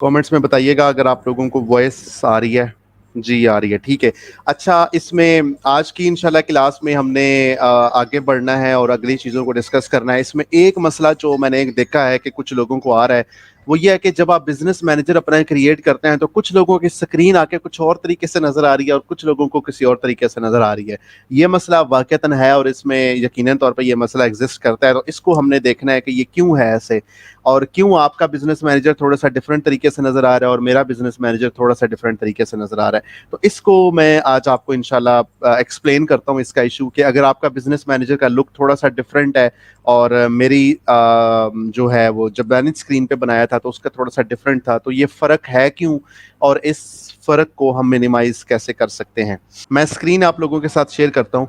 Comments में बताइएगा अगर आप लोगों को वॉइस आ रही है। जी आ रही है, ठीक है। अच्छा, इसमें आज की इंशाल्लाह क्लास में हमने आगे बढ़ना है और अगली चीज़ों को डिस्कस करना है। इसमें एक मसला जो मैंने एक देखा है कि कुछ लोगों को आ रहा है, वो ये है कि जब आप बिजनेस मैनेजर अपना क्रिएट करते हैं तो कुछ लोगों की स्क्रीन आके कुछ और तरीके से नजर आ रही है और कुछ लोगों को किसी और तरीके से नजर आ रही है। ये मसला वाकईतन है और इसमें यकीनन तौर पर ये मसला एग्जिस्ट करता है, तो इसको हमने देखना है कि ये क्यों है ऐसे, और क्यों आपका बिजनेस मैनेजर थोड़ा सा डिफरेंट तरीके से नजर आ रहा है और मेरा बिजनेस मैनेजर थोड़ा सा डिफरेंट तरीके से नजर आ रहा है। तो इसको मैं आज आपको इंशाल्लाह एक्सप्लेन करता हूँ इसका इशू, कि अगर आपका बिजनेस मैनेजर का लुक थोड़ा सा डिफरेंट है और मेरी जो है वो जब मैंने स्क्रीन पे बनाया था तो उसका थोड़ा सा डिफरेंट था, तो ये फ़र्क है क्यों और इस फ़र्क को हम मिनिमाइज कैसे कर सकते हैं। मैं स्क्रीन आप लोगों के साथ शेयर करता हूँ।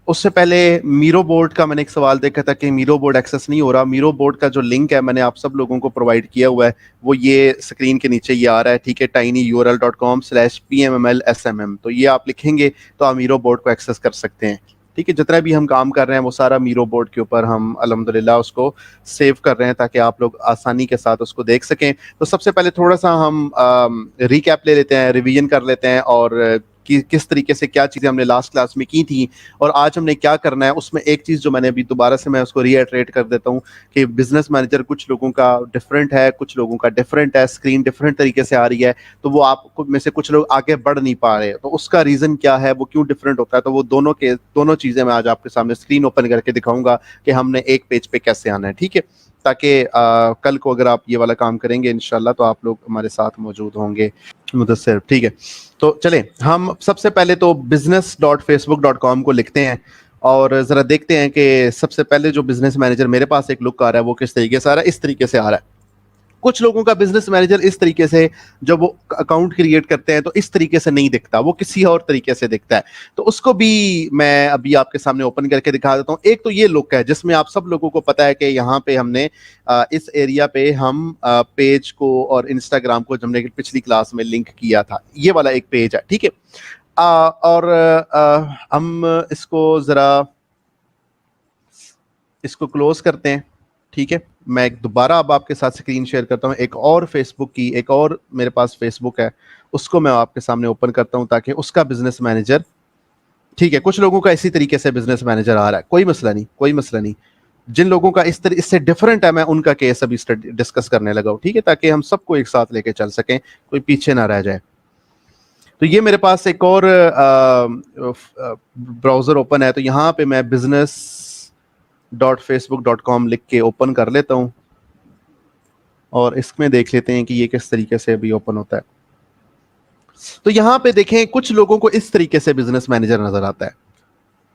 उससे पहले मीरो बोर्ड का मैंने एक सवाल देखा था कि मीरो बोर्ड एक्सेस नहीं हो रहा। मीरो बोर्ड का जो लिंक है मैंने आप सब लोगों को प्रोवाइड किया हुआ है, वो ये स्क्रीन के नीचे ये आ रहा है, ठीक है, tinyurl.com/pmmlsmm। तो ये आप लिखेंगे तो आप मीरो बोर्ड को एक्सेस कर सकते हैं। ठीक है, जितना भी हम काम कर रहे हैं वो सारा मीरो बोर्ड के ऊपर हम अल्हम्दुलिल्लाह उसको सेव कर रहे हैं ताकि आप लोग आसानी के साथ उसको देख सकें। तो सबसे पहले थोड़ा सा हम रिकैप ले लेते हैं, रिवीजन कर लेते हैं और कि किस तरीके से क्या चीज़ें हमने लास्ट क्लास में की थी और आज हमने क्या करना है। उसमें एक चीज़ जो मैंने अभी दोबारा से मैं उसको रीइटरेट कर देता हूँ कि बिजनेस मैनेजर कुछ लोगों का डिफरेंट है, कुछ लोगों का डिफरेंट है, स्क्रीन डिफरेंट तरीके से आ रही है, तो वो आप में से कुछ लोग आगे बढ़ नहीं पा रहे, तो उसका रीज़न क्या है, वो क्यों डिफरेंट होता है। तो वो दोनों चीज़ें मैं आज आपके सामने स्क्रीन ओपन करके दिखाऊंगा कि हमने एक पेज पे कैसे आना है, ठीक है, ताकि कल को अगर आप ये वाला काम करेंगे इंशाल्लाह तो आप लोग हमारे साथ मौजूद होंगे। मुदस्सिर, ठीक है। तो चलें, हम सबसे पहले तो business.facebook.com को लिखते हैं और ज़रा देखते हैं कि सबसे पहले जो बिजनेस मैनेजर मेरे पास एक लुक आ रहा है वो किस तरीके से आ रहा है। इस तरीके से आ रहा है। कुछ लोगों का बिजनेस मैनेजर इस तरीके से, जब वो अकाउंट क्रिएट करते हैं तो इस तरीके से नहीं दिखता, वो किसी और तरीके से दिखता है। तो उसको भी मैं अभी आपके सामने ओपन करके दिखा देता हूँ। एक तो ये लुक है जिसमें आप सब लोगों को पता है कि यहाँ पे हमने इस एरिया पे हम पेज को और इंस्टाग्राम को हमने पिछली क्लास में लिंक किया था, ये वाला एक पेज है, ठीक है। और हम इसको क्लोज करते हैं, ठीक है। मैं दोबारा अब आपके साथ स्क्रीन शेयर करता हूँ एक और फेसबुक की, एक और मेरे पास फेसबुक है, उसको मैं आपके सामने ओपन करता हूँ ताकि उसका बिजनेस मैनेजर, ठीक है, कुछ लोगों का इसी तरीके से बिजनेस मैनेजर आ रहा है, कोई मसला नहीं, कोई मसला नहीं। जिन लोगों का इससे डिफरेंट है मैं उनका केस अभी डिस्कस करने लगा हूँ, ठीक है, ताकि हम सबको एक साथ लेके चल सकें, कोई पीछे ना रह जाए। तो ये मेरे पास एक और ब्राउजर ओपन है, तो यहाँ पे मैं business.facebook.com लिख के ओपन कर लेता हूँ और इसमें देख लेते हैं कि ये किस तरीके से अभी ओपन होता है। तो यहाँ पे देखें कुछ लोगों को इस तरीके से बिजनेस मैनेजर नजर आता है,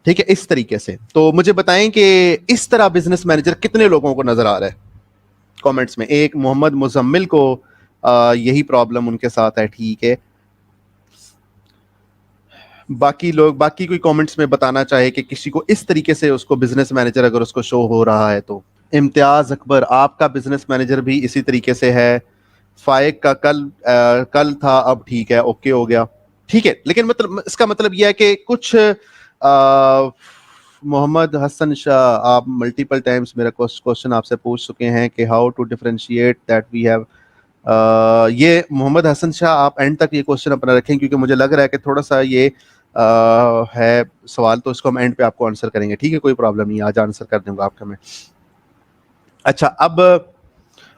ठीक है, इस तरीके से। तो मुझे बताएं कि इस तरह बिजनेस मैनेजर कितने लोगों को नजर आ रहा है कमेंट्स में। एक मोहम्मद मुजम्मिल को यही प्रॉब्लम उनके साथ है, ठीक है। बाकी लोग, बाकी कोई कमेंट्स में बताना चाहे कि किसी को इस तरीके से उसको बिजनेस मैनेजर अगर उसको शो हो रहा है तो। इम्तियाज अकबर, आपका बिजनेस मैनेजर भी इसी तरीके से है। फाइक का कल था, अब ठीक है, ओके हो गया, ठीक है। लेकिन मतलब इसका मतलब यह है कि कुछ मोहम्मद हसन शाह, आप मल्टीपल टाइम्स मेरा क्वेश्चन आपसे पूछ चुके हैं कि how to differentiate that we have. ये मोहम्मद हसन शाह आप एंड तक ये क्वेश्चन अपना रखें क्योंकि मुझे लग रहा है कि थोड़ा सा ये है सवाल, तो इसको हम एंड पे आपको आंसर करेंगे, ठीक है, कोई प्रॉब्लम नहीं, आज आंसर कर दूंगा आपका मैं। अच्छा,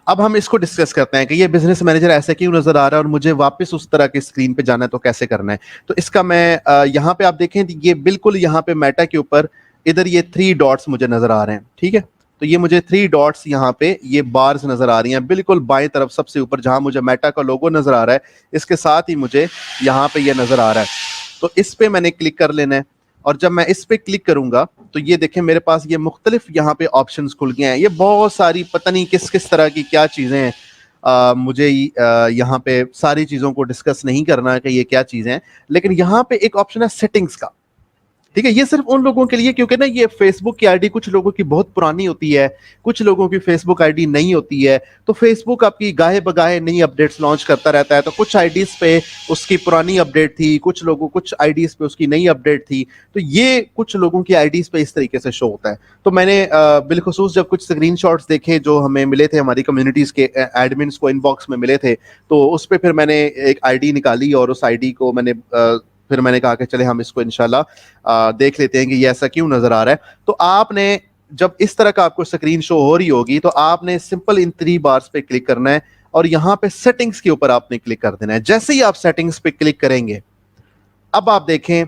अब हम इसको डिस्कस करते हैं कि ये बिजनेस मैनेजर ऐसे क्यों नजर आ रहा है और मुझे वापस उस तरह की स्क्रीन पे जाना है तो कैसे करना है। तो इसका मैं यहाँ पे आप देखें, ये बिल्कुल यहाँ पे मेटा के ऊपर इधर ये 3 डॉट्स मुझे नजर आ रहे हैं, ठीक है। तो ये मुझे 3 डॉट्स यहाँ पे ये बार्स नजर आ रही हैं बिल्कुल बाएं तरफ सबसे ऊपर, जहां मुझे मेटा का लोगो नजर आ रहा है, इसके साथ ही मुझे यहाँ पे ये नजर आ रहा है। तो इस पे मैंने क्लिक कर लेना है और जब मैं इस पे क्लिक करूंगा तो ये देखें मेरे पास ये मुख्तलिफ यहाँ पे ऑप्शंस खुल गए हैं। ये बहुत सारी पता नहीं किस किस तरह की क्या चीज़ें हैं, मुझे यहाँ पे सारी चीज़ों को डिस्कस नहीं करना है कि ये क्या चीज़ें हैं, लेकिन यहाँ पे एक ऑप्शन है सेटिंग्स का। ठीक है, ये सिर्फ उन लोगों के लिए, क्योंकि ना ये फेसबुक की आईडी कुछ लोगों की बहुत पुरानी होती है, कुछ लोगों की फेसबुक आईडी नहीं होती है, तो फेसबुक आपकी गाहे बगाहे नई अपडेट्स लॉन्च करता रहता है। तो कुछ आईडीज पे उसकी पुरानी अपडेट थी, कुछ आईडीज पे उसकी नई अपडेट थी, तो ये कुछ लोगों की आईडीज पे इस तरीके से शो होता है। तो मैंने बिलखुसूस जब कुछ स्क्रीनशॉट्स देखे जो हमें मिले थे, हमारी कम्युनिटीज के एडमिन्स को इनबॉक्स में मिले थे, तो उस पर फिर मैंने एक आईडी निकाली और उस आईडी को फिर मैंने कहा कि चले हम इसको इंशाल्लाह देख लेते हैं कि ये ऐसा क्यों नजर आ रहा है। तो आपने जब इस तरह का आपको स्क्रीन शो हो रही होगी तो आपने सिंपल इन 3 बार्स पे क्लिक करना है और यहाँ पे सेटिंग्स के ऊपर आपने क्लिक कर देना है। जैसे ही आप सेटिंग्स पे क्लिक करेंगे, अब आप देखें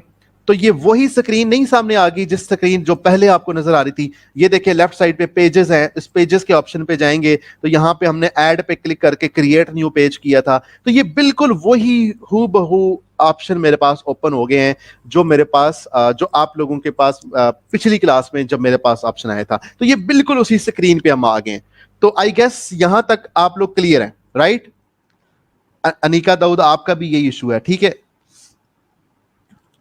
तो ये वही स्क्रीन नहीं सामने आ गई जिस स्क्रीन जो पहले आपको नजर आ रही थी। ये देखिए लेफ्ट साइड पे पेजेस हैं, इस पेजेस के ऑप्शन पे जाएंगे तो यहाँ पे हमने ऐड पे क्लिक करके क्रिएट न्यू पेज किया था, तो ये बिल्कुल वही हू बहू ऑप्शन मेरे पास ओपन हो गए हैं जो मेरे पास जो आप लोगों के पास पिछली क्लास में जब मेरे पास ऑप्शन आया था। तो ये बिल्कुल उसी स्क्रीन पे हम आ गए हैं। तो आई गेस यहां तक आप लोग क्लियर हैं, राइट? अनिका दाऊद, आपका भी यही इशू है, ठीक है?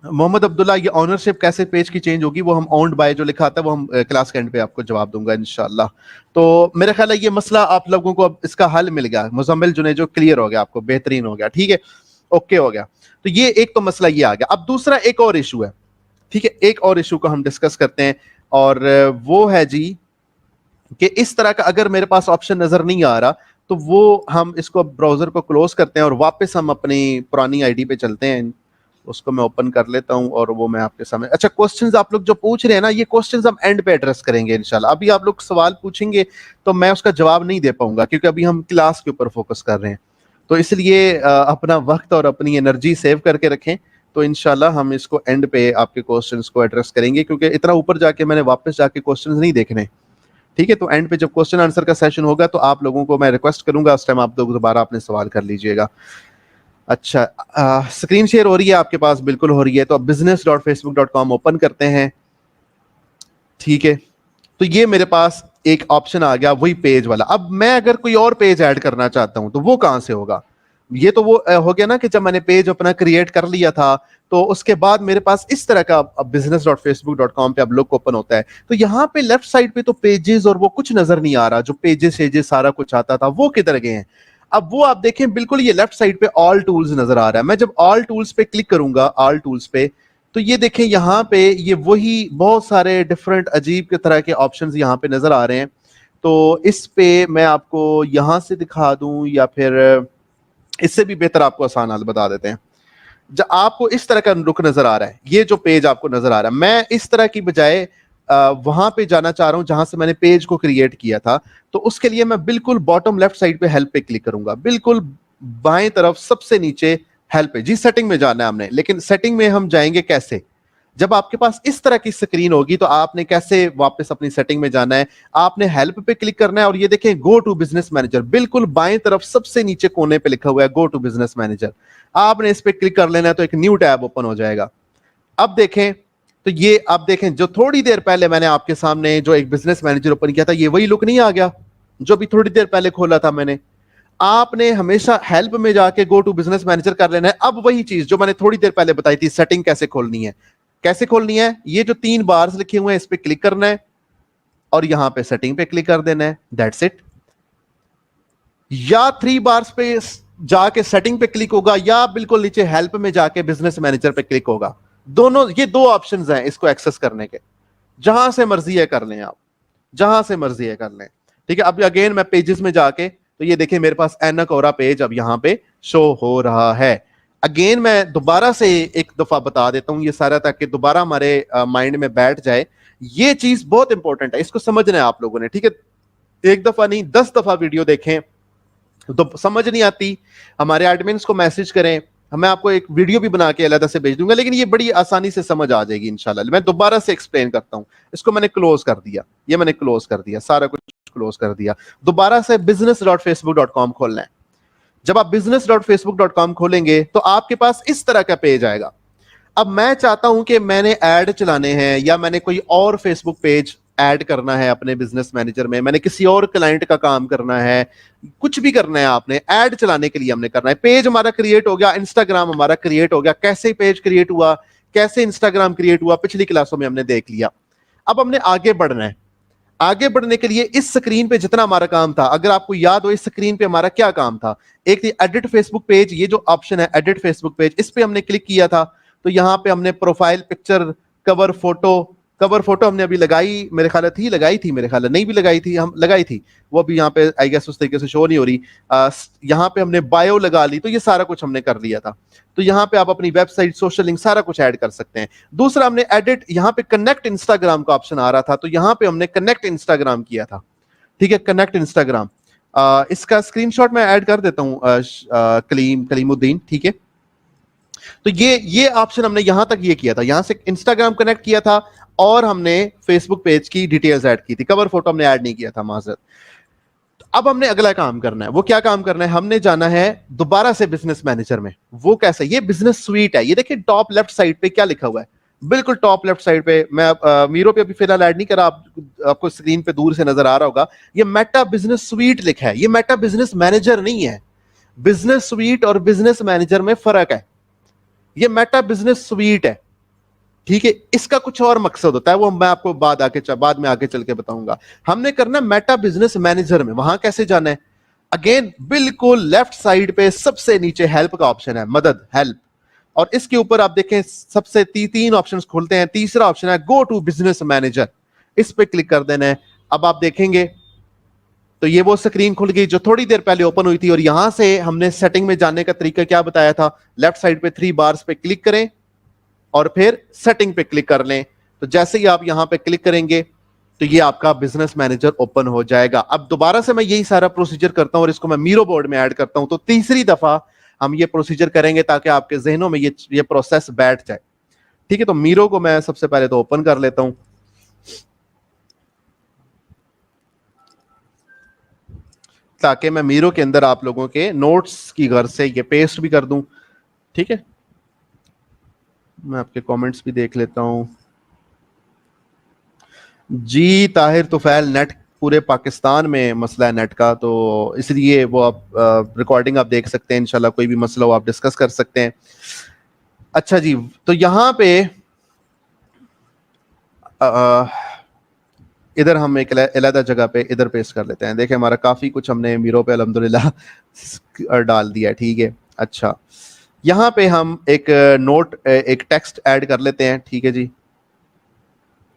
मोहम्मद अब्दुल्ला, ये ऑनरशिप कैसे पेज की चेंज होगी? वो हम ओन्ड बाय जो लिखा आता है वो हम क्लास के एंड पे आपको जवाब दूंगा इंशाल्लाह। तो मेरा ख्याल है ये मसला आप लोगों को अब इसका हल मिल गया। मुजम्मिल जुने जो क्लियर हो गया, आपको बेहतरीन हो गया, ठीक है, ओके हो गया। तो ये एक तो मसला ये आ गया। अब दूसरा एक और इशू है, ठीक है, एक और इशू को हम डिस्कस करते हैं और वो है जी कि इस तरह का अगर मेरे पास ऑप्शन नजर नहीं आ रहा तो वो हम इसको ब्राउजर को क्लोज करते हैं और वापस हम अपनी पुरानी आईडी पे चलते हैं। उसको मैं ओपन कर लेता हूं और वो मैं आपके सामने, अच्छा क्वेश्चंस आप लोग जो पूछ रहे हैं ना, ये क्वेश्चंस हम एंड पे एड्रेस करेंगे इंशाल्लाह। अभी आप लोग सवाल पूछेंगे तो मैं उसका जवाब नहीं दे पाऊंगा क्योंकि अभी हम क्लास के ऊपर फोकस कर रहे हैं। तो इसलिए अपना वक्त और अपनी एनर्जी सेव करके रखें, तो इंशाल्लाह हम इसको एंड पे आपके क्वेश्चंस को एड्रेस करेंगे, क्योंकि इतना ऊपर जाके मैंने वापस जाके क्वेश्चंस नहीं देखने, ठीक है? तो एंड पे जब क्वेश्चन आंसर का सेशन होगा तो आप लोगों को मैं रिक्वेस्ट करूंगा उस टाइम आप लोग दोबारा अपने सवाल कर लीजिएगा। अच्छा, स्क्रीन शेयर हो रही है आपके पास? बिल्कुल हो रही है। तो अब business.facebook.com ओपन करते हैं, ठीक है? तो ये मेरे पास एक ऑप्शन आ गया वही पेज वाला। अब मैं अगर कोई और पेज ऐड करना चाहता हूं तो वो कहां से होगा? ये तो वो हो गया ना कि जब मैंने पेज अपना क्रिएट कर लिया था तो उसके बाद मेरे पास इस तरह का business.facebook.com पे अब लुक ओपन होता है। तो यहाँ पे लेफ्ट साइड पे तो पेजेस और वो कुछ नजर नहीं आ रहा, जो पेजेस सारा कुछ आता था वो किधर गए हैं? अब वो आप देखें बिल्कुल ये लेफ्ट साइड पे ऑल टूल्स नजर आ रहा है। मैं जब ऑल टूल्स पे क्लिक करूंगा, ऑल टूल्स पे, तो ये देखें यहाँ पे ये वही बहुत सारे डिफरेंट अजीब के तरह के ऑप्शंस यहाँ पे नजर आ रहे हैं। तो इस पे मैं आपको यहां से दिखा दूं या फिर इससे भी बेहतर आपको आसान हाल बता देते हैं। जब आपको इस तरह का लुक नजर आ रहा है, ये जो पेज आपको नजर आ रहा है, मैं इस तरह की बजाय वहां पे जाना चाह रहा हूं जहां से मैंने पेज को क्रिएट किया था। तो उसके लिए मैं बिल्कुल बॉटम लेफ्ट साइड पे हेल्प पे क्लिक करूंगा, बिल्कुल बाएं तरफ सबसे नीचे हेल्प पे। जी सेटिंग में जाना है हमने, लेकिन सेटिंग में हम जाएंगे कैसे? जब आपके पास इस तरह की स्क्रीन होगी तो आपने कैसे वापस अपनी सेटिंग में जाना है? आपने हेल्प पे क्लिक करना है और ये देखें गो टू बिजनेस मैनेजर, बिल्कुल बाएं तरफ सबसे नीचे कोने पे लिखा हुआ है गो टू बिजनेस मैनेजर। आपने इस पे क्लिक कर लेना है तो एक न्यू टैब ओपन हो जाएगा। अब देखें तो ये आप देखें जो थोड़ी देर पहले मैंने आपके सामने जो एक बिजनेस मैनेजर ओपन किया था, ये वही लुक नहीं आ गया जो भी थोड़ी देर पहले खोला था मैंने? आपने हमेशा हेल्प में जाके गो टू बिजनेस मैनेजर कर लेना है। अब वही चीज जो मैंने थोड़ी देर पहले बताई थी, सेटिंग कैसे खोलनी है, कैसे खोलनी है? ये जो 3 बार्स लिखे हुए हैं इस पे क्लिक करना है और यहां पे सेटिंग पे क्लिक कर देना है, दैट्स इट। या 3 बार्स पे जाके सेटिंग पे क्लिक होगा या बिल्कुल नीचे हेल्प में जाके बिजनेस मैनेजर पे क्लिक होगा। दोनों, ये 2 ऑप्शंस हैं इसको एक्सेस करने के। जहां से मर्जी है कर लें आप, जहां से मर्जी है कर लें, ठीक है? अब अगेन मैं पेजेस में जाके, तो ये देखिए मेरे पास एना कोरा पेज अब यहां पे शो हो रहा है। अगेन मैं दोबारा से एक दफा बता देता हूं ये सारा ताकि दोबारा हमारे माइंड में बैठ जाए। ये चीज बहुत इंपॉर्टेंट है, इसको समझना है आप लोगों ने, ठीक है? एक दफा नहीं 10 दफा वीडियो देखें तो समझ नहीं आती, हमारे एडमिन्स को मैसेज करें, मैं आपको एक वीडियो भी बना के अलग से भेज दूंगा, लेकिन ये बड़ी आसानी से समझ आ जाएगी इंशाल्लाह। मैं दोबारा से एक्सप्लेन करता हूं। इसको मैंने क्लोज कर दिया, ये मैंने क्लोज कर दिया, सारा कुछ क्लोज कर दिया। दोबारा से business.facebook.com खोलना है। जब आप business.facebook.com खोलेंगे तो आपके पास इस तरह का पेज आएगा। अब मैं चाहता हूं कि मैंने ऐड चलाने हैं या मैंने कोई और फेसबुक पेज ऐड करना है अपने बिजनेस मैनेजर में, मैंने किसी और क्लाइंट का काम करना है, कुछ भी करना है, आपने ऐड चलाने के लिए हमने करना है। पेज हमारा क्रिएट हो गया, इंस्टाग्राम हमारा क्रिएट हो गया। कैसे पेज क्रिएट हुआ कैसे इंस्टाग्राम क्रिएट हुआ पिछली क्लासों में हमने देख लिया। अब हमने आगे बढ़ना है। आगे बढ़ने के लिए इस स्क्रीन पे जितना हमारा काम था, अगर आपको याद हो इस स्क्रीन पे हमारा क्या काम था, एक थी एडिट फेसबुक पेज, ये जो ऑप्शन है एडिट फेसबुक पेज, इस पे हमने क्लिक किया था तो यहां पे हमने प्रोफाइल पिक्चर, कवर फोटो हमने अभी लगाई, मेरे ख्याल थी लगाई थी, मेरे ख्याल नहीं भी लगाई थी, हम लगाई थी, वो भी यहाँ पे आई गेस उस तरीके से शो नहीं हो रही। यहाँ पे हमने बायो लगा ली, तो ये सारा कुछ हमने कर लिया था। तो यहाँ पे आप अपनी वेबसाइट, सोशल लिंक सारा कुछ ऐड कर सकते हैं। दूसरा हमने एडिट, यहाँ पे कनेक्ट इंस्टाग्राम का ऑप्शन आ रहा था, तो यहाँ पे हमने कनेक्ट इंस्टाग्राम किया था। ठीक है, कनेक्ट इंस्टाग्राम, इसका स्क्रीनशॉट मैं ऐड कर देता हूँ कलीमुद्दीन। ठीक है, तो ये ऑप्शन हमने यहां तक ये किया था, यहां से इंस्टाग्राम कनेक्ट किया था और हमने फेसबुक पेज की डिटेल्स ऐड की थी, कवर फोटो हमने ऐड नहीं किया था, माजरत। अब हमने अगला काम करना है। वो क्या काम करना है, हमने जाना है दोबारा से बिजनेस मैनेजर में। वो कैसे, ये बिजनेस स्वीट है, ये देखिए टॉप लेफ्ट साइड पे क्या लिखा हुआ है, बिल्कुल टॉप लेफ्ट साइड पे। मैं मीरो पे अभी फिलहाल ऐड नहीं करा, आपको स्क्रीन पे दूर से नजर आ रहा होगा, ये मेटा बिजनेस स्वीट लिखा है, ये मेटा बिजनेस मैनेजर नहीं है। बिजनेस स्वीट और बिजनेस मैनेजर में फर्क है, ये मेटा बिजनेस स्वीट है। ठीक है, इसका कुछ और मकसद होता है, वो मैं आपको बाद में आगे चल के बताऊंगा। हमने करना मेटा बिजनेस मैनेजर में, वहां कैसे जाना है, अगेन बिल्कुल लेफ्ट साइड पे सबसे नीचे हेल्प का ऑप्शन है, मदद, हेल्प, और इसके ऊपर आप देखें सबसे तीन ऑप्शंस खुलते हैं। तीसरा ऑप्शन है गो टू बिजनेस मैनेजर, इस पे क्लिक कर देना है। अब आप देखेंगे तो ये वो स्क्रीन खुल गई जो थोड़ी देर पहले ओपन हुई थी, और यहां से हमने सेटिंग में जाने का तरीका क्या बताया था, लेफ्ट साइड पे 3 बार्स पे क्लिक करें और फिर सेटिंग पे क्लिक कर लें। तो जैसे ही आप यहां पे क्लिक करेंगे तो ये आपका बिजनेस मैनेजर ओपन हो जाएगा। अब दोबारा से मैं यही सारा प्रोसीजर करता हूं और इसको मैं मीरो बोर्ड में ऐड करता हूं, तो तीसरी दफा हम ये प्रोसीजर करेंगे ताकि आपके जहनों में ये प्रोसेस बैठ जाए। ठीक है, तो मीरो को मैं सबसे पहले तो ओपन कर लेता हूं, ताकि मैं मीरो के अंदर आप लोगों के नोट्स की गर्ज से ये पेस्ट भी कर दूं। ठीक है, मैं आपके कमेंट्स भी देख लेता हूं। जी ताहिर तुफैल, नेट पूरे पाकिस्तान में मसला है नेट का, तो इसलिए वो आप रिकॉर्डिंग आप देख सकते हैं, इंशाल्लाह कोई भी मसला हो आप डिस्कस कर सकते हैं। अच्छा जी, तो यहां पे इधर हम एक अलग जगह पे इधर पेस्ट कर लेते हैं। देखिए हमारा काफी कुछ हमने मीरो पे अल्हम्दुलिल्लाह डाल दिया। ठीक है, अच्छा यहां पे हम एक एक टेक्स्ट ऐड कर लेते हैं। ठीक है जी,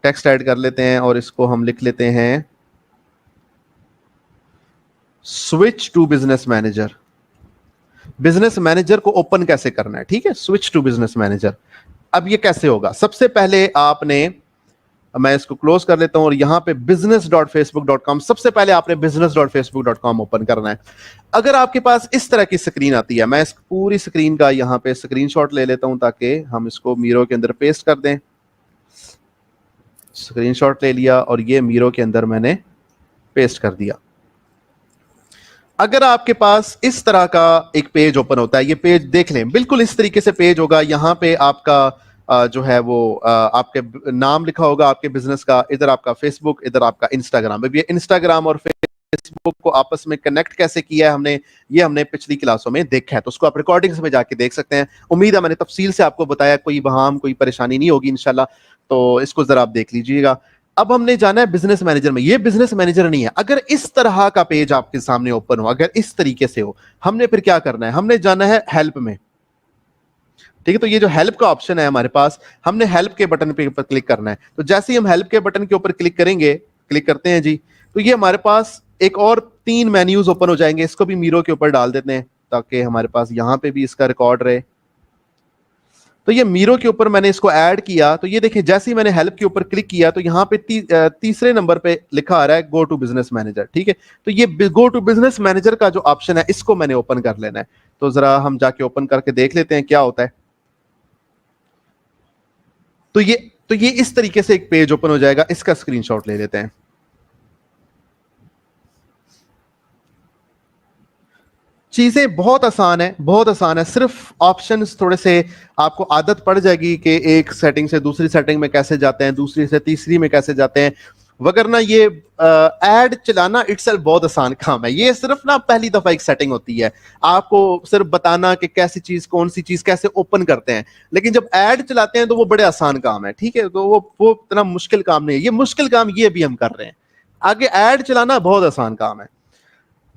टेक्स्ट ऐड कर लेते हैं और इसको हम लिख लेते हैं switch to business manager. Business manager को ओपन कैसे करना है, ठीक है, स्विच टू बिजनेस मैनेजर। अब ये कैसे होगा, सबसे पहले आपने, मैं इसको क्लोज कर लेता हूं और यहां पे business.facebook.com, सबसे पहले आपने business.facebook.com ओपन करना है। अगर आपके पास इस तरह की स्क्रीन आती है, मैं इस पूरी स्क्रीन का यहां पे स्क्रीनशॉट ले लेता हूं ताकि हम इसको मीरो के अंदर पेस्ट कर दें। स्क्रीनशॉट ले लिया और ये मीरो के अंदर मैंने पेस्ट कर दिया। अगर आपके पास इस तरह का एक पेज ओपन होता है, ये पेज देख लें, बिल्कुल इस तरीके से पेज होगा। यहां पे आपका जो है वो आपके नाम लिखा होगा आपके बिजनेस का, इधर आपका फेसबुक, इधर आपका इंस्टाग्राम। अब ये इंस्टाग्राम और फेसबुक को आपस में कनेक्ट कैसे किया है हमने, ये हमने पिछली क्लासों में देखा है, तो उसको आप रिकॉर्डिंग्स में जाके देख सकते हैं। उम्मीद है मैंने तफसील से आपको बताया, कोई वहां कोई परेशानी नहीं होगी इंशाल्लाह, तो इसको जरा आप देख लीजिएगा। अब हमने जाना है बिजनेस मैनेजर में। ये बिजनेस मैनेजर नहीं है। अगर इस तरह का पेज आपके सामने ओपन हो, अगर इस तरीके से हो, हमने फिर क्या करना है, हमने जाना है हेल्प में। ठीक है, तो ये जो हेल्प का ऑप्शन है हमारे पास, हमने हेल्प के बटन पे क्लिक करना है। तो जैसे ही हम हेल्प के बटन के ऊपर क्लिक करेंगे, क्लिक करते हैं जी, तो ये हमारे पास एक और 3 मेन्यूज ओपन हो जाएंगे। इसको भी मीरो के ऊपर डाल देते हैं ताकि हमारे पास यहां पे भी इसका रिकॉर्ड रहे। तो ये मीरो के ऊपर मैंने इसको ऐड किया, तो ये देखिए जैसे ही मैंने हेल्प के ऊपर क्लिक किया तो यहाँ पे तीसरे नंबर पे लिखा आ रहा है गो टू बिजनेस मैनेजर। ठीक है, तो ये गो टू बिजनेस मैनेजर का जो ऑप्शन है, इसको मैंने ओपन कर लेना है। तो जरा हम जाके ओपन करके देख लेते हैं क्या होता है। तो ये इस तरीके से एक पेज ओपन हो जाएगा। इसका स्क्रीनशॉट ले लेते हैं। चीजें बहुत आसान है, बहुत आसान है। सिर्फ ऑप्शंस थोड़े से आपको आदत पड़ जाएगी कि एक सेटिंग से दूसरी सेटिंग में कैसे जाते हैं, दूसरी से तीसरी में कैसे जाते हैं। वगरना ये ऐड चलाना इटसेल्फ बहुत आसान काम है। ये सिर्फ ना पहली दफा एक सेटिंग होती है, आपको सिर्फ बताना कि कैसी चीज, कौन सी चीज कैसे ओपन करते हैं। लेकिन जब ऐड चलाते हैं तो वो बड़े आसान काम है, ठीक है। तो वो इतना मुश्किल काम नहीं है। ये मुश्किल काम ये भी हम कर रहे हैं, आगे ऐड चलाना बहुत आसान काम है।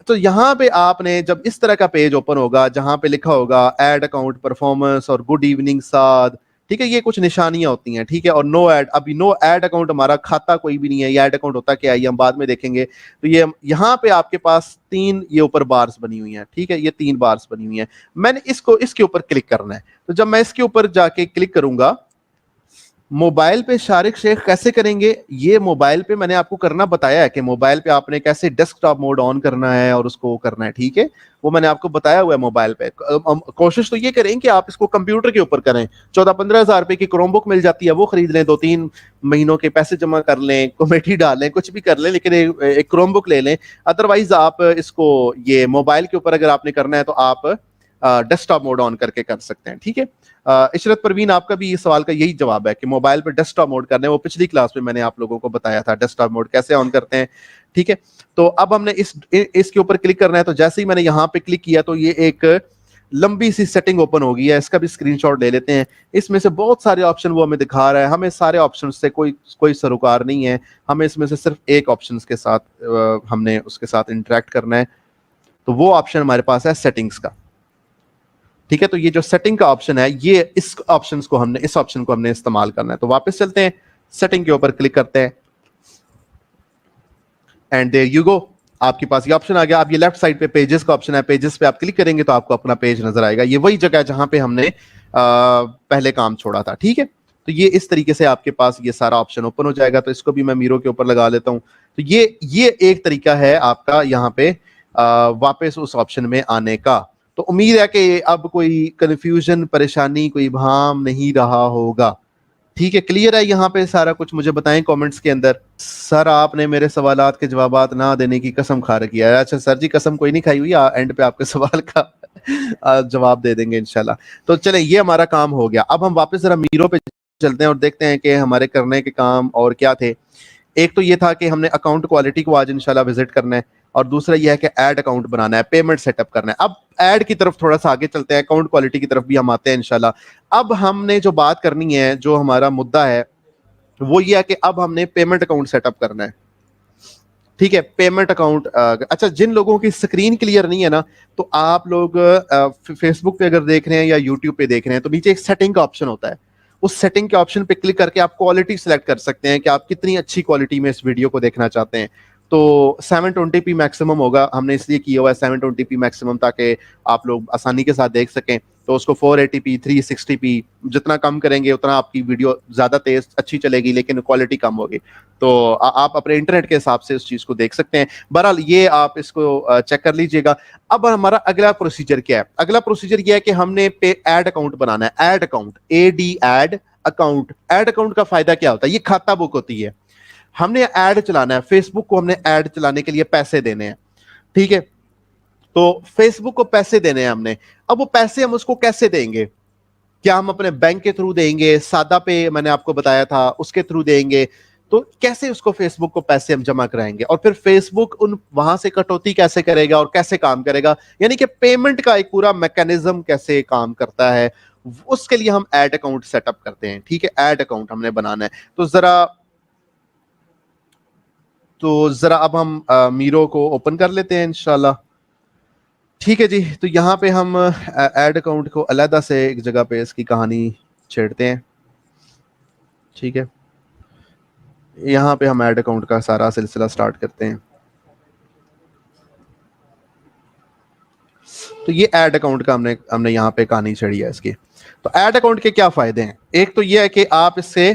तो यहां पे आपने जब इस तरह का पेज ओपन होगा जहां पे लिखा होगा ऐड अकाउंट परफॉर्मेंस और गुड इवनिंग साद, ठीक है, ये कुछ निशानियां होती हैं, ठीक है। और नो ऐड, अभी नो ऐड अकाउंट, हमारा खाता कोई भी नहीं है, ये ऐड अकाउंट होता क्या है ये हम बाद में देखेंगे। तो ये यहाँ पे आपके पास तीन ये ऊपर बार्स बनी हुई हैं, ठीक है, ये तीन बार्स बनी हुई हैं। मैंने इसको इसके ऊपर क्लिक करना है। तो जब मैं इसके ऊपर जाके क्लिक करूंगा, मोबाइल पे शारिक शेख कैसे करेंगे, ये मोबाइल पे मैंने आपको करना बताया है कि मोबाइल पे आपने कैसे डेस्कटॉप मोड ऑन करना है और उसको करना है, ठीक है। वो मैंने आपको बताया हुआ है मोबाइल पे। कोशिश तो ये करें कि आप इसको कंप्यूटर के ऊपर करें। 14-15 हजार रुपए की क्रोमबुक मिल जाती है, वो खरीद लें, 2-3 महीनों के पैसे जमा कर लें, कमेटी डाल लें, कुछ भी कर लें, लेकिन एक क्रोमबुक ले लें। अदरवाइज आप इसको ये मोबाइल के ऊपर अगर आपने करना है तो आप डेस्कटॉप मोड ऑन करके कर सकते हैं, ठीक है। इशरत परवीन, आपका भी इस सवाल का यही जवाब है कि मोबाइल पे डेस्कटॉप मोड करना है। वो पिछली क्लास में मैंने आप लोगों को बताया था डेस्कटॉप मोड कैसे ऑन करते हैं, ठीक है। तो अब हमने इसके ऊपर क्लिक करना है। तो जैसे ही मैंने यहाँ पे क्लिक किया तो ये एक लंबी सी सेटिंग ओपन हो गई है। इसका भी स्क्रीनशॉट ले लेते हैं। इसमें से बहुत सारे ऑप्शन वो हमें दिखा रहा है। हमें सारे ऑप्शन से कोई सरोकार नहीं है, हमें इसमें से सिर्फ एक ऑप्शन के साथ हमने उसके साथ इंटरेक्ट करना है। तो वो ऑप्शन हमारे पास है सेटिंग्स का, ठीक है। तो ये जो सेटिंग का ऑप्शन है, ये इस ऑप्शन को हमने इस्तेमाल करना है। तो वापस चलते हैं, सेटिंग के ऊपर क्लिक करते हैं एंड देयर यू गो, आपके पास ये ऑप्शन आ गया। अब ये लेफ्ट साइड पे पेजेस का ऑप्शन है, पेजेस पे आप क्लिक करेंगे तो आपको अपना पेज नजर आएगा। ये वही जगह है जहां पे हमने पहले काम छोड़ा था, ठीक है। तो ये इस तरीके से आपके पास ये सारा ऑप्शन ओपन हो जाएगा। तो इसको भी मैं मीरो के ऊपर लगा लेता हूं। तो ये एक तरीका है आपका यहाँ पे वापस उस ऑप्शन में आने का। तो उम्मीद है कि अब कोई कंफ्यूजन, परेशानी, कोई भाम नहीं रहा होगा, ठीक है। क्लियर है यहाँ पे सारा कुछ? मुझे बताएं कमेंट्स के अंदर। सर आपने मेरे सवालात के जवाबात ना देने की कसम खा रखी है। अच्छा सर जी, कसम कोई नहीं खाई हुई, एंड पे आपके सवाल का जवाब दे देंगे इंशाल्लाह। तो चलें, ये हमारा काम हो गया। अब हम वापस जरा मीरो पे चलते हैं और देखते हैं कि हमारे करने के काम और क्या थे। एक तो ये था कि हमने अकाउंट क्वालिटी को आज इंशाल्लाह विजिट करना है, और दूसरा ये है कि ऐड अकाउंट बनाना है, पेमेंट सेटअप करना है। अब ऐड की तरफ थोड़ा सा आगे चलते हैं, अकाउंट क्वालिटी की तरफ भी हम आते हैं इंशाल्लाह। अब हमने जो बात करनी है, जो हमारा मुद्दा है वो ये है कि अब हमने पेमेंट अकाउंट सेटअप करना है, ठीक है। पेमेंट अकाउंट, अच्छा, जिन लोगों की स्क्रीन क्लियर नहीं है ना, तो आप लोग फेसबुक पे अगर देख रहे हैं या यूट्यूब पे देख रहे हैं तो नीचे एक सेटिंग का ऑप्शन होता है। उस सेटिंग के ऑप्शन पे क्लिक करके आप क्वालिटी सिलेक्ट कर सकते हैं कि आप कितनी अच्छी क्वालिटी में इस वीडियो को देखना चाहते हैं। तो 720p मैक्सिमम होगा, हमने इसलिए किया हुआ है 720p मैक्सिमम, ताकि आप लोग आसानी के साथ देख सकें। तो उसको 480p 360p जितना कम करेंगे उतना आपकी वीडियो ज्यादा तेज अच्छी चलेगी, लेकिन क्वालिटी कम होगी। तो आप अपने इंटरनेट के हिसाब से उस चीज को देख सकते हैं। बहरहाल ये आप इसको चेक कर लीजिएगा। अब हमारा अगला प्रोसीजर क्या है? अगला प्रोसीजर ये है कि हमने पे ऐड अकाउंट बनाना है। Add account, add account. Add account का फायदा क्या होता है? ये खाता बुक होती है। हमने ऐड चलाना है, फेसबुक को हमने ऐड चलाने के लिए पैसे देने हैं, ठीक है। तो फेसबुक को पैसे देने हैं हमने। अब वो पैसे हम उसको कैसे देंगे? क्या हम अपने बैंक के थ्रू देंगे? सादा पे मैंने आपको बताया था, उसके थ्रू देंगे। तो कैसे उसको फेसबुक को पैसे हम जमा कराएंगे, और फिर फेसबुक उन वहां से कटौती कैसे करेगा और कैसे काम करेगा, यानी कि पेमेंट का एक पूरा मैकेनिज्म कैसे काम करता है, उसके लिए हम ऐड अकाउंट सेटअप करते हैं, ठीक है। ऐड अकाउंट हमने बनाना है। तो जरा अब हम मीरो को ओपन कर लेते हैं इंशाल्लाह, ठीक है जी। तो यहाँ पे हम ऐड अकाउंट को अलहदा से एक जगह पे इसकी कहानी छेड़ते हैं, ठीक है। यहाँ पे हम ऐड अकाउंट का सारा सिलसिला स्टार्ट करते हैं। तो ये ऐड अकाउंट का हमने यहाँ पे कहानी छेड़ी है इसकी। तो ऐड अकाउंट के क्या फायदे हैं? एक तो ये है कि आप इससे,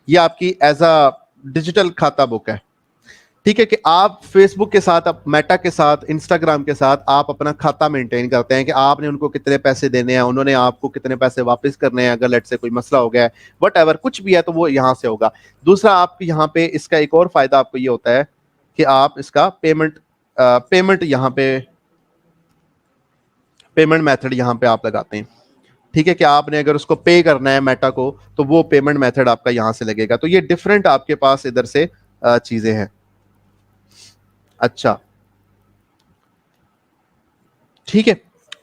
ये आपकी एज अ डिजिटल खाता बुक है, ठीक है। कि आप फेसबुक के साथ, आप मेटा के साथ, इंस्टाग्राम के साथ आप अपना खाता मेंटेन करते हैं कि आपने उनको कितने पैसे देने हैं, उन्होंने आपको कितने पैसे वापस करने हैं। अगर लेट से कोई मसला हो गया है, वट एवर कुछ भी है, तो वो यहाँ से होगा। दूसरा, आप यहाँ पे इसका एक और फायदा आपको ये होता है कि आप इसका पेमेंट यहाँ पे, पेमेंट मेथड यहाँ पे आप लगाते हैं। ठीक है, कि आपने अगर उसको पे करना है मेटा को तो वो पेमेंट मेथड आपका यहां से लगेगा। तो ये डिफरेंट आपके पास इधर से चीजें हैं। अच्छा, ठीक है,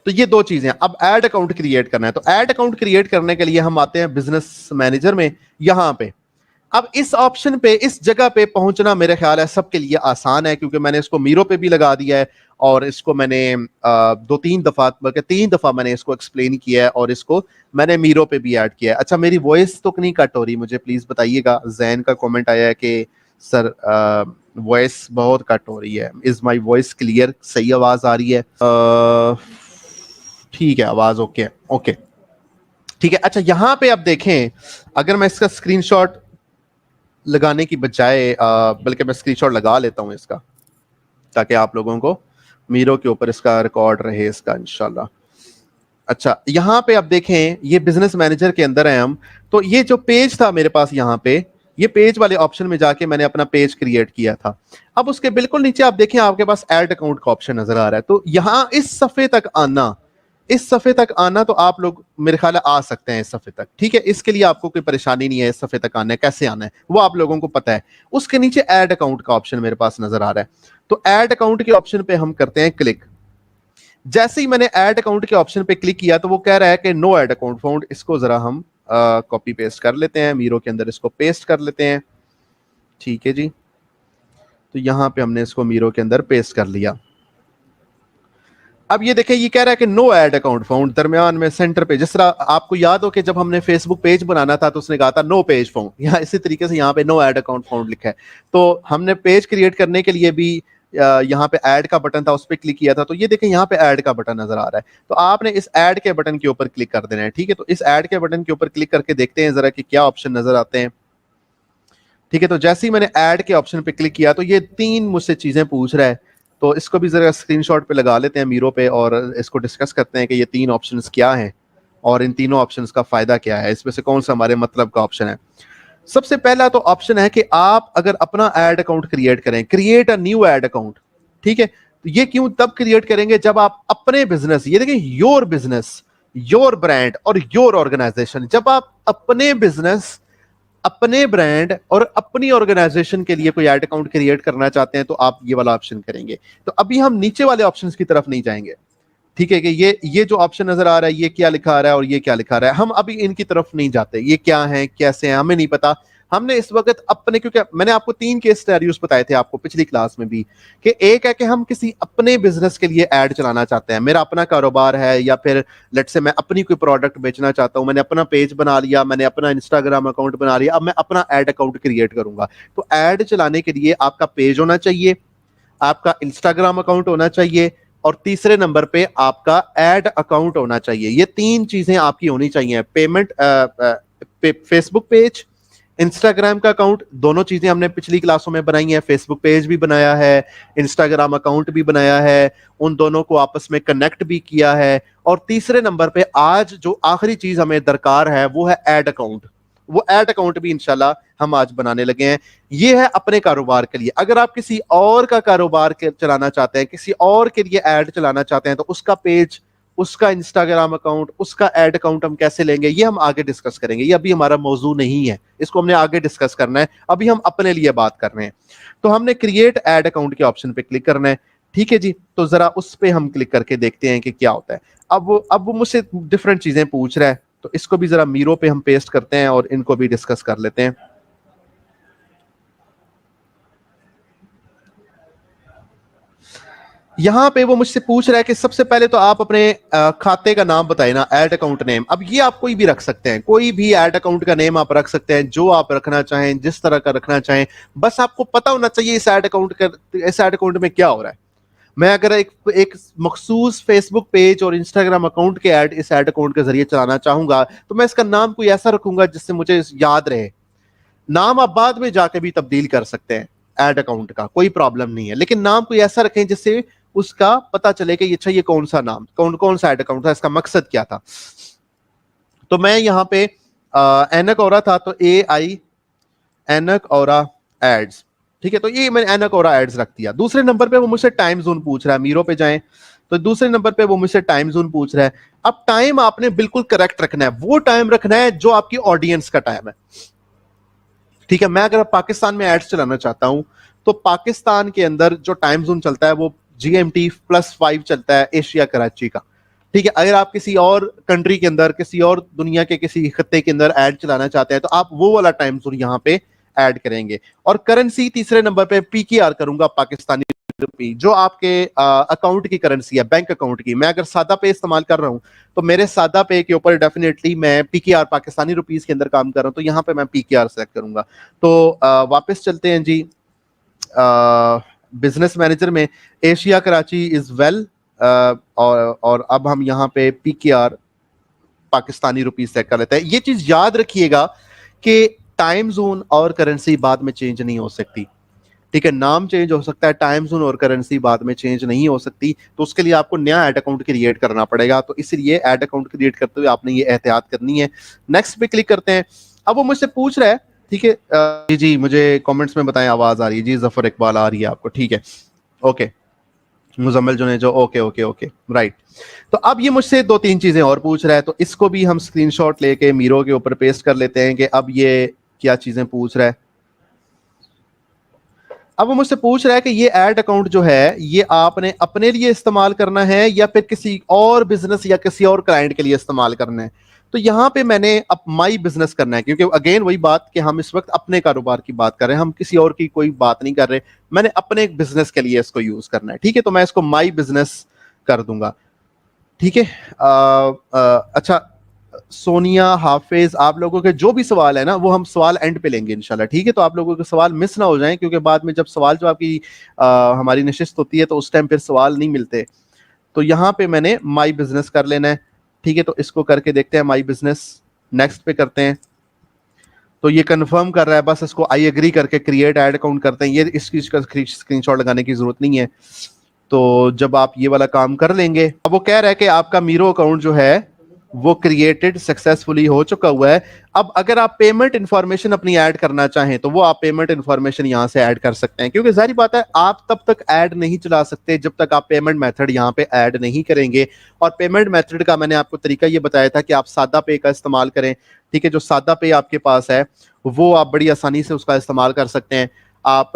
तो ये दो चीजें। अब ऐड अकाउंट क्रिएट करना है, तो ऐड अकाउंट क्रिएट करने के लिए हम आते हैं बिजनेस मैनेजर में, यहां पे। अब इस ऑप्शन पे, इस जगह पे पहुंचना मेरे ख्याल है सबके लिए आसान है, क्योंकि मैंने इसको मीरो पे भी लगा दिया है और इसको मैंने दो तीन दफा, बल्कि तीन दफा मैंने इसको एक्सप्लेन किया है और इसको मैंने मीरो पे भी ऐड किया है। अच्छा, मेरी वॉइस तो नहीं कट हो रही? मुझे प्लीज बताइएगा। जैन का कमेंट आया है कि सर वॉइस बहुत कट हो रही है। Is my voice clear? सही आवाज आ रही है? ठीक है, आवाज ओके है, ओके, ठीक है। अच्छा, यहां पे आप देखें, अगर मैं इसका स्क्रीनशॉट लगाने की बजाय बल्कि मैं स्क्रीनशॉट लगा लेता हूं इसका, ताकि आप लोगों को मीरो के ऊपर इसका रिकॉर्ड रहे इसका इंशाल्लाह। अच्छा, यहां पे आप देखें, ये बिजनेस मैनेजर के अंदर है हम। तो ये जो पेज था मेरे पास यहाँ पे, ये पेज वाले ऑप्शन में जाके मैंने अपना पेज क्रिएट किया था। अब उसके बिल्कुल नीचे आप देखें, आपके पास ऐड अकाउंट का ऑप्शन नजर आ रहा है। तो यहां इस सफे तक आना, इस सफे तक आना, तो आप लोग मेरे ख्याल है आ सकते हैं इस सफे तक। ठीक है, इसके लिए आपको कोई परेशानी नहीं है। इस सफे तक आना है, कैसे आना है वो आप लोगों को पता है। उसके नीचे ऐड अकाउंट का ऑप्शन मेरे पास नजर आ रहा है। तो ऐड अकाउंट के ऑप्शन पे हम करते हैं क्लिक। जैसे ही मैंने ऐड अकाउंट के ऑप्शन पे क्लिक किया तो वो कह रहा है कि नो ऐड अकाउंट फाउंड। इसको जरा हम कॉपी पेस्ट कर लेते हैं, मीरो के अंदर इसको पेस्ट कर लेते हैं। ठीक है जी, तो यहां पे हमने इसको मीरो के अंदर पेस्ट कर लिया। अब ये देखें, ये कह रहा है कि नो ऐड अकाउंट फाउंड। दरमियान में सेंटर पे, जिस तरह आपको याद हो कि जब हमने फेसबुक पेज बनाना था तो उसने कहा था नो पेज फाउंड, यहाँ इसी तरीके से यहाँ पे नो ऐड अकाउंट फाउंड लिखा है। तो हमने पेज क्रिएट करने के लिए भी यहाँ पे ऐड का बटन था, उस पर क्लिक किया था। तो ये देखें, यहाँ पे ऐड का बटन नजर आ रहा है। तो आपने इस ऐड के बटन के ऊपर क्लिक कर देना है। ठीक है, तो इस ऐड के बटन के ऊपर क्लिक करके देखते हैं जरा कि क्या ऑप्शन नजर आते हैं। ठीक है, तो जैसे ही मैंने ऐड के ऑप्शन पे क्लिक किया तो ये तीन मुझसे चीजें पूछ रहा है। तो इसको भी जरा स्क्रीनशॉट पे लगा लेते हैं मीरो पे और इसको डिस्कस करते हैं कि ये तीन ऑप्शंस क्या हैं और इन तीनों ऑप्शंस का फायदा क्या है, इसमें से कौन सा हमारे मतलब का ऑप्शन है। सबसे पहला तो ऑप्शन है कि आप अगर अपना ऐड अकाउंट क्रिएट करें, create a new add account. ठीक है, तो ये क्यों तब क्रिएट करेंगे जब आप अपने बिजनेस, ये देखिए, योर बिजनेस, योर ब्रांड और योर ऑर्गेनाइजेशन, जब आप अपने बिजनेस, अपने ब्रांड और अपनी ऑर्गेनाइजेशन के लिए कोई ऐड अकाउंट क्रिएट करना चाहते हैं तो आप ये वाला ऑप्शन करेंगे। तो अभी हम नीचे वाले ऑप्शंस की तरफ नहीं जाएंगे। ठीक है, कि ये जो ऑप्शन नजर आ रहा है, ये क्या लिखा आ रहा है और ये क्या लिखा आ रहा है, हम अभी इनकी तरफ नहीं जाते। ये क्या है, कैसे हैं, हमें नहीं पता। हमने इस वक्त अपने, क्योंकि मैंने आपको तीन केस सिनेरियोस बताए थे आपको पिछली क्लास में भी, कि एक है कि हम किसी अपने बिजनेस के लिए ऐड चलाना चाहते हैं, मेरा अपना कारोबार है, या फिर लेट्स से मैं अपनी कोई प्रोडक्ट बेचना चाहता हूं, मैंने अपना पेज बना लिया, मैंने अपना इंस्टाग्राम अकाउंट बना लिया, अब मैं अपना ऐड अकाउंट क्रिएट करूंगा। तो ऐड चलाने के लिए आपका पेज होना चाहिए, आपका इंस्टाग्राम अकाउंट होना चाहिए और तीसरे नंबर पे आपका ऐड अकाउंट होना चाहिए। ये तीन चीजें आपकी होनी चाहिए। पेमेंट, फेसबुक पेज, इंस्टाग्राम का अकाउंट, दोनों चीजें हमने पिछली क्लासों में बनाई हैं। फेसबुक पेज भी बनाया है, इंस्टाग्राम अकाउंट भी बनाया है, उन दोनों को आपस में कनेक्ट भी किया है। और तीसरे नंबर पे आज जो आखिरी चीज हमें दरकार है वो है ऐड अकाउंट। वो ऐड अकाउंट भी इंशाल्लाह हम आज बनाने लगे हैं। ये है अपने कारोबार के लिए। अगर आप किसी और का कारोबार चलाना चाहते हैं, किसी और के लिए ऐड चलाना चाहते हैं, तो उसका पेज, उसका इंस्टाग्राम अकाउंट, उसका ऐड अकाउंट हम कैसे लेंगे, ये हम आगे डिस्कस करेंगे। ये अभी हमारा मौजू नहीं है, इसको हमने आगे डिस्कस करना है। अभी हम अपने लिए बात कर रहे हैं। तो हमने क्रिएट ऐड अकाउंट के ऑप्शन पे क्लिक करना है। ठीक है जी, तो जरा उस पे हम क्लिक करके देखते हैं कि क्या होता है। अब वो मुझसे डिफरेंट चीजें पूछ रहा है, तो इसको भी जरा मीरो पे हम पेस्ट करते हैं और इनको भी डिस्कस कर लेते हैं। यहां पे वो मुझसे पूछ रहा है कि सबसे पहले तो आप अपने खाते का नाम बताएं ना, ऐड अकाउंट नेम। अब ये आप कोई भी रख सकते हैं, कोई भी ऐड अकाउंट का नेम आप रख सकते हैं, जो आप रखना चाहें, जिस तरह का रखना चाहें। बस आपको पता होना चाहिए इस ऐड अकाउंट में क्या हो रहा है। मैं अगर एक मखसूस फेसबुक पेज और इंस्टाग्राम अकाउंट के ऐड इस ऐड अकाउंट के जरिए चलाना चाहूंगा तो मैं इसका नाम कोई ऐसा रखूंगा जिससे मुझे याद रहे। नाम आप बाद में जाके भी तब्दील कर सकते हैं ऐड अकाउंट का, कोई प्रॉब्लम नहीं है, लेकिन नाम कोई ऐसा रखें जिससे उसका पता चले कि अच्छा ये कौन सा नाम, कौन कौन सा ऐड अकाउंट था, इसका मकसद क्या था। तो मैं यहाँ पे एनक और था, तो AI एनक और एड्स। ठीक है, तो ये मैंने एनक और एड्स रख दिया। दूसरे नंबर पे वो मुझसे टाइम जोन पूछ रहा है। मीरो पे जाएं, तो दूसरे नंबर पे वो मुझसे टाइम जोन पूछ रहा है। अब टाइम आपने बिल्कुल करेक्ट रखना है, वो टाइम रखना है जो आपकी ऑडियंस का टाइम है। ठीक है, मैं अगर पाकिस्तान में एड्स चलाना चाहता हूं तो पाकिस्तान के अंदर जो टाइम जोन चलता है वो GMT+5 चलता है एशिया कराची का। ठीक है, अगर आप किसी और कंट्री के अंदर, किसी और दुनिया के किसी खत्ते के अंदर ऐड चलाना चाहते हैं तो आप वो वाला टाइम जोन यहाँ पे ऐड करेंगे। और करेंसी तीसरे नंबर पे PKR करूंगा, पाकिस्तानी रुपी, जो आपके अकाउंट की करेंसी है, बैंक अकाउंट की। मैं अगर सादा पे इस्तेमाल कर रहा हूं तो मेरे सादा पे के ऊपर डेफिनेटली मैं PKR, पाकिस्तानी रुपीस के अंदर काम कर रहा हूं, तो यहाँ पे मैं PKR सेलेक्ट करूंगा। तो वापस चलते हैं जी बिजनेस मैनेजर में, एशिया कराची इज वेल, और अब हम यहाँ पे PKR पाकिस्तानी रुपीस सेट कर लेते हैं। ये चीज याद रखिएगा कि टाइम जोन और करेंसी बाद में चेंज नहीं हो सकती। ठीक है, नाम चेंज हो सकता है, टाइम जोन और करेंसी बाद में चेंज नहीं हो सकती। तो उसके लिए आपको नया ऐड अकाउंट क्रिएट करना पड़ेगा, तो इसलिए ऐड अकाउंट क्रिएट करते हुए आपने ये एहतियात करनी है। नेक्स्ट पे क्लिक करते हैं। अब वो मुझसे पूछ रहा है, ठीक है जी जी, मुझे कमेंट्स में बताएं आवाज आ रही है जी, जफर इकबाल आ रही है आपको? ठीक है, okay, Muzammil Junejo, okay okay okay, right. तो अब ये मुझसे दो तीन चीजें और पूछ रहा है, तो इसको भी हम स्क्रीनशॉट लेके मीरो के ऊपर पेस्ट कर लेते हैं कि अब ये क्या चीजें पूछ रहा है। अब वो मुझसे पूछ रहा है कि ये ऐड अकाउंट जो है ये आपने अपने लिए इस्तेमाल करना है या फिर किसी और बिजनेस या किसी और क्लाइंट के लिए इस्तेमाल करना है। तो यहां पे मैंने अब माई बिजनेस करना है, क्योंकि अगेन वही बात कि हम इस वक्त अपने कारोबार की बात कर रहे हैं, हम किसी और की कोई बात नहीं कर रहे। मैंने अपने एक बिजनेस के लिए इसको यूज करना है। ठीक है, तो मैं इसको माई बिजनेस कर दूंगा। ठीक है, अच्छा सोनिया, हाफिज, आप लोगों के जो भी सवाल है ना वो हम सवाल एंड पे लेंगे इंशाल्लाह। ठीक है, तो आप लोगों के सवाल मिस ना हो जाएं, क्योंकि बाद में जब सवाल जवाब की हमारी नशिस्त होती है तो उस टाइम फिर सवाल नहीं मिलते। तो यहाँ पे मैंने माई बिजनेस कर लेना है। ठीक है, तो इसको करके देखते हैं माई बिजनेस, नेक्स्ट पे करते हैं। तो ये कंफर्म कर रहा है, बस इसको आई एग्री करके क्रिएट ऐड अकाउंट करते हैं। ये इस चीज का स्क्रीनशॉट लगाने की जरूरत नहीं है। तो जब आप ये वाला काम कर लेंगे, अब वो कह रहा है कि आपका मीरो अकाउंट जो है वो क्रिएटेड सक्सेसफुली हो चुका हुआ है। अब अगर आप पेमेंट इंफॉर्मेशन अपनी ऐड करना चाहें तो वो आप पेमेंट इंफॉर्मेशन यहां से ऐड कर सकते हैं, क्योंकि जाहिर बात है आप तब तक ऐड नहीं चला सकते जब तक आप पेमेंट मेथड यहां पे ऐड नहीं करेंगे। और पेमेंट मेथड का मैंने आपको तरीका ये बताया था कि आप सादा पे का इस्तेमाल करें। ठीक है, जो सादा पे आपके पास है वो आप बड़ी आसानी से उसका इस्तेमाल कर सकते हैं। आप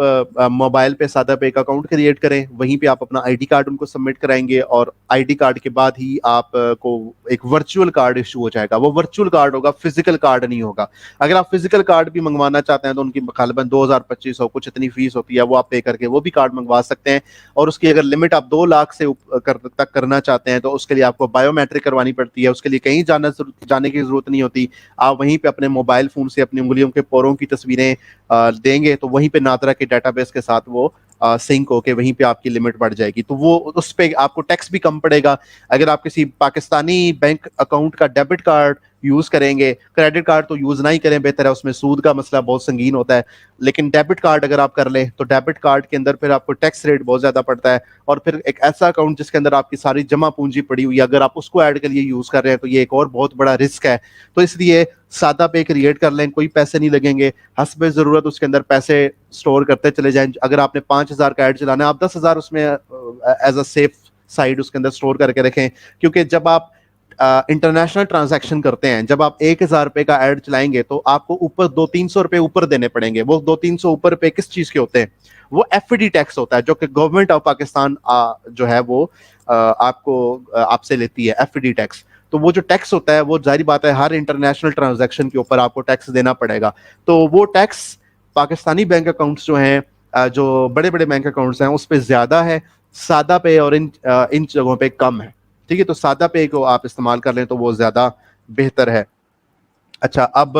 मोबाइल पे सादा पे का अकाउंट क्रिएट करें, वहीं पे आप अपना आईडी कार्ड उनको सबमिट कराएंगे और आईडी कार्ड के बाद ही आप को एक वर्चुअल कार्ड इशू हो जाएगा। वो वर्चुअल कार्ड होगा, फिजिकल कार्ड नहीं होगा। अगर आप फिजिकल कार्ड भी मंगवाना चाहते हैं तो उनकी गालिबन 2000-2500 कुछ इतनी फीस होती है, वो आप पे करके वो भी कार्ड मंगवा सकते हैं। और उसकी अगर लिमिट आप 2 लाख से तक करना चाहते हैं तो उसके लिए आपको बायोमेट्रिक करवानी पड़ती है। उसके लिए कहीं जाने की जरूरत नहीं होती। आप वहीं पे अपने मोबाइल फोन से अपनी उंगलियों के पोरों की तस्वीरें देंगे तो वहीं पे नादरा के डाटाबेस के साथ वो सिंक होके वहीं पे आपकी लिमिट बढ़ जाएगी। तो वो उस पे आपको टैक्स भी कम पड़ेगा। अगर आप किसी पाकिस्तानी बैंक अकाउंट का डेबिट कार्ड यूज करेंगे, क्रेडिट कार्ड तो यूज ना ही करें, बेहतर है, उसमें सूद का मसला बहुत संगीन होता है। लेकिन डेबिट कार्ड अगर आप कर लें तो डेबिट कार्ड के अंदर फिर आपको टैक्स रेट बहुत ज्यादा पड़ता है। और फिर एक ऐसा अकाउंट जिसके अंदर आपकी सारी जमा पूंजी पड़ी हुई है, अगर आप उसको ऐड के लिए यूज कर रहे हैं तो ये एक और बहुत बड़ा रिस्क है। तो इसलिए सादा पे क्रिएट कर लें, कोई पैसे नहीं लगेंगे, हस्बे जरूरत उसके अंदर पैसे स्टोर करते चले जाएं। अगर आपने 5000 का ऐड चलाना है, आप 10,000 उसमें एज अ सेफ साइड उसके अंदर स्टोर करके रखें। क्योंकि जब आप इंटरनेशनल ट्रांजैक्शन करते हैं, जब आप 1000 रुपए का ऐड चलाएंगे तो आपको ऊपर 200-300 रुपए ऊपर देने पड़ेंगे। वो 200-300 ऊपर रुपए किस चीज के होते हैं? वो एफडी टैक्स होता है, जो कि गवर्नमेंट ऑफ पाकिस्तान जो है वो आपको आपसे लेती है, एफडी टैक्स। तो वो जो टैक्स होता है वो जाहिर बात है हर इंटरनेशनल ट्रांजैक्शन के ऊपर आपको टैक्स देना पड़ेगा। तो वो टैक्स पाकिस्तानी बैंक अकाउंट्स जो हैं, जो बड़े बड़े बैंक अकाउंट्स हैं, उस पर ज्यादा है, सादा पे और इन जगहों पे कम है। ठीक है, तो सादा पे को आप इस्तेमाल कर लें तो वो ज्यादा बेहतर है। अच्छा, अब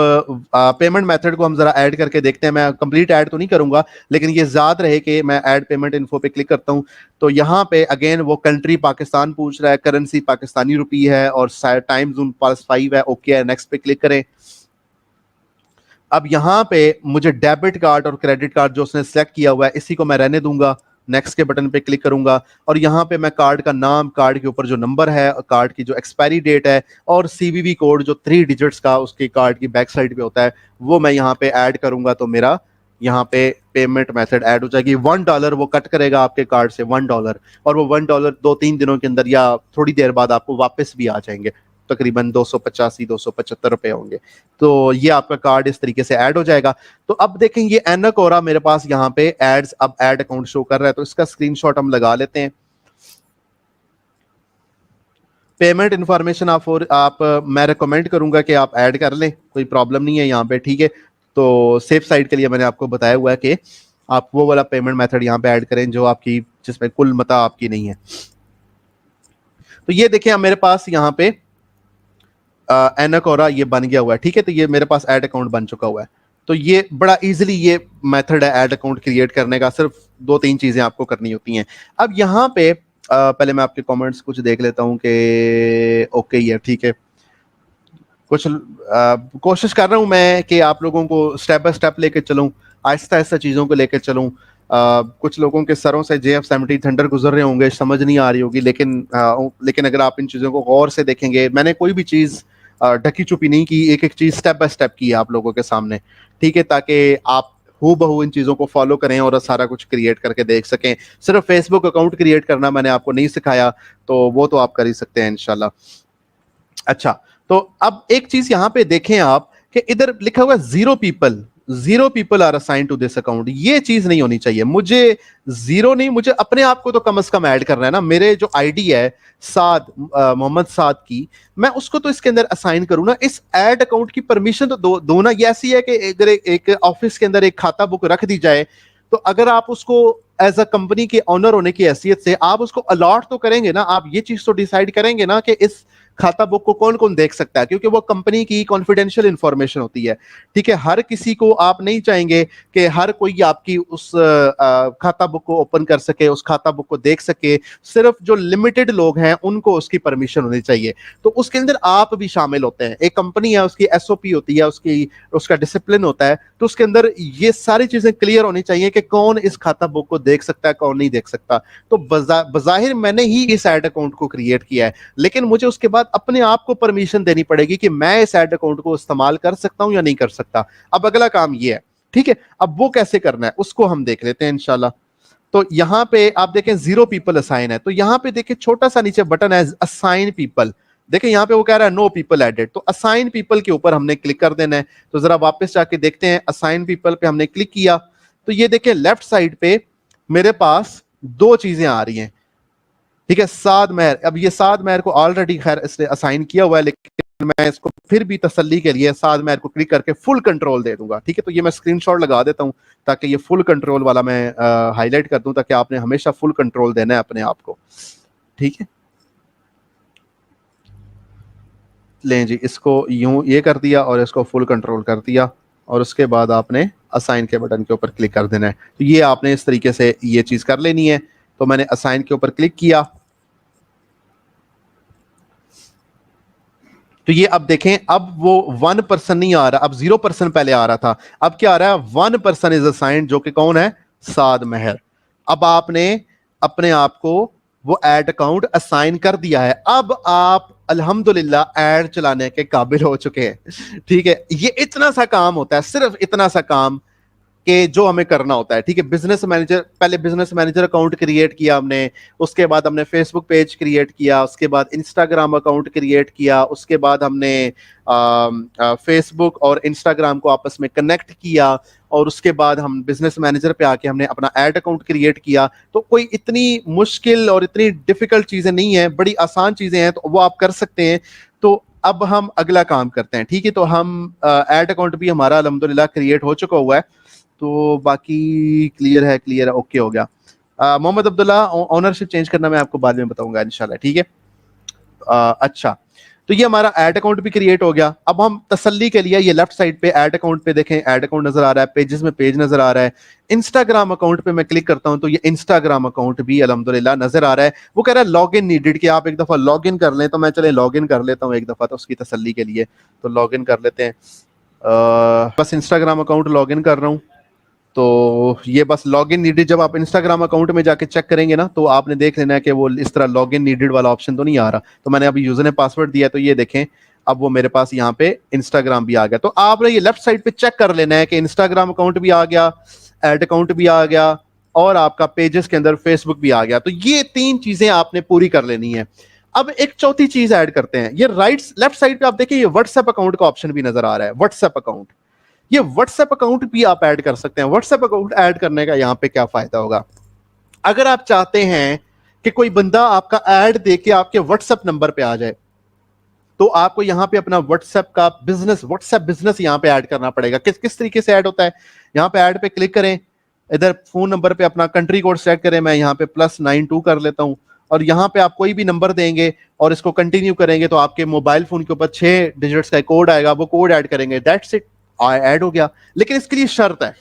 पेमेंट मेथड को हम जरा ऐड करके देखते हैं। मैं कंप्लीट ऐड तो नहीं करूंगा, लेकिन ये याद रहे कि मैं ऐड पेमेंट इन्फो पे क्लिक करता हूं तो यहाँ पे अगेन वो कंट्री पाकिस्तान पूछ रहा है, करेंसी पाकिस्तानी रुपी है और टाइम जोन +5 है। ओके है, नेक्स्ट पे क्लिक करें। अब यहाँ पे मुझे डेबिट कार्ड और क्रेडिट कार्ड जो उसने सेलेक्ट किया हुआ है इसी को मैं रहने दूंगा। नेक्स्ट के बटन पे क्लिक करूंगा और यहाँ पे मैं कार्ड का नाम, कार्ड के ऊपर जो नंबर है, कार्ड की जो एक्सपायरी डेट है और CVV कोड जो 3 डिजिट्स का उसके कार्ड की बैक साइड पे होता है वो मैं यहाँ पे ऐड करूंगा। तो मेरा यहाँ पे पेमेंट मेथड ऐड हो जाएगी। $1 वो कट करेगा आपके कार्ड से, $1, और वो $1 2-3 दिनों के अंदर या थोड़ी देर बाद आपको वापस भी आ जाएंगे। तकरीबन 285-275 रुपए होंगे। तो ये आपका कार्ड इस तरीके से ऐड हो जाएगा। तो अब देखें ये एनाकोरा मेरे पास यहाँ पे एड्स, अब ऐड अकाउंट शो कर रहा है, तो इसका स्क्रीनशॉट हम लगा लेते हैं। पेमेंट इन्फॉर्मेशन आप मैं रिकमेंड करूंगा कि आप ऐड कर लें, कोई प्रॉब्लम नहीं है यहाँ पे, ठीक है। तो सेफ साइड के लिए मैंने आपको बताया हुआ है कि आप वो वाला पेमेंट मेथड यहाँ पे ऐड करें जो आपकी, जिसमें कुल मता आपकी नहीं है। तो ये देखिए मेरे पास यहाँ पे एनाकोरा ये बन गया हुआ है, ठीक है। तो ये मेरे पास ऐड अकाउंट बन चुका हुआ है। तो ये बड़ा इजीली ये मेथड है ऐड अकाउंट क्रिएट करने का, सिर्फ 2-3 चीजें आपको करनी होती हैं। अब यहाँ पे पहले मैं आपके कमेंट्स कुछ देख लेता हूँ कि ओके ये ठीक है। कुछ कोशिश कर रहा हूँ मैं कि आप लोगों को स्टेप बाय स्टेप लेके चलूँ, आहिस्ता आहिस्ता चीज़ों को लेकर चलूँ। कुछ लोगों के सरों से JF-70 थंडर गुजर रहे होंगे, समझ नहीं आ रही होगी, लेकिन अगर आप इन चीज़ों को गौर से देखेंगे, मैंने कोई भी चीज़ ढकी छुपी नहीं की, एक एक चीज़ स्टेप बाय स्टेप की है आप लोगों के सामने, ठीक है, ताकि आप हूबहू इन चीज़ों को फॉलो करें और सारा कुछ क्रिएट करके देख सकें। सिर्फ फेसबुक अकाउंट क्रिएट करना मैंने आपको नहीं सिखाया, तो वो तो आप कर ही सकते हैं इंशाल्लाह। अच्छा, तो अब एक चीज यहां पे देखें आप कि इधर लिखा हुआ है zero people are assign to this account. ये चीज नहीं होनी चाहिए। मुझे जीरो नहीं, मुझे अपने आप को तो कम से कम ऐड करना है ना। मेरे जो आईडी है साद, मोहम्मद साद की, मैं उसको तो इसके अंदर असाइन करूँ ना। इस ऐड अकाउंट की परमिशन तो दो ना। ये ऐसी है कि अगर एक ऑफिस के अंदर एक खाता बुक रख दी जाए, तो अगर आप उसको एज अ कंपनी के ऑनर होने की हैसियत से आप उसको अलॉट तो करेंगे ना, आप ये चीज तो डिसाइड करेंगे ना कि इस खाता बुक को कौन कौन देख सकता है, क्योंकि वो कंपनी की कॉन्फिडेंशियल इंफॉर्मेशन होती है, ठीक है। हर किसी को आप नहीं चाहेंगे कि हर कोई आपकी उस खाता बुक को ओपन कर सके, उस खाता बुक को देख सके। सिर्फ जो लिमिटेड लोग हैं उनको उसकी परमिशन होनी चाहिए। तो उसके अंदर आप भी शामिल होते हैं। एक कंपनी है, उसकी SOP होती है, उसका डिसिप्लिन होता है, तो उसके अंदर ये सारी चीजें क्लियर होनी चाहिए कि कौन इस खाता बुक को देख सकता है, कौन नहीं देख सकता। तो बजाहिर मैंने ही इस ऐड अकाउंट को क्रिएट किया है, लेकिन मुझे उसके बाद अपने आप को परमिशन देनी पड़ेगी कि मैं इस ऐड अकाउंट को इस्तेमाल कर सकता हूं या नहीं कर सकता। अब अगला काम ये है, ठीक है। अब वो कैसे करना है उसको हम देख लेते हैं इंशाल्लाह। तो यहां पे आप देखें जीरो पीपल असाइन है, तो यहां पे देखिए छोटा सा नीचे बटन है असाइन पीपल। देखिए यहां पे वो कह रहा है नो पीपल एडेड, तो असाइन पीपल के ऊपर हमने क्लिक कर देना है। तो जरा वापस जाके देखते हैं, असाइन पीपल पे हमने क्लिक किया तो ये देखिए लेफ्ट साइड पे मेरे पास दो चीजें आ रही हैं, ठीक है। साद महर, अब ये साद महर को ऑलरेडी खैर इसने असाइन किया हुआ है, लेकिन मैं इसको फिर भी तसल्ली के लिए साद महर को क्लिक करके फुल कंट्रोल दे दूंगा, ठीक है। तो ये मैं स्क्रीनशॉट लगा देता हूं ताकि ये फुल कंट्रोल वाला मैं हाईलाइट कर दूं, ताकि आपने हमेशा फुल कंट्रोल देना है अपने आप को, ठीक है। लें जी, इसको यूं ये कर दिया और इसको फुल कंट्रोल कर दिया, और उसके बाद आपने असाइन के बटन के ऊपर क्लिक कर देना है। तो ये आपने इस तरीके से ये चीज कर लेनी है। तो मैंने असाइन के ऊपर क्लिक किया, तो ये अब देखें, अब वो 1 पर्सन नहीं आ रहा, अब 0 पर्सन पहले आ रहा था, अब क्या आ रहा है 1 पर्सन इज असाइंड, जो कि कौन है, साद महर। अब आपने अपने आप को वो एड अकाउंट असाइन कर दिया है। अब आप अल्हम्दुलिल्लाह ऐड चलाने के काबिल हो चुके हैं, ठीक है। ये इतना सा काम होता है, सिर्फ इतना सा काम कि जो हमें करना होता है, ठीक है। बिजनेस मैनेजर, पहले बिजनेस मैनेजर अकाउंट क्रिएट किया हमने, उसके बाद हमने फेसबुक पेज क्रिएट किया, उसके बाद इंस्टाग्राम अकाउंट क्रिएट किया, उसके बाद हमने फेसबुक और इंस्टाग्राम को आपस में कनेक्ट किया, और उसके बाद हम बिजनेस मैनेजर पे आके हमने अपना ऐड अकाउंट क्रिएट किया। तो कोई इतनी मुश्किल और इतनी डिफिकल्ट चीजें नहीं है, बड़ी आसान चीजें हैं, तो वो आप कर सकते हैं। तो अब हम अगला काम करते हैं, ठीक है। तो हम ऐड अकाउंट भी हमारा अल्हम्दुलिल्लाह क्रिएट हो चुका हुआ है, तो बाकी क्लियर है, ओके हो गया। मोहम्मद अब्दुल्ला, ओनरशिप चेंज करना मैं आपको बाद में बताऊंगा इंशाल्लाह, ठीक है। अच्छा, तो ये हमारा ऐड अकाउंट भी क्रिएट हो गया। अब हम तसल्ली के लिए ये लेफ्ट साइड पे ऐड अकाउंट पे देखें, ऐड अकाउंट नजर आ रहा है, पेजेस में पेज नजर आ रहा है। इंस्टाग्राम अकाउंट पे मैं क्लिक करता हूं तो ये इंस्टाग्राम अकाउंट भी अल्हम्दुलिल्लाह नजर आ रहा है। वो कह रहा है लॉग इन नीडेड, कि आप एक दफा लॉग इन कर लें, तो मैं चले लॉग इन कर लेता हूँ एक दफा, तो उसकी तसल्ली के लिए तो लॉग इन कर लेते हैं। बस इंस्टाग्राम अकाउंट लॉग इन कर रहा हूँ, तो ये बस लॉगिन नीडेड, जब आप इंस्टाग्राम अकाउंट में जाके चेक करेंगे ना, तो आपने देख लेना है कि वो इस तरह लॉगिन नीडेड वाला ऑप्शन तो नहीं आ रहा। तो मैंने अभी यूजर ने पासवर्ड दिया, तो ये देखें अब वो मेरे पास यहाँ पे इंस्टाग्राम भी आ गया। तो आपने ये लेफ्ट साइड पे चेक कर लेना है कि इंस्टाग्राम अकाउंट भी आ गया, एड अकाउंट भी आ गया, और आपका पेजेस के अंदर फेसबुक भी आ गया। तो ये 3 चीजें आपने पूरी कर लेनी है। अब एक चौथी चीज ऐड करते हैं। ये लेफ्ट साइड पे आप देखिए, ये व्हाट्सएप अकाउंट का ऑप्शन भी नजर आ रहा है, व्हाट्सएप अकाउंट। ये व्हाट्सएप अकाउंट भी आप ऐड कर सकते हैं। व्हाट्सएप अकाउंट ऐड करने का यहाँ पे क्या फायदा होगा, अगर आप चाहते हैं कि कोई बंदा आपका ऐड देके आपके व्हाट्सएप नंबर पे आ जाए, तो आपको यहां पे अपना व्हाट्सएप बिजनेस यहां पे ऐड करना पड़ेगा। किस किस तरीके से ऐड होता है, यहां पे ऐड पे क्लिक करें, इधर फोन नंबर पे अपना कंट्री कोड सेट करें, मैं यहां पे +92 कर लेता हूं, और यहां पे आप कोई भी नंबर देंगे और इसको कंटिन्यू करेंगे तो आपके मोबाइल फोन के ऊपर 6 डिजिट्स का कोड आएगा, वो कोड ऐड करेंगे, दैट्स इट, ऐड हो गया। लेकिन इसके लिए शर्त है,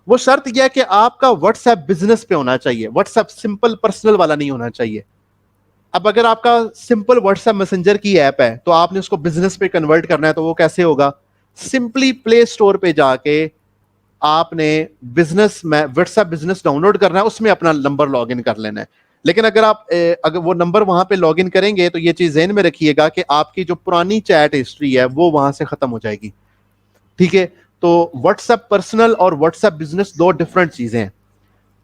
वो शर्त यह है कि आपका व्हाट्सएप बिजनेस पे होना चाहिए, व्हाट्सएप सिंपल पर्सनल वाला नहीं होना चाहिए। अब अगर आपका सिंपल व्हाट्सएप मैसेंजर की ऐप है तो आपने उसको बिजनेस पे कन्वर्ट करना है, तो वो कैसे होगा, सिंपली प्ले स्टोर पे जाके आपने बिजनेस में व्हाट्सएप बिजनेस डाउनलोड करना है, उसमें अपना नंबर लॉग इन कर लेना है। लेकिन अगर आप अगर वो नंबर वहां पे लॉग इन करेंगे तो ये चीज ध्यान में रखिएगा कि आपकी जो पुरानी चैट हिस्ट्री है वो वहां से खत्म हो जाएगी, ठीक है। तो व्हाट्सएप पर्सनल और व्हाट्सएप बिजनेस 2 डिफरेंट चीजें हैं।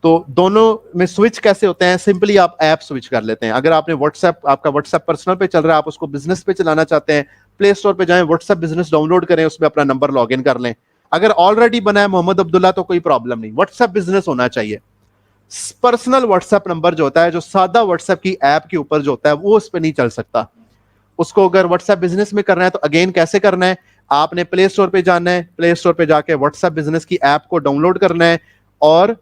तो दोनों में स्विच कैसे होते हैं, सिंपली आप ऐप स्विच कर लेते हैं। अगर आपने आपका व्हाट्सएप पर्सनल पे चल रहा है, आप उसको बिजनेस पे चलाना चाहते हैं, प्ले स्टोर पे जाएं, व्हाट्सएप बिजनेस डाउनलोड करें, उसमें अपना नंबर लॉग इन कर लें। अगर ऑलरेडी बना है मोहम्मद अब्दुल्ला तो कोई प्रॉब्लम नहीं, व्हाट्सएप बिजनेस होना चाहिए। पर्सनल व्हाट्सएप नंबर जो होता है, जो सादा व्हाट्सएप की ऐप के ऊपर जो होता है, वो उस पर नहीं चल सकता। उसको अगर व्हाट्सएप बिजनेस में करना है तो अगेन कैसे करना है, आपने प्ले स्टोर पे जाना है, प्ले स्टोर पे जाके व्हाट्सएप बिजनेस की ऐप को डाउनलोड करना है और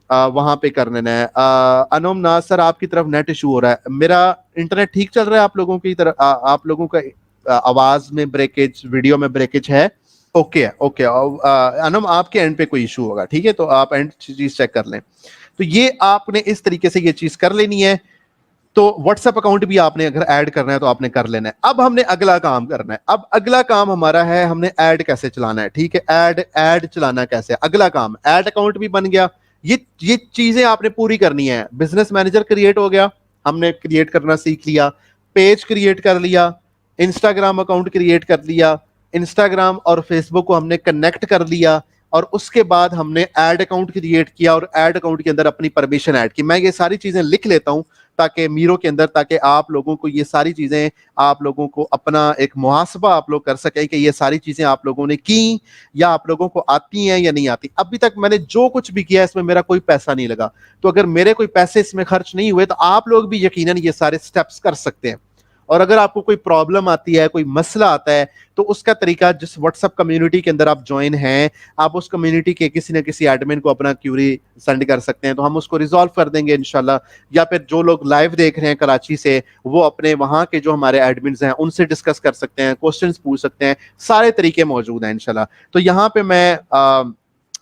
वहां पे कर लेना है। अनोम नाज सर, आपकी तरफ नेट इशू हो रहा है, मेरा इंटरनेट ठीक चल रहा है, आप लोगों की तरफ आप लोगों का आवाज में ब्रेकेज, वीडियो में ब्रेकेज है, ओके है, ओके। अनोम आपके एंड पे कोई इशू होगा, ठीक है, तो आप एंड चीज चेक कर लें। तो ये आपने इस तरीके से ये चीज कर लेनी है। तो व्हाट्सएप अकाउंट भी आपने अगर ऐड करना है तो आपने कर लेना है। अब हमने अगला काम करना है। अब अगला काम हमारा है, हमने ऐड कैसे चलाना है, ठीक है, ऐड चलाना कैसे, अगला काम ऐड अकाउंट भी बन गया। ये चीजें आपने पूरी करनी है। बिजनेस मैनेजर क्रिएट हो गया, हमने क्रिएट करना सीख लिया, पेज क्रिएट कर लिया, इंस्टाग्राम अकाउंट क्रिएट कर लिया, इंस्टाग्राम और फेसबुक को हमने कनेक्ट कर लिया, और उसके बाद हमने ऐड अकाउंट क्रिएट किया और ऐड अकाउंट के अंदर अपनी परमिशन ऐड की। मैं ये सारी चीजें लिख लेता हूं ताकि मीरो के अंदर, ताकि आप लोगों को ये सारी चीजें, आप लोगों को अपना एक मुहासबा आप लोग कर सकें कि ये सारी चीजें आप लोगों ने की या आप लोगों को आती हैं या नहीं आती। अभी तक मैंने जो कुछ भी किया इसमें मेरा कोई पैसा नहीं लगा, तो अगर मेरे कोई पैसे इसमें खर्च नहीं हुए तो आप लोग भी यकीनन ये सारे स्टेप्स कर सकते हैं। और अगर आपको कोई प्रॉब्लम आती है, कोई मसला आता है, तो उसका तरीका, जिस व्हाट्सएप कम्युनिटी के अंदर आप ज्वाइन हैं, आप उस कम्युनिटी के किसी न किसी एडमिन को अपना क्यूरी सेंड कर सकते हैं, तो हम उसको रिजॉल्व कर देंगे इंशाल्लाह। या फिर जो लोग लाइव देख रहे हैं कराची से, वो अपने वहां के जो हमारे एडमिन्स हैं उनसे डिस्कस कर सकते हैं, क्वेश्चंस पूछ सकते हैं, सारे तरीके मौजूद हैं इंशाल्लाह। तो यहाँ पे मैं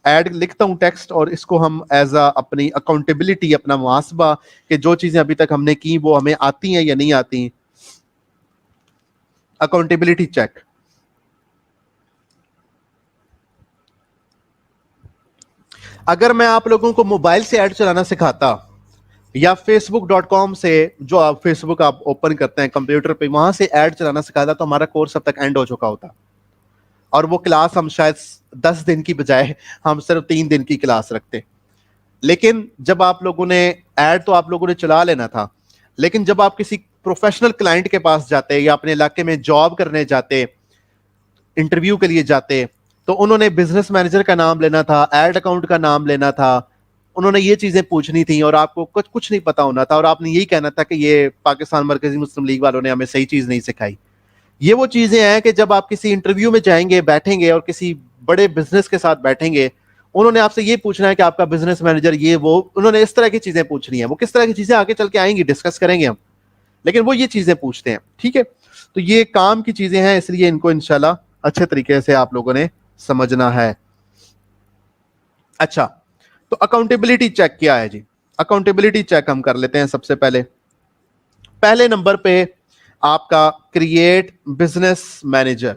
ऐड लिखता हूं टेक्स्ट, और इसको हम एज अपनी अकाउंटेबिलिटी, अपना मुहासबा कि जो चीजें अभी तक हमने की वो हमें आती हैं या नहीं आती, अकाउंटेबिलिटी चेक। अगर मैं आप लोगों को मोबाइल से ऐड चलाना सिखाता या facebook.com से, जो आप फेसबुक आप ओपन करते हैं कंप्यूटर पे, वहां से ऐड चलाना सिखाता, तो हमारा कोर्स अब तक एंड हो चुका होता, और वो क्लास हम शायद 10 दिन की बजाय हम सिर्फ 3 दिन की क्लास रखते। लेकिन जब आप लोगों ने ऐड, तो आप लोगों ने चला लेना था, लेकिन जब आप किसी प्रोफेशनल क्लाइंट के पास जाते या अपने इलाके में जॉब करने जाते, इंटरव्यू के लिए जाते, तो उन्होंने बिजनेस मैनेजर का नाम लेना था, ऐड अकाउंट का नाम लेना था, उन्होंने ये चीजें पूछनी थी, और आपको कुछ नहीं पता होना था, और आपने यही कहना था कि ये पाकिस्तान मरकजी मुस्लिम लीग वालों ने हमें सही चीज नहीं सिखाई। ये वो चीजें हैं कि जब आप किसी इंटरव्यू में जाएंगे, बैठेंगे और किसी बड़े बिजनेस के साथ बैठेंगे, उन्होंने आपसे ये पूछना है कि आपका बिजनेस मैनेजर ये वो, उन्होंने इस तरह की चीजें पूछनी है। वो किस तरह की चीजें आगे चल के आएंगी, डिस्कस करेंगे हम, लेकिन वो ये चीजें पूछते हैं, ठीक है। तो ये काम की चीजें हैं, इसलिए इनको इंशाल्लाह अच्छे तरीके से आप लोगों ने समझना है। अच्छा, तो अकाउंटेबिलिटी चेक क्या है जी, अकाउंटेबिलिटी चेक हम कर लेते हैं। सबसे पहले नंबर पे आपका create business manager,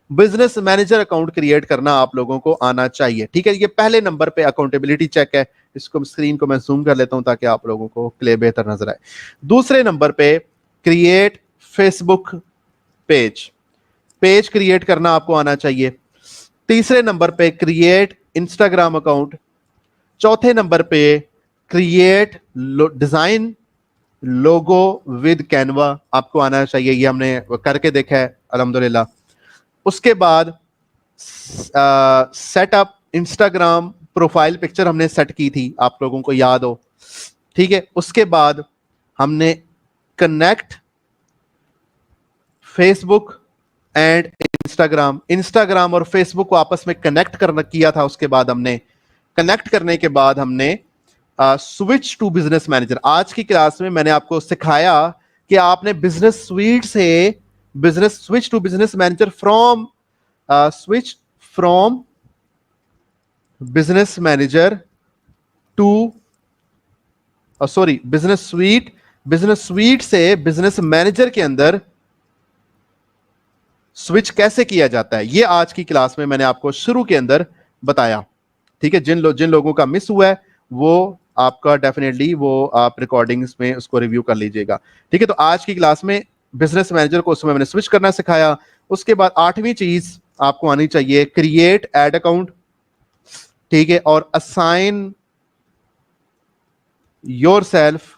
business manager account create करना आप लोगों को आना चाहिए, ठीक है। ये पहले नंबर पे अकाउंटेबिलिटी चेक है। इसको स्क्रीन को मैं जूम कर लेता हूं ताकि आप लोगों को क्लियर बेहतर नजर आए। दूसरे नंबर पे create Facebook page, page create करना आपको आना चाहिए। तीसरे नंबर पे क्रिएट इंस्टाग्राम अकाउंट। चौथे नंबर पे create design logo with Canva आपको आना चाहिए, ये हमने करके देखा है अल्हम्दुलिल्लाह। उसके बाद सेटअप इंस्टाग्राम प्रोफाइल पिक्चर हमने सेट की थी, आप लोगों को याद हो, ठीक है। उसके बाद हमने कनेक्ट फेसबुक एंड इंस्टाग्राम और फेसबुक को आपस में कनेक्ट करना किया था। उसके बाद हमने कनेक्ट करने के बाद हमने स्विच टू बिजनेस मैनेजर। आज की क्लास में मैंने आपको सिखाया कि आपने बिजनेस स्वीट से business switch to business manager from switch from business manager to sorry business suite से बिजनेस मैनेजर के अंदर स्विच कैसे किया जाता है, ये आज की क्लास में मैंने आपको शुरू के अंदर बताया, ठीक है। जिन लोगों का मिस हुआ है वो आपका डेफिनेटली वो आप रिकॉर्डिंग्स में उसको रिव्यू कर लीजिएगा, ठीक है। तो आज की क्लास में बिजनेस मैनेजर को उसमें मैंने स्विच करना सिखाया। उसके बाद 8वीं चीज आपको आनी चाहिए क्रिएट एड अकाउंट, ठीक है, और assign yourself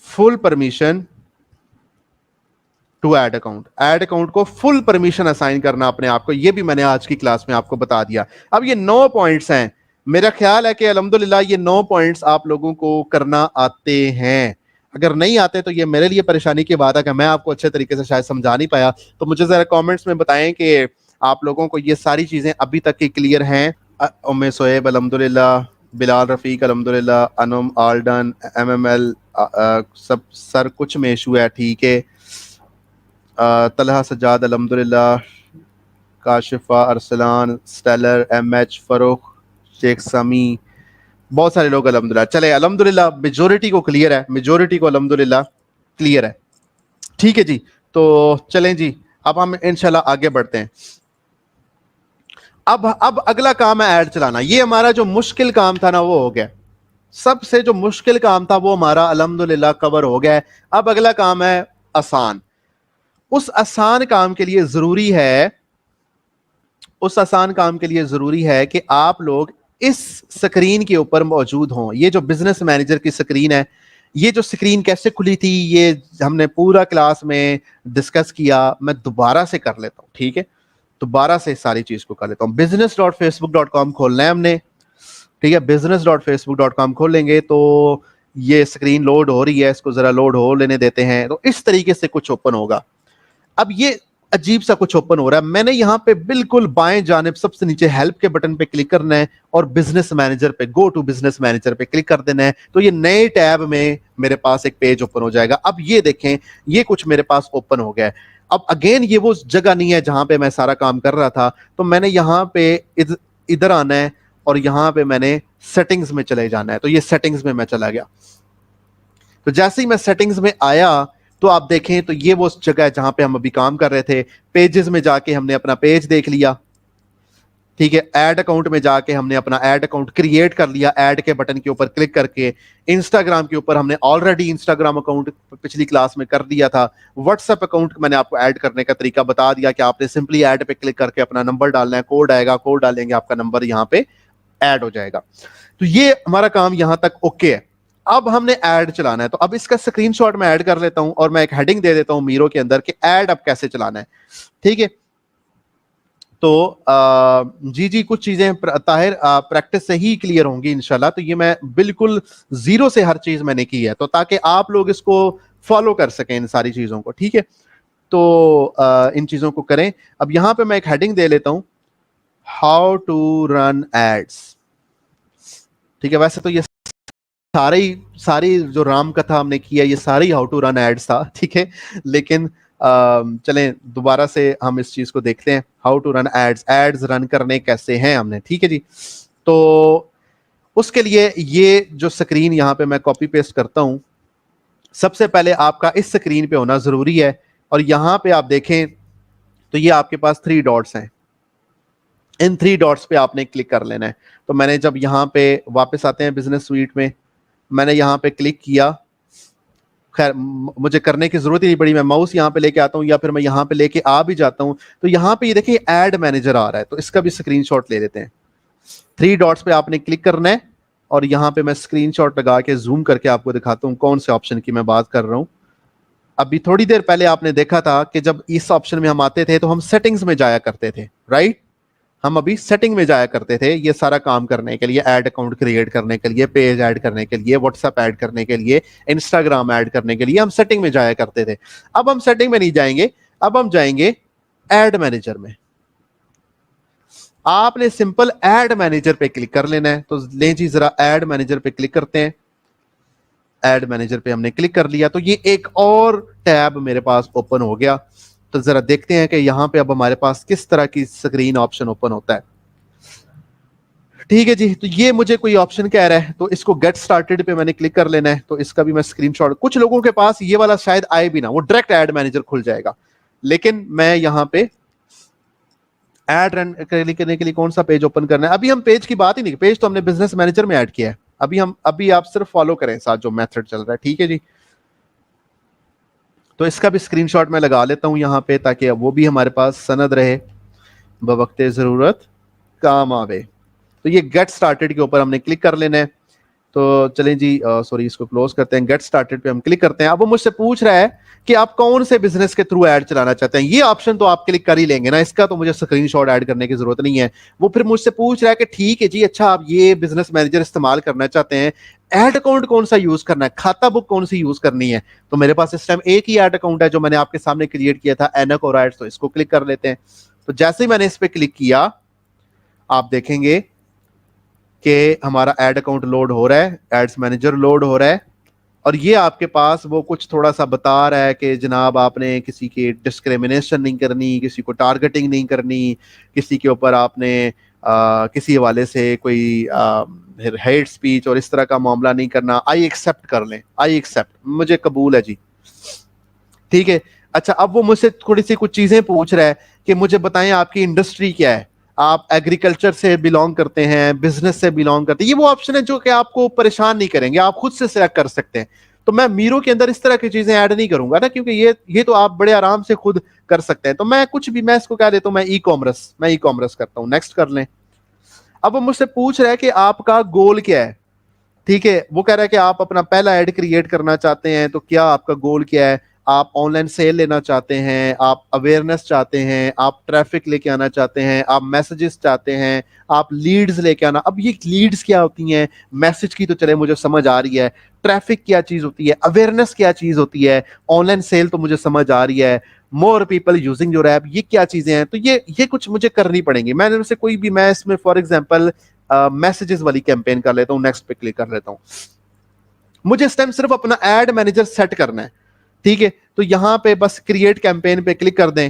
full permission to add account. Add account को फुल परमिशन असाइन करना अपने आप को, ये भी मैंने आज की क्लास में आपको बता दिया। अब ये 9 पॉइंट्स हैं, मेरा ख्याल है कि अल्हम्दुलिल्लाह ये 9 पॉइंट्स आप लोगों को करना आते हैं। अगर नहीं आते तो ये मेरे लिए परेशानी की बात है कि मैं आपको अच्छे तरीके से शायद समझा नहीं पाया। तो मुझे जरा कमेंट्स में बताएं कि आप लोगों को ये सारी चीजें अभी तक की क्लियर हैं। उम्मे सोएब अल्हम्दुलिल्लाह, बिलाल रफीक अल्हम्दुलिल्लाह, अनुम आल्डन MML सब सर कुछ में इशू है, ठीक है। तलहा सज्जाद अल्हम्दुलिल्लाह, काशिफा अरसलान, स्टेलर MH फरूख, शेख समी, बहुत सारे लोग अल्हम्दुलिल्लाह। चले अल्हम्दुलिल्लाह मेजोरिटी को क्लियर है, मेजोरिटी को अल्हम्दुलिल्लाह क्लियर है, ठीक है जी। तो चलें जी, अब हम इंशाल्लाह आगे बढ़ते हैं। अब अगला काम है ऐड चलाना। ये हमारा जो मुश्किल काम था ना वो हो गया, सबसे जो मुश्किल काम था वो हमारा अल्हम्दुलिल्लाह कवर हो गया है। अब अगला काम है आसान। उस आसान काम के लिए जरूरी है कि आप लोग इस स्क्रीन के ऊपर मौजूद हों। ये जो बिजनेस मैनेजर की स्क्रीन है, ये जो स्क्रीन कैसे खुली थी ये हमने पूरा क्लास में डिस्कस किया। मैं दोबारा से कर लेता हूं, ठीक है, दोबारा से सारी चीज को कर लेता हूं। business.facebook.com खोलना है हमने, ठीक है। business.facebook.com खोल लेंगे तो ये स्क्रीन लोड हो रही है, इसको जरा लोड हो लेने देते हैं। तो इस तरीके से कुछ ओपन होगा। अब ये अजीब सा कुछ ओपन हो रहा है। मैंने यहां पे बिल्कुल बाएं जानिब सबसे नीचे हेल्प के बटन पे क्लिक करना है और बिजनेस मैनेजर पे, गो टू बिजनेस मैनेजर पे क्लिक कर देना है। तो ये नए टैब में मेरे पास एक पेज ओपन हो जाएगा। अब ये देखें, ये कुछ मेरे पास ओपन हो गया है। अब अगेन ये वो जगह नहीं है जहां पे मैं सारा काम कर रहा था, तो मैंने यहां पे इधर आना है और यहां पे मैंने सेटिंग्स में चले जाना है। तो ये सेटिंग्स में मैं चला गया। तो जैसे ही मैं सेटिंग्स में आया तो आप देखें तो ये वो जगह है जहां पे हम अभी काम कर रहे थे। पेजेस में जाके हमने अपना पेज देख लिया, ठीक है। ऐड अकाउंट में जाके हमने अपना ऐड अकाउंट क्रिएट कर लिया, ऐड के बटन के ऊपर क्लिक करके। इंस्टाग्राम के ऊपर हमने ऑलरेडी इंस्टाग्राम अकाउंट पिछली क्लास में कर दिया था। व्हाट्सएप अकाउंट मैंने आपको ऐड करने का तरीका बता दिया कि आपने सिंपली ऐड पे क्लिक करके अपना नंबर डालना है, कोड आएगा, कोड डालेंगे, आपका नंबर यहाँ पे ऐड हो जाएगा। तो ये हमारा काम यहां तक ओके है। अब हमने ऐड चलाना है, तो अब इसका स्क्रीनशॉट मैं ऐड कर लेता हूं और मैं एक हेडिंग दे देता हूं मीरो के अंदर कि ऐड अब कैसे चलाना है, ठीक है। तो जी कुछ चीजें ताहिर प्रैक्टिस से ही क्लियर होंगी इंशाल्लाह। तो ये मैं बिल्कुल जीरो से हर चीज मैंने की है, तो ताकि आप लोग इसको फॉलो कर सकें इन सारी चीजों को, ठीक है। तो इन चीजों को करें। अब यहां पे मैं एक हेडिंग दे लेता हूं, हाउ टू रन एड्स, ठीक है। वैसे तो ये सारी जो राम कथा हमने किया ये सारी हाउ टू रन एड्स था, ठीक है। लेकिन चलें दोबारा से हम इस चीज को देखते हैं, how to run ads run करने कैसे हैं हमने, ठीक है जी। तो उसके लिए ये जो स्क्रीन यहाँ पे मैं कॉपी पेस्ट करता हूं, सबसे पहले आपका इस स्क्रीन पे होना जरूरी है। और यहां पे आप देखें तो ये आपके पास 3 डॉट्स हैं, इन 3 डॉट्स पे आपने क्लिक कर लेना है। तो मैंने जब यहाँ पे वापस आते हैं बिजनेस स्वीट में, मैंने यहां पे क्लिक किया खैर मुझे करने की जरूरत ही नहीं पड़ी, मैं माउस यहाँ पे लेके आता हूँ या फिर मैं यहाँ पे लेके आ भी जाता हूँ। तो यहाँ पे ये देखिए ऐड मैनेजर आ रहा है, तो इसका भी स्क्रीनशॉट ले लेते हैं। 3 डॉट्स पे आपने क्लिक करना है और यहाँ पे मैं स्क्रीनशॉट लगा के जूम करके आपको दिखाता हूँ कौन से ऑप्शन की मैं बात कर रहा हूँ। अभी थोड़ी देर पहले आपने देखा था कि जब इस ऑप्शन में हम आते थे तो हम सेटिंग्स में जाया करते थे, राइट। हम अभी सेटिंग में जाया करते थे ये सारा काम करने के लिए, ऐड अकाउंट क्रिएट करने के लिए, पेज ऐड करने के लिए, व्हाट्सएप ऐड करने के लिए, इंस्टाग्राम ऐड करने के लिए हम सेटिंग में जाया करते थे। अब हम सेटिंग में नहीं जाएंगे, अब हम जाएंगे ऐड मैनेजर में। आपने सिंपल ऐड मैनेजर पे क्लिक कर लेना है। तो ले जी जरा ऐड मैनेजर पे क्लिक करते हैं। ऐड मैनेजर पे हमने क्लिक कर लिया तो ये एक और टैब मेरे पास ओपन हो गया। तो जरा देखते हैं कि यहां पे अब हमारे पास किस तरह की स्क्रीन ऑप्शन ओपन होता है। ठीक है जी, तो ये मुझे कोई ऑप्शन कह रहा है तो इसको गेट स्टार्टेड पे मैंने क्लिक कर लेना है। तो इसका भी मैं स्क्रीनशॉट, कुछ लोगों के पास ये वाला शायद आए भी ना, वो डायरेक्ट ऐड मैनेजर खुल जाएगा। लेकिन मैं यहां पे ऐड रन करने के लिए कौन सा पेज ओपन करना है, अभी हम पेज की बात ही नहीं, पेज तो हमने बिजनेस मैनेजर में ऐड किया है। अभी आप सिर्फ फॉलो करें साथ जो मेथड चल रहा है, ठीक है जी। तो इसका भी स्क्रीनशॉट मैं लगा लेता हूं यहां पे, ताकि वो भी हमारे पास सनद रहे, बवक्ते जरूरत काम आवे। तो ये गेट स्टार्टेड के ऊपर हमने क्लिक कर लेना है। तो चलें जी, सॉरी इसको क्लोज करते हैं। गेट स्टार्टेड पे हम क्लिक करते हैं। अब वो मुझसे पूछ रहा है कि आप कौन से बिजनेस के थ्रू ऐड चलाना चाहते हैं। ये ऑप्शन तो आप क्लिक कर ही लेंगे ना, इसका तो मुझे स्क्रीनशॉट ऐड करने की जरूरत नहीं है। वो फिर मुझसे पूछ रहा है कि ठीक है जी, अच्छा आप ये बिजनेस मैनेजर इस्तेमाल करना चाहते हैं, ऐड अकाउंट कौन सा यूज करना है, खाता बुक कौन सी यूज करनी है। तो मेरे पास इस टाइम एक ही ऐड अकाउंट है जो मैंने आपके सामने क्रिएट किया था, एनक और एड्स। तो इसको क्लिक कर लेते हैं। तो जैसे ही मैंने इस पर क्लिक किया, आप देखेंगे कि हमारा ऐड अकाउंट लोड हो रहा है, एड्स मैनेजर लोड हो रहा है। और ये आपके पास वो कुछ थोड़ा सा बता रहा है कि जनाब आपने किसी की डिस्क्रिमिनेशन नहीं करनी, किसी को टारगेटिंग नहीं करनी, किसी के ऊपर आपने किसी हवाले से कोई हेट स्पीच और इस तरह का मामला नहीं करना। आई एक्सेप्ट कर लें, आई एक्सेप्ट, मुझे कबूल है जी, ठीक है। अच्छा, अब वो मुझसे थोड़ी सी कुछ चीजें पूछ रहा है कि मुझे बताएं आपकी इंडस्ट्री क्या है, आप एग्रीकल्चर से बिलोंग करते हैं, बिजनेस से बिलोंग करते हैं। ये वो ऑप्शन है जो कि आपको परेशान नहीं करेंगे, आप खुद से सिलेक्ट कर सकते हैं। तो मैं मीरो के अंदर इस तरह की चीजें ऐड नहीं करूंगा ना, क्योंकि ये तो आप बड़े आराम से खुद कर सकते हैं। तो मैं कुछ भी, मैं इसको कह देता हूं मैं ई कॉमर्स करता हूं, नेक्स्ट कर लें। अब वो मुझसे पूछ रहा है कि आपका गोल क्या है, ठीक है। वो कह रहा है कि आप अपना पहला ऐड क्रिएट करना चाहते हैं, तो क्या आपका गोल क्या है, आप ऑनलाइन सेल लेना चाहते हैं, आप अवेयरनेस चाहते हैं, आप ट्रैफिक लेके आना चाहते हैं, आप मैसेजेस चाहते हैं, आप लीड्स लेके आना। अब ये लीड्स क्या होती हैं, मैसेज की तो चले मुझे समझ आ रही है, ट्रैफिक क्या चीज होती है, अवेयरनेस क्या चीज होती है, ऑनलाइन सेल तो मुझे समझ आ रही है, more people using your app, ये क्या चीजें हैं। तो ये कुछ मुझे करनी पड़ेंगी। मैंने उनसे कोई भी, मैं इसमें फॉर एग्जाम्पल मैसेजेस वाली कैंपेन कर लेता हूं, नेक्स्ट पे क्लिक कर लेता हूं। मुझे इस टाइम सिर्फ अपना एड मैनेजर सेट करना है, ठीक है। तो यहां पे बस क्रिएट कैंपेन पे क्लिक कर दें।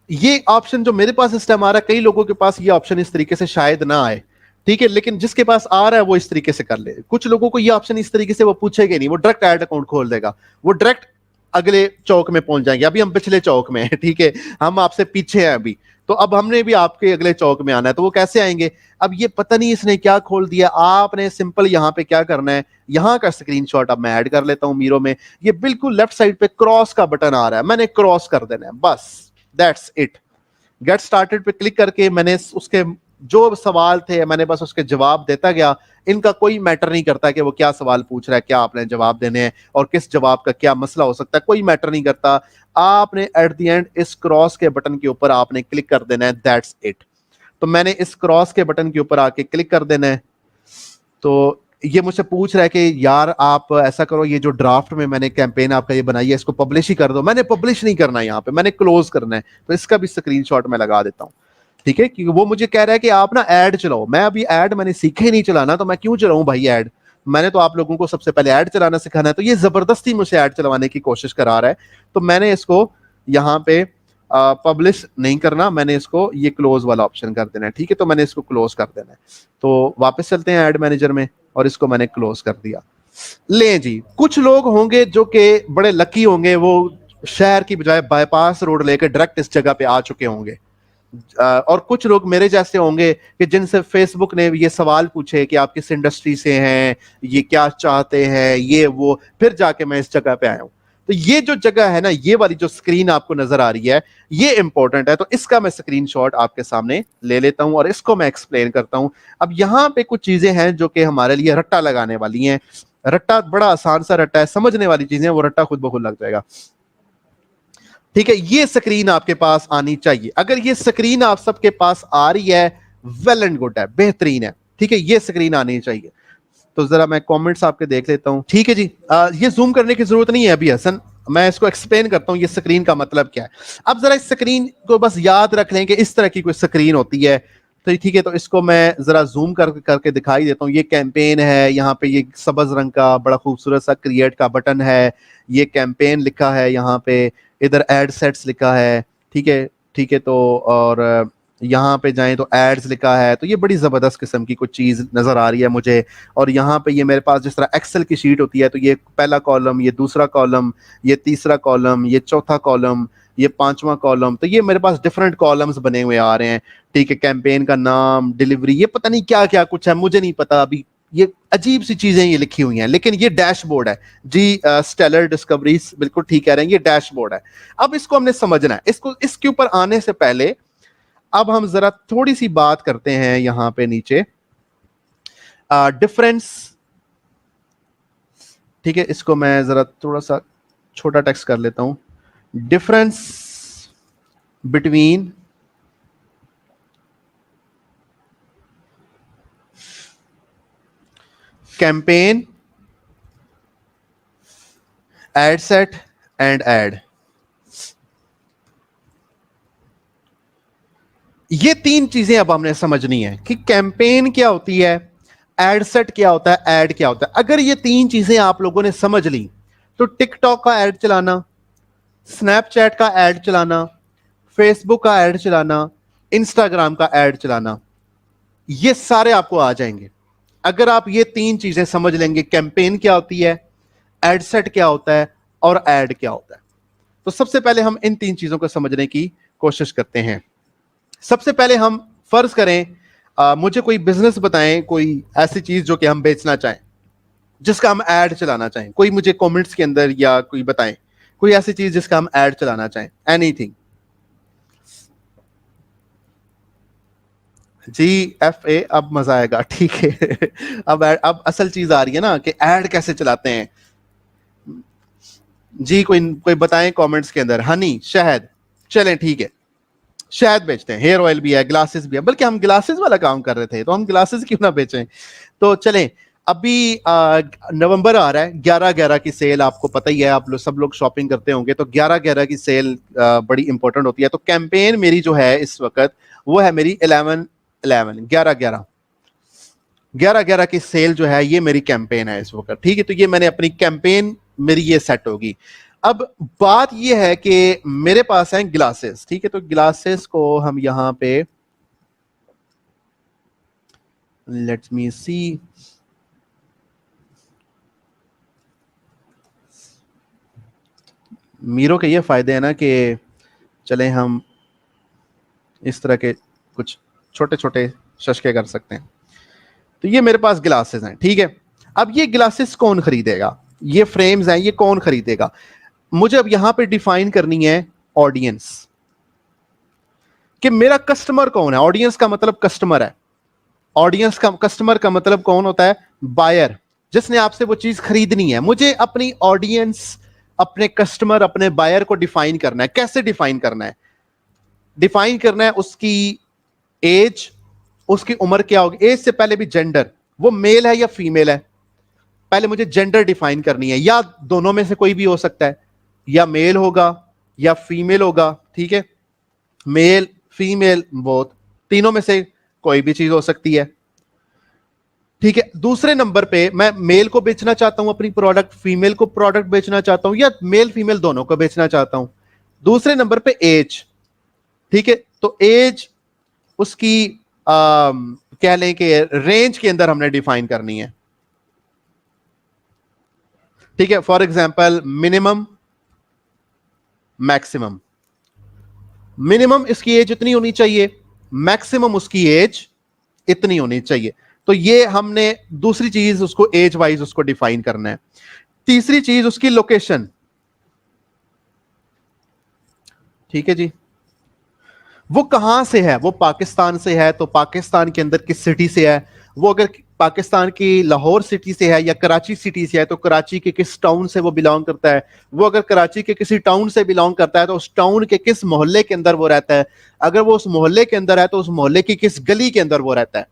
ये ऑप्शन जो मेरे पास इस टाइम आ रहा है, कई लोगों के पास ये ऑप्शन इस तरीके से शायद ना आए, ठीक है। लेकिन जिसके पास आ रहा है वो इस तरीके से कर ले। कुछ लोगों को ये ऑप्शन इस तरीके से वो पूछेगा नहीं, वो डायरेक्ट ऐड अकाउंट खोल देगा, वो डायरेक्ट अगले चौक में पहुंच जाएंगे। अभी हम पिछले चौक में हैं, ठीक है, हम आपसे पीछे हैं अभी। तो अब हमने भी आपके अगले चौक में आना है, तो वो कैसे आएंगे। अब ये पता नहीं इसने क्या खोल दिया। आपने सिंपल यहां पे क्या करना है, यहां का स्क्रीनशॉट अब मैं ऐड कर लेता हूं मीरो में। ये बिल्कुल लेफ्ट साइड पे क्रॉस का बटन आ रहा है, मैंने क्रॉस कर देना है, बस दैट्स इट। गेट स्टार्टेड पे क्लिक करके मैंने उसके जो सवाल थे मैंने बस उसके जवाब देता गया। इनका कोई मैटर नहीं करता कि वो क्या सवाल पूछ रहा है, क्या आपने जवाब देने हैं और किस जवाब का क्या मसला हो सकता है, कोई मैटर नहीं करता। आपने एट द एंड इस क्रॉस के बटन के ऊपर आपने क्लिक कर देना है, दैट्स इट। तो मैंने इस क्रॉस के बटन के ऊपर आके क्लिक कर देना है। तो ये मुझसे पूछ रहा है कि यार आप ऐसा करो, ये जो ड्राफ्ट में मैंने कैंपेन आपका ये बनाई है इसको पब्लिश ही कर दो। मैंने पब्लिश नहीं करना है, यहाँ पे मैंने क्लोज करना है। तो इसका भी स्क्रीनशॉट मैं लगा देता हूँ, ठीक है। क्योंकि वो मुझे कह रहा है कि आप ना ऐड चलाओ। मैं अभी ऐड मैंने सीखे ही नहीं चलाना, तो मैं क्यों चलाऊं भाई ऐड। मैंने तो आप लोगों को सबसे पहले ऐड चलाना सिखाना है। तो ये जबरदस्ती मुझे ऐड चलवाने की कोशिश करा रहा है। तो मैंने इसको यहाँ पे पब्लिश नहीं करना, मैंने इसको ये क्लोज वाला ऑप्शन कर देना है, ठीक है। तो मैंने इसको क्लोज कर देना है। तो वापस चलते हैं ऐड मैनेजर में और इसको मैंने क्लोज कर दिया। ले जी, कुछ लोग होंगे जो कि बड़े लकी होंगे, वो शहर की बजाय बाईपास रोड लेकर डायरेक्ट इस जगह पे आ चुके होंगे, और कुछ लोग मेरे जैसे होंगे कि जिनसे फेसबुक ने ये सवाल पूछे कि आप किस इंडस्ट्री से हैं, ये क्या चाहते हैं, ये वो, फिर जाके मैं इस जगह पे आया हूं। तो ये जो जगह है ना, ये वाली जो स्क्रीन आपको नजर आ रही है, ये इंपॉर्टेंट है। तो इसका मैं स्क्रीनशॉट आपके सामने ले लेता हूं और इसको मैं एक्सप्लेन करता हूं। अब यहां पे कुछ चीजें हैं जो कि हमारे लिए रट्टा लगाने वाली हैं। रट्टा बड़ा आसान सा रट्टा है, समझने वाली चीजें, वो रट्टा खुद ब खुद लग जाएगा। ठीक है, ये स्क्रीन आपके पास आनी चाहिए। अगर ये स्क्रीन आप सबके पास आ रही है, वेल एंड गुड है, बेहतरीन है। ठीक है, ये स्क्रीन आनी चाहिए। तो जरा मैं कमेंट्स आपके देख लेता हूं। ठीक है जी, ये जूम करने की जरूरत नहीं है अभी हसन, मैं इसको एक्सप्लेन करता हूं ये स्क्रीन का मतलब क्या है। अब जरा इस स्क्रीन को बस याद रख लें कि इस तरह की कोई स्क्रीन होती है। तो ठीक है, तो इसको मैं जरा जूम करके दिखाई देता हूं। ये कैंपेन है, यहाँ पे ये सब्ज रंग का बड़ा खूबसूरत सा क्रिएट का बटन है, ये कैंपेन लिखा है यहाँ पे, इधर एड सेट्स लिखा है। ठीक है, ठीक है, तो और यहाँ पे जाएं तो एड्स लिखा है। तो ये बड़ी जबरदस्त किस्म की कुछ चीज नजर आ रही है मुझे। और यहाँ पे ये मेरे पास जिस तरह एक्सेल की शीट होती है, तो ये पहला कॉलम, ये दूसरा कॉलम, ये तीसरा कॉलम, ये चौथा कॉलम, ये पांचवा कॉलम। तो ये मेरे पास डिफरेंट कॉलम्स बने हुए आ रहे हैं। ठीक है, कैंपेन का नाम, डिलीवरी, ये पता नहीं क्या क्या कुछ है, मुझे नहीं पता अभी, ये अजीब सी चीजें ये लिखी हुई हैं। लेकिन ये डैशबोर्ड है जी। स्टेलर डिस्कवरीज बिल्कुल ठीक कह रहे हैं, ये डैशबोर्ड है। अब इसको हमने समझना है। इसको इसके ऊपर आने से पहले अब हम जरा थोड़ी सी बात करते हैं यहां पे नीचे डिफरेंस। ठीक है, इसको मैं जरा थोड़ा सा छोटा टेक्स्ट कर लेता हूं। Difference between campaign, ad set and ad. ये तीन चीजें अब हमने समझनी है कि कैंपेन क्या होती है, एड सेट क्या होता है, एड क्या होता है। अगर ये तीन चीजें आप लोगों ने समझ ली, तो टिकटॉक का एड चलाना, स्नैपचैट का एड चलाना, फेसबुक का एड चलाना, इंस्टाग्राम का एड चलाना, ये सारे आपको आ जाएंगे। अगर आप ये तीन चीजें समझ लेंगे, कैंपेन क्या होती है, एड सेट क्या होता है और एड क्या होता है। तो सबसे पहले हम इन तीन चीजों को समझने की कोशिश करते हैं। सबसे पहले हम फर्ज करें, मुझे कोई बिजनेस बताएं, कोई ऐसी चीज जो कि हम बेचना चाहें, जिसका हम ऐड चलाना चाहें। कोई मुझे कमेंट्स के अंदर या कोई बताएं कोई ऐसी चीज जिसका हम ऐड चलाना चाहें, एनीथिंग। जी FA, अब मजा आएगा। ठीक है अब असल चीज आ रही है ना कि ऐड कैसे चलाते हैं। जी कोई कोई बताएं कमेंट्स के अंदर। हनी, शहद, चलें ठीक है, शहद बेचते हैं, हेयर ऑयल भी है, ग्लासेस भी है। बल्कि हम ग्लासेस वाला काम कर रहे थे, तो हम ग्लासेस क्यों ना बेचें। तो चलें, अभी नवंबर आ रहा है, 11/11 की सेल, आपको पता ही है, आप लोग सब लोग शॉपिंग करते होंगे। तो 11/11 की सेल बड़ी इंपॉर्टेंट होती है। तो कैंपेन मेरी जो है इस वक्त, वो है मेरी 11/11, 11/11, 11/11 की सेल जो है, ये मेरी कैंपेन है इस वक्त। ठीक है, तो ये मैंने अपनी कैंपेन, मेरी ये सेट होगी। अब बात ये है कि मेरे पास हैं ग्लासेस। ठीक है, तो ग्लासेस को हम यहां पे, लेट्स मी सी, मीरो के ये फायदे हैं ना कि चले हम इस तरह के कुछ छोटे छोटे शशके कर सकते हैं। तो ये मेरे पास ग्लासेस हैं। ठीक है, अब ये ग्लासेस कौन खरीदेगा, ये फ्रेम्स हैं, ये कौन खरीदेगा। मुझे अब यहां पे डिफाइन करनी है ऑडियंस, कि मेरा कस्टमर कौन है। ऑडियंस का मतलब कस्टमर है। ऑडियंस का, कस्टमर का मतलब कौन होता है, बायर, जिसने आपसे वो चीज खरीदनी है। मुझे अपनी ऑडियंस, अपने कस्टमर, अपने बायर को डिफाइन करना है। कैसे डिफाइन करना है, डिफाइन करना है उसकी एज, उसकी उम्र क्या होगी। एज से पहले भी जेंडर, वो मेल है या फीमेल है, पहले मुझे जेंडर डिफाइन करनी है। या दोनों में से कोई भी हो सकता है, या मेल होगा या फीमेल होगा। ठीक है, मेल, फीमेल, बोथ, तीनों में से कोई भी चीज हो सकती है। ठीक है, दूसरे नंबर पे मैं मेल को बेचना चाहता हूं अपनी प्रोडक्ट, फीमेल को प्रोडक्ट बेचना चाहता हूं, या मेल फीमेल दोनों को बेचना चाहता हूं। दूसरे नंबर पे एज। ठीक है, तो एज उसकी कह लें कि रेंज के अंदर हमने डिफाइन करनी है। ठीक है, for example minimum, maximum, minimum इसकी एज इतनी होनी चाहिए, मैक्सिमम उसकी एज इतनी होनी चाहिए। तो ये हमने दूसरी चीज उसको एज वाइज उसको डिफाइन करना है। तीसरी चीज उसकी लोकेशन। ठीक है जी, वो कहां से है, वो पाकिस्तान से है तो पाकिस्तान के अंदर किस सिटी से है, वो अगर पाकिस्तान की लाहौर सिटी से है या कराची सिटी से है तो कराची के किस टाउन से वो बिलोंग करता है, वो अगर कराची के किसी टाउन से बिलोंग करता है तो उस टाउन के किस मोहल्ले के अंदर वो रहता है, अगर वो उस मोहल्ले के अंदर है तो उस मोहल्ले की किस गली के अंदर वो रहता है।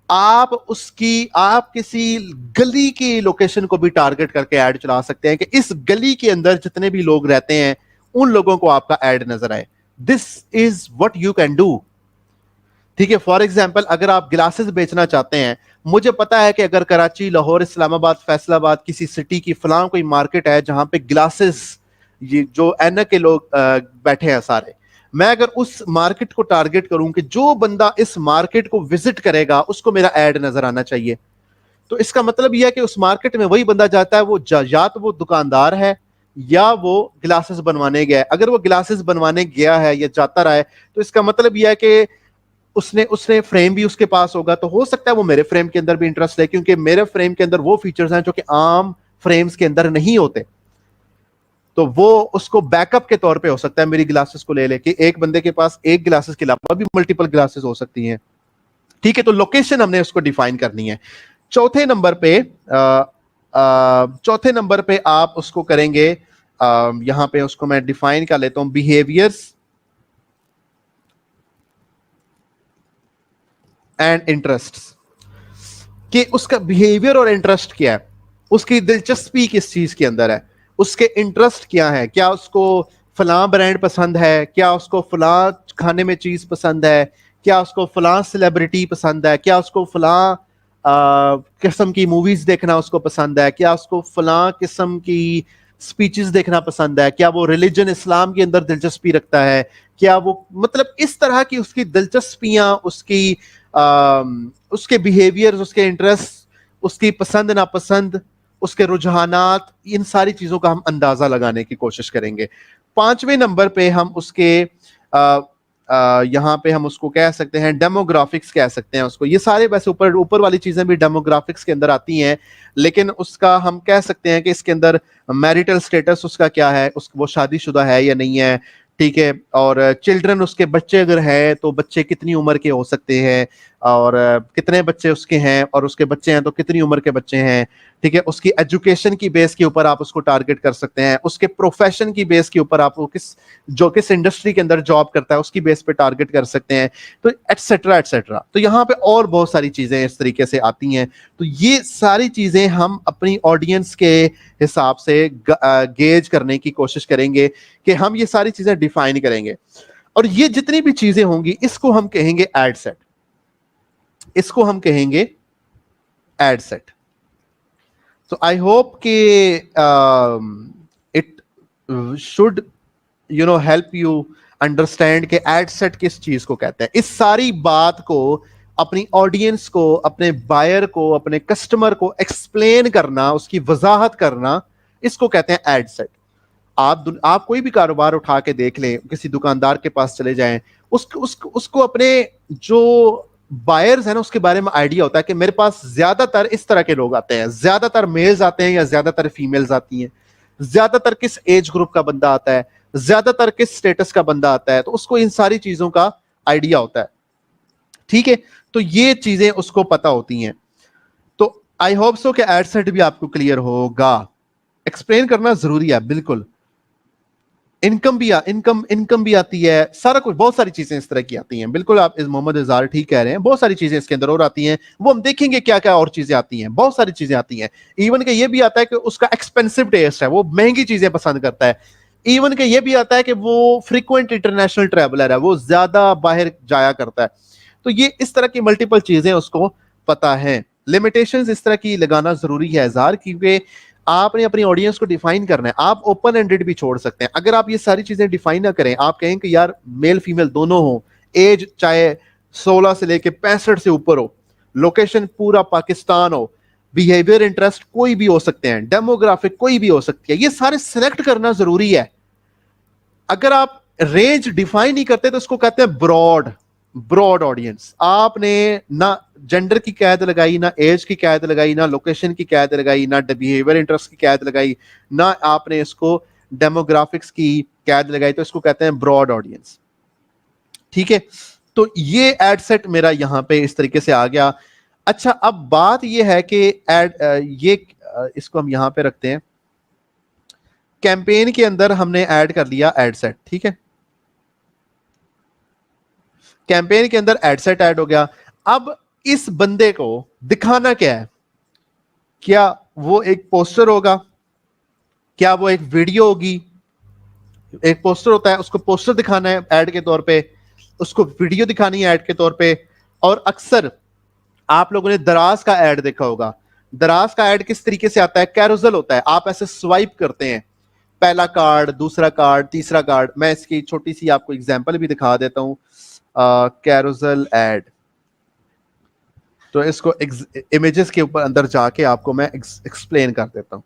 आप किसी गली की लोकेशन को भी टारगेट करके ऐड चला सकते हैं कि इस गली के अंदर जितने भी लोग रहते हैं उन लोगों को आपका ऐड नजर आए। This is what you can do. ठीक है, फॉर एग्जाम्पल अगर आप ग्लासेस बेचना चाहते हैं, मुझे पता है कि अगर कराची, लाहौर, इस्लामाबाद, फैसलाबाद किसी सिटी की फलां कोई मार्केट है जहां पे ग्लासेस, ये जो ऐनक के लोग बैठे हैं सारे, मैं अगर उस मार्केट को टारगेट करूं कि जो बंदा इस मार्केट को विजिट करेगा उसको मेरा ऐड नजर आना चाहिए, तो इसका मतलब यह है कि उस मार्केट में वही बंदा जाता है, वो या तो वो दुकानदार है या वो ग्लासेस बनवाने गया है। अगर वो ग्लासेस बनवाने गया है या जाता रहा है तो इसका मतलब यह है कि उसने उसने फ्रेम भी उसके पास होगा, तो हो सकता है वो मेरे फ्रेम के अंदर भी इंटरेस्ट है, क्योंकि मेरे फ्रेम के अंदर वो फीचर्स हैं जो कि आम फ्रेम्स के अंदर नहीं होते। तो वो उसको बैकअप के तौर पे हो सकता है मेरी ग्लासेस को ले लेके, एक बंदे के पास एक ग्लासेस के अलावा भी मल्टीपल ग्लासेस हो सकती हैं। ठीक है, तो लोकेशन हमने उसको डिफाइन करनी है। चौथे नंबर पे आप उसको करेंगे, यहां पे उसको मैं डिफाइन कर लेता हूं, बिहेवियर्स एंड इंटरेस्ट्स, कि उसका बिहेवियर और इंटरेस्ट क्या है, उसकी दिलचस्पी किस चीज के अंदर है, उसके इंटरेस्ट क्या है, क्या उसको फलां ब्रांड पसंद है, क्या उसको फलां खाने में चीज पसंद है, क्या उसको फलां सेलिब्रिटी पसंद है, क्या उसको फलां किस्म की मूवीज देखना उसको पसंद है, क्या उसको फलां किस्म की स्पीचेस देखना पसंद है, क्या वो रिलीजन इस्लाम के अंदर दिलचस्पी रखता है, क्या वो मतलब इस तरह की उसकी दिलचस्पियां, उसके बिहेवियर, उसके इंटरेस्ट, उसकी पसंद नापसंद, उसके रुझानात, इन सारी चीजों का हम अंदाजा लगाने की कोशिश करेंगे। पांचवें नंबर पे हम उसके यहां पे हम उसको कह सकते हैं डेमोग्राफिक्स कह सकते हैं उसको। ये सारे वैसे ऊपर ऊपर वाली चीजें भी डेमोग्राफिक्स के अंदर आती हैं, लेकिन उसका हम कह सकते हैं कि इसके अंदर मैरिटल स्टेटस उसका क्या है, वो शादीशुदा है या नहीं है। ठीक है, और चिल्ड्रन, उसके बच्चे अगर है तो बच्चे कितनी उम्र के हो सकते हैं, और कितने बच्चे उसके हैं, और उसके बच्चे हैं तो कितनी उम्र के बच्चे हैं। ठीक है, उसकी एजुकेशन की बेस के ऊपर आप उसको टारगेट कर सकते हैं, उसके प्रोफेशन की बेस के ऊपर आप किस इंडस्ट्री के अंदर जॉब करता है उसकी बेस पे टारगेट कर सकते हैं, तो एटसेट्रा एटसेट्रा। तो यहाँ पे और बहुत सारी चीजें इस तरीके से आती हैं। तो ये सारी चीजें हम अपनी ऑडियंस के हिसाब से गेज करने की कोशिश करेंगे कि हम ये सारी चीजें डिफाइन करेंगे, और ये जितनी भी चीजें होंगी इसको हम कहेंगे एड सेट, इसको हम कहेंगे एड सेट। तो आई होप कि it should help you understand कि एड सेट किस चीज को कहते हैं। इस सारी बात को अपनी ऑडियंस को, अपने बायर को, अपने कस्टमर को एक्सप्लेन करना, उसकी वजाहत करना, इसको कहते हैं एड सेट। आप कोई भी कारोबार उठा के देख लें, किसी दुकानदार के पास चले जाएं, उसको अपने जो बायर्स है ना उसके बारे में आइडिया होता है कि मेरे पास ज्यादातर इस तरह के लोग आते हैं, ज्यादातर मेल्स आते हैं या ज्यादातर फीमेल्स आती हैं, ज्यादातर किस एज ग्रुप का बंदा आता है, ज्यादातर किस स्टेटस का बंदा आता है, तो उसको इन सारी चीजों का आइडिया होता है। ठीक है, तो ये चीजें उसको पता होती हैं। तो आई होप सो कि एड सेट भी आपको क्लियर होगा। एक्सप्लेन करना जरूरी है, बिल्कुल। इनकम भी आती है, सारा कुछ, बहुत सारी चीजें इस तरह की आती हैं। बिल्कुल, आप इस मोहम्मद इजहार ठीक कह रहे हैं, बहुत सारी चीजें इसके अंदर और आती हैं, वो हम देखेंगे क्या क्या और चीजें आती हैं, बहुत सारी चीजें आती हैं। इवन के ये भी आता है कि उसका एक्सपेंसिव टेस्ट है, वो महंगी चीजें पसंद करता है। इवन के ये भी आता है कि वो फ्रीक्वेंट इंटरनेशनल ट्रैवलर है, वो ज्यादा बाहर जाया करता है। तो ये इस तरह की मल्टीपल चीजें उसको पता है। लिमिटेशंस इस तरह की लगाना जरूरी है इजहार, क्योंकि आपने अपनी ऑडियंस को डिफाइन करना है। आप ओपन एंडेड भी छोड़ सकते हैं, अगर आप ये सारी चीजें डिफाइन ना करें, आप कहें कि यार मेल फीमेल दोनों हो, एज चाहे 16 से लेके 65 से ऊपर हो, लोकेशन पूरा पाकिस्तान हो, बिहेवियर इंटरेस्ट कोई भी हो सकते हैं, डेमोग्राफिक कोई भी हो सकती है, ये सारे सिलेक्ट करना जरूरी है। अगर आप रेंज डिफाइन नहीं करते तो उसको कहते हैं ब्रॉड, ब्रॉड ऑडियंस। आपने ना जेंडर की कैद लगाई, ना एज की कैद लगाई, ना लोकेशन की कैद लगाई, ना बिहेवियर इंटरेस्ट की कैद लगाई, ना आपने इसको डेमोग्राफिक्स की कैद लगाई, तो इसको कहते हैं ब्रॉड ऑडियंस। ठीक है, तो ये एड सेट मेरा यहां पे इस तरीके से आ गया। अच्छा, अब बात ये है कि एड इसको हम यहां पे रखते हैं। कैंपेन के अंदर हमने ऐड कर लिया एड सेट, ठीक है, कैंपेन के अंदर एड सेट ऐड हो गया। अब इस बंदे को दिखाना क्या है? क्या वो एक पोस्टर होगा? क्या वो एक वीडियो होगी? एक पोस्टर होता है, उसको पोस्टर दिखाना है ऐड के तौर पे, उसको वीडियो दिखानी है ऐड के तौर पे। और अक्सर आप लोगों ने दराज का ऐड देखा होगा। दराज का ऐड किस तरीके से आता है? कैरोसल होता है, आप ऐसे स्वाइप करते हैं, पहला कार्ड, दूसरा कार्ड, तीसरा कार्ड। मैं इसकी छोटी सी आपको एग्जांपल भी दिखा देता हूं, कैरोसल ऐड। तो इसको इमेजेस के ऊपर अंदर जाके आपको मैं एक्सप्लेन कर देता हूं।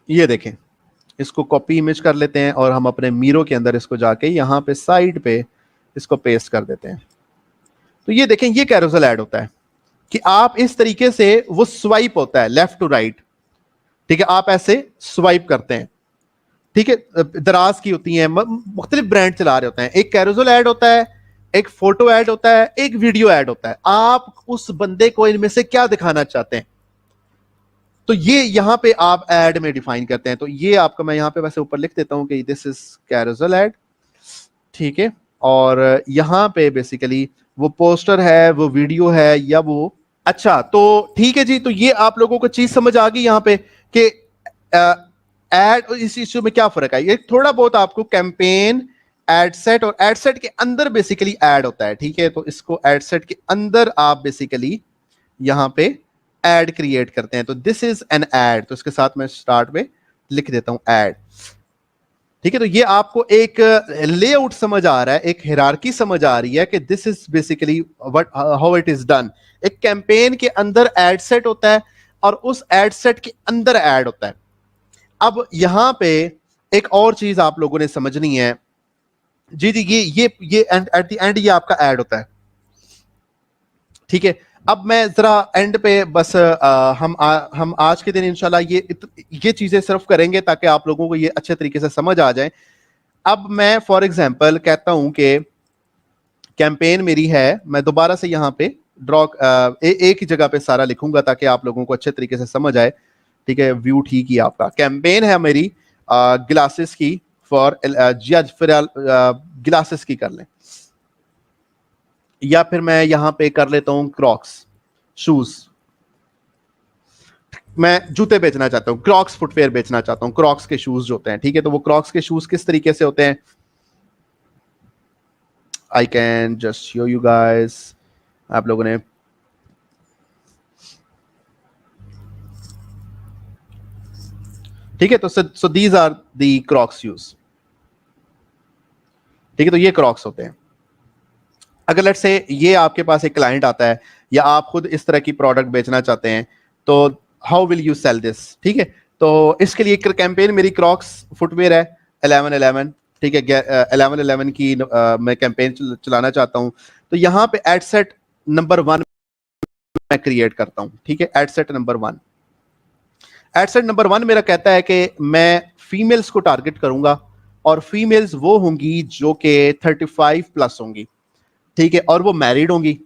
ये देखें, इसको कॉपी इमेज कर लेते हैं और हम अपने मीरो के अंदर इसको जाके यहां पे साइड पे इसको पेस्ट कर देते हैं। तो ये देखें, ये कैरोसल ऐड होता है कि आप इस तरीके से, वो स्वाइप होता है लेफ्ट टू राइट, ठीक है, आप ऐसे स्वाइप करते हैं, ठीक है। दराज की होती हैं, मुख्तलिफ ब्रांड चला रहे होते हैं। एक कैरोसल ऐड होता है, एक फोटो ऐड होता है, एक वीडियो ऐड होता है। आप उस बंदे को इनमें से क्या दिखाना चाहते हैं, तो ये यहां पे आप ऐड में डिफाइन करते हैं। तो ये आपका मैं यहां पे वैसे ऊपर लिख देता हूं कि दिस इज कैरोसल ऐड, ठीक है। और यहां पे बेसिकली वो पोस्टर है, वो वीडियो है, या वो, अच्छा तो ठीक है जी। तो ये आप लोगों को चीज समझ आ गई यहां पे कि एड और इस इश्यू में क्या फर्क है। ये थोड़ा बहुत आपको कैंपेन, एड सेट और एड सेट के अंदर बेसिकली ऐड होता है, ठीक है। तो इसको एड सेट के अंदर आप बेसिकली यहां पे एड क्रिएट करते हैं। तो दिस इज एन एड, तो इसके साथ मैं स्टार्ट में लिख देता हूं एड, ठीक है। तो ये आपको एक लेआउट समझ आ रहा है, एक हिरार्की समझ आ रही है कि this is basically what how it is done. एक कैंपेन के अंदर एड सेट होता है और उस एड सेट के अंदर ऐड होता है। अब यहां पे एक और चीज आप लोगों ने समझनी है जी जी, ये एट द एंड ये आपका ऐड होता है, ठीक है। अब मैं जरा एंड पे बस हम आज के दिन इंशाल्लाह ये चीजें सिर्फ करेंगे ताकि आप लोगों को ये अच्छे तरीके से समझ आ जाए। अब मैं फॉर एग्जांपल कहता हूं कि कैंपेन मेरी है, मैं दोबारा से यहां पे ड्रॉ एक ही जगह पे सारा लिखूंगा ताकि आप लोगों को अच्छे तरीके से समझ आए, ठीक है। व्यू ठीक ही आपका कैंपेन है मेरी ग्लासेस की, फॉर फिर ग्लासेस की कर लें, या फिर मैं यहां पे कर लेता हूं क्रॉक्स शूज। मैं जूते बेचना चाहता हूं, क्रॉक्स फुटवेयर बेचना चाहता हूं, क्रॉक्स के शूज जो होते हैं, ठीक है। तो वो क्रॉक्स के शूज किस तरीके से होते हैं, I can just show you guys. आप लोगों ने ठीक है, तो so these are the Crocs shoes, ठीक है। तो ये क्रॉक्स होते हैं। अगर लेट्स से ये आपके पास एक क्लाइंट आता है या आप खुद इस तरह की प्रोडक्ट बेचना चाहते हैं, तो how will you sell this, ठीक है। तो इसके लिए कैंपेन मेरी क्रॉक्स फुटवेयर है 1111, ठीक है। 1111 की मैं कैंपेन चलाना चाहता हूं। तो यहां पे एड सेट नंबर 1 मैं क्रिएट करता हूं, ठीक है। Ad set number 1, ad set number 1 मेरा कहता है कि मैं फीमेल्स को टारगेट करूंगा और फीमेल्स वो होंगी जो कि 35 प्लस होंगी, ठीक है, और वो मैरिड होंगी,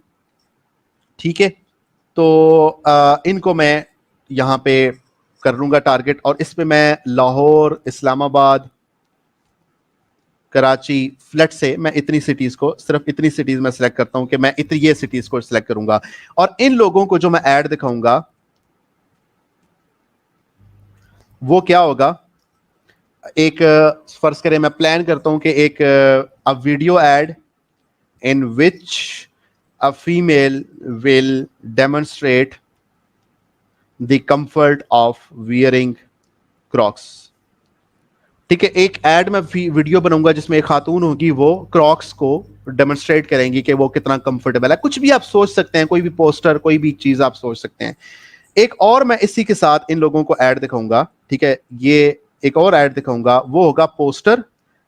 ठीक है। तो इनको मैं यहां पे कर लूंगा टारगेट, और इस पे मैं लाहौर, इस्लामाबाद, कराची, फ्लैट से मैं इतनी सिटीज को, सिर्फ इतनी सिटीज में सिलेक्ट करता हूं कि मैं इतनी ये सिटीज को सिलेक्ट करूंगा। और इन लोगों को जो मैं ऐड दिखाऊंगा वो क्या होगा, एक फर्ज करें मैं प्लान करता हूं कि एक video add in which a female will demonstrate the comfort of wearing Crocs, ठीक है। एक एड में वीडियो बनाऊंगा जिसमें एक खातून होगी, वो क्रॉक्स को डेमोन्स्ट्रेट करेंगी कि वो कितना कंफर्टेबल है। कुछ भी आप सोच सकते हैं, कोई भी पोस्टर, कोई भी चीज आप सोच सकते हैं। एक और मैं इसी के साथ इन लोगों को ऐड दिखाऊंगा, ठीक है, ये एक और ऐड दिखाऊंगा, वो होगा poster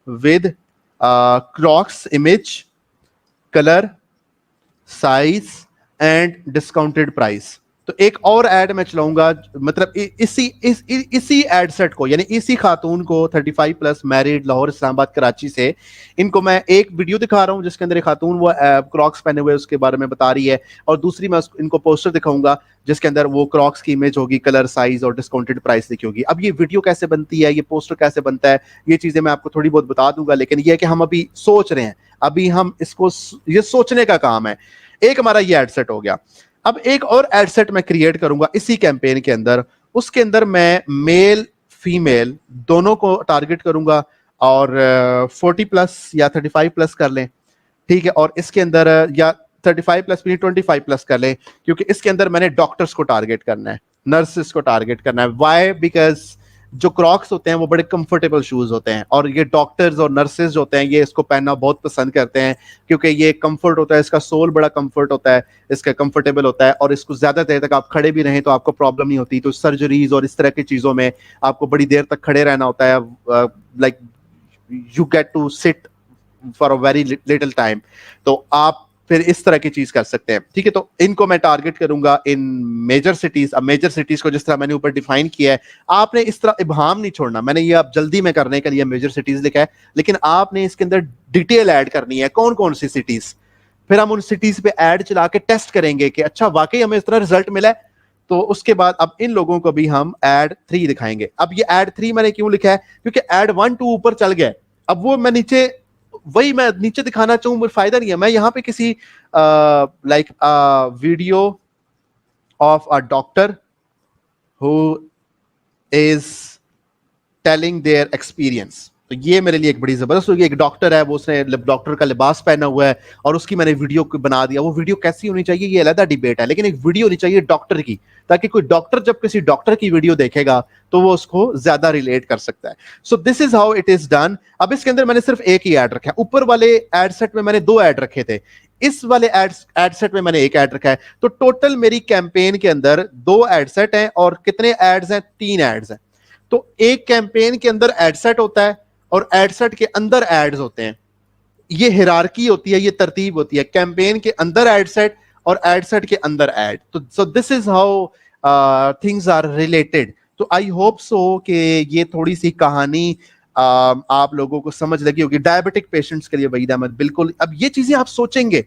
with Crocs image, colour, size and discounted price. तो एक और ऐड मैं चलाऊंगा, मतलब इसी एड सेट को, यानी इसी खातून को 35 प्लस मैरिड लाहौर इस्लामाबाद कराची से, इनको मैं एक वीडियो दिखा रहा हूं जिसके अंदर एक खातून वो क्रॉक्स पहने हुए उसके बारे में बता रही है, और दूसरी मैं इनको पोस्टर दिखाऊंगा जिसके अंदर वो क्रॉक्स की इमेज होगी, कलर, साइज और डिस्काउंटेड प्राइस लिखी होगी। अब ये वीडियो कैसे बनती है, ये पोस्टर कैसे बनता है, ये चीजें मैं आपको थोड़ी बहुत बता दूंगा, लेकिन ये है कि हम अभी सोच रहे हैं, अभी हम इसको, ये सोचने का काम है। एक हमारा ये एड सेट हो गया। अब एक और एड सेट मैं क्रिएट करूंगा इसी कैंपेन के अंदर, उसके अंदर मैं मेल फीमेल दोनों को टारगेट करूंगा, और 40 प्लस या 35 प्लस कर लें, ठीक है, और इसके अंदर या 35 प्लस भी 25 प्लस कर लें, क्योंकि इसके अंदर मैंने डॉक्टर्स को टारगेट करना है, नर्सेस को टारगेट करना है। वाई? बिकॉज जो क्रॉक्स होते हैं वो बड़े कंफर्टेबल शूज होते हैं, और ये डॉक्टर्स और नर्सेज जो होते हैं ये इसको पहनना बहुत पसंद करते हैं, क्योंकि ये कंफर्ट होता है, इसका सोल बड़ा कंफर्ट होता है, इसका कंफर्टेबल होता है, और इसको ज्यादा देर तक आप खड़े भी रहें तो आपको प्रॉब्लम नहीं होती। तो सर्जरीज और इस तरह की चीजों में आपको बड़ी देर तक खड़े रहना होता है, like you get to sit for a very little time, तो आप फिर इस तरह की चीज कर सकते हैं, ठीक है। तो इनको मैं टारगेट करूंगा इन मेजर सिटीज। अब मेजर सिटीज को जिस तरह मैंने ऊपर डिफाइन किया है, आपने इस तरह इबहाम नहीं छोड़ना, मैंने ये अब जल्दी में करने के लिए मेजर सिटीज लिखा है, लेकिन आपने इसके अंदर डिटेल ऐड करनी है, कौन कौन सी सिटीज, फिर हम उन सिटीज पे ऐड चला के टेस्ट करेंगे कि अच्छा वाकई हमें इस तरह रिजल्ट मिला है। तो उसके बाद अब इन लोगों को भी हम ऐड 3 दिखाएंगे। अब ये ऐड 3 मैंने क्यों लिखा है, क्योंकि ऐड 1 2 ऊपर चल गया, अब वो मैं नीचे, वही मैं नीचे दिखाना चाहूं, मुझे फायदा नहीं है। मैं यहां पे किसी like video of a doctor who is telling their experience, तो ये मेरे लिए एक बड़ी जबरदस्त होगी। एक डॉक्टर है, वो उसने डॉक्टर का लिबास पहना हुआ है और उसकी मैंने वीडियो बना दिया। वो वीडियो कैसी होनी चाहिए ये अलग डिबेट है, लेकिन एक वीडियो होनी चाहिए डॉक्टर की, ताकि कोई डॉक्टर जब किसी डॉक्टर की वीडियो देखेगा तो वो उसको ज्यादा रिलेट कर सकता है। सो this is how it is done. अब इसके अंदर मैंने सिर्फ एक ही ऐड रखा है, ऊपर वाले एड सेट में मैंने 2 ऐड रखे थे, इस वाले एड सेट में मैंने एक ऐड रखा है। तो टोटल मेरी कैंपेन के अंदर 2 एड सेट हैं, और कितने एड्स हैं, 3 एड्स हैं। तो एक कैंपेन के अंदर एड सेट होता है और एड सेट के अंदर एड्स होते हैं, ये हिरारकी होती है, ये तरतीब होती है, कैंपेन के अंदर एड सेट और एड सेट के अंदर एड। तो so this is how things are related. तो आई होप सो कि ये थोड़ी सी कहानी आप लोगों को समझ लगी होगी। डायबिटिक पेशेंट्स के लिए वहीद अहमद, बिल्कुल। अब ये चीजें आप सोचेंगे,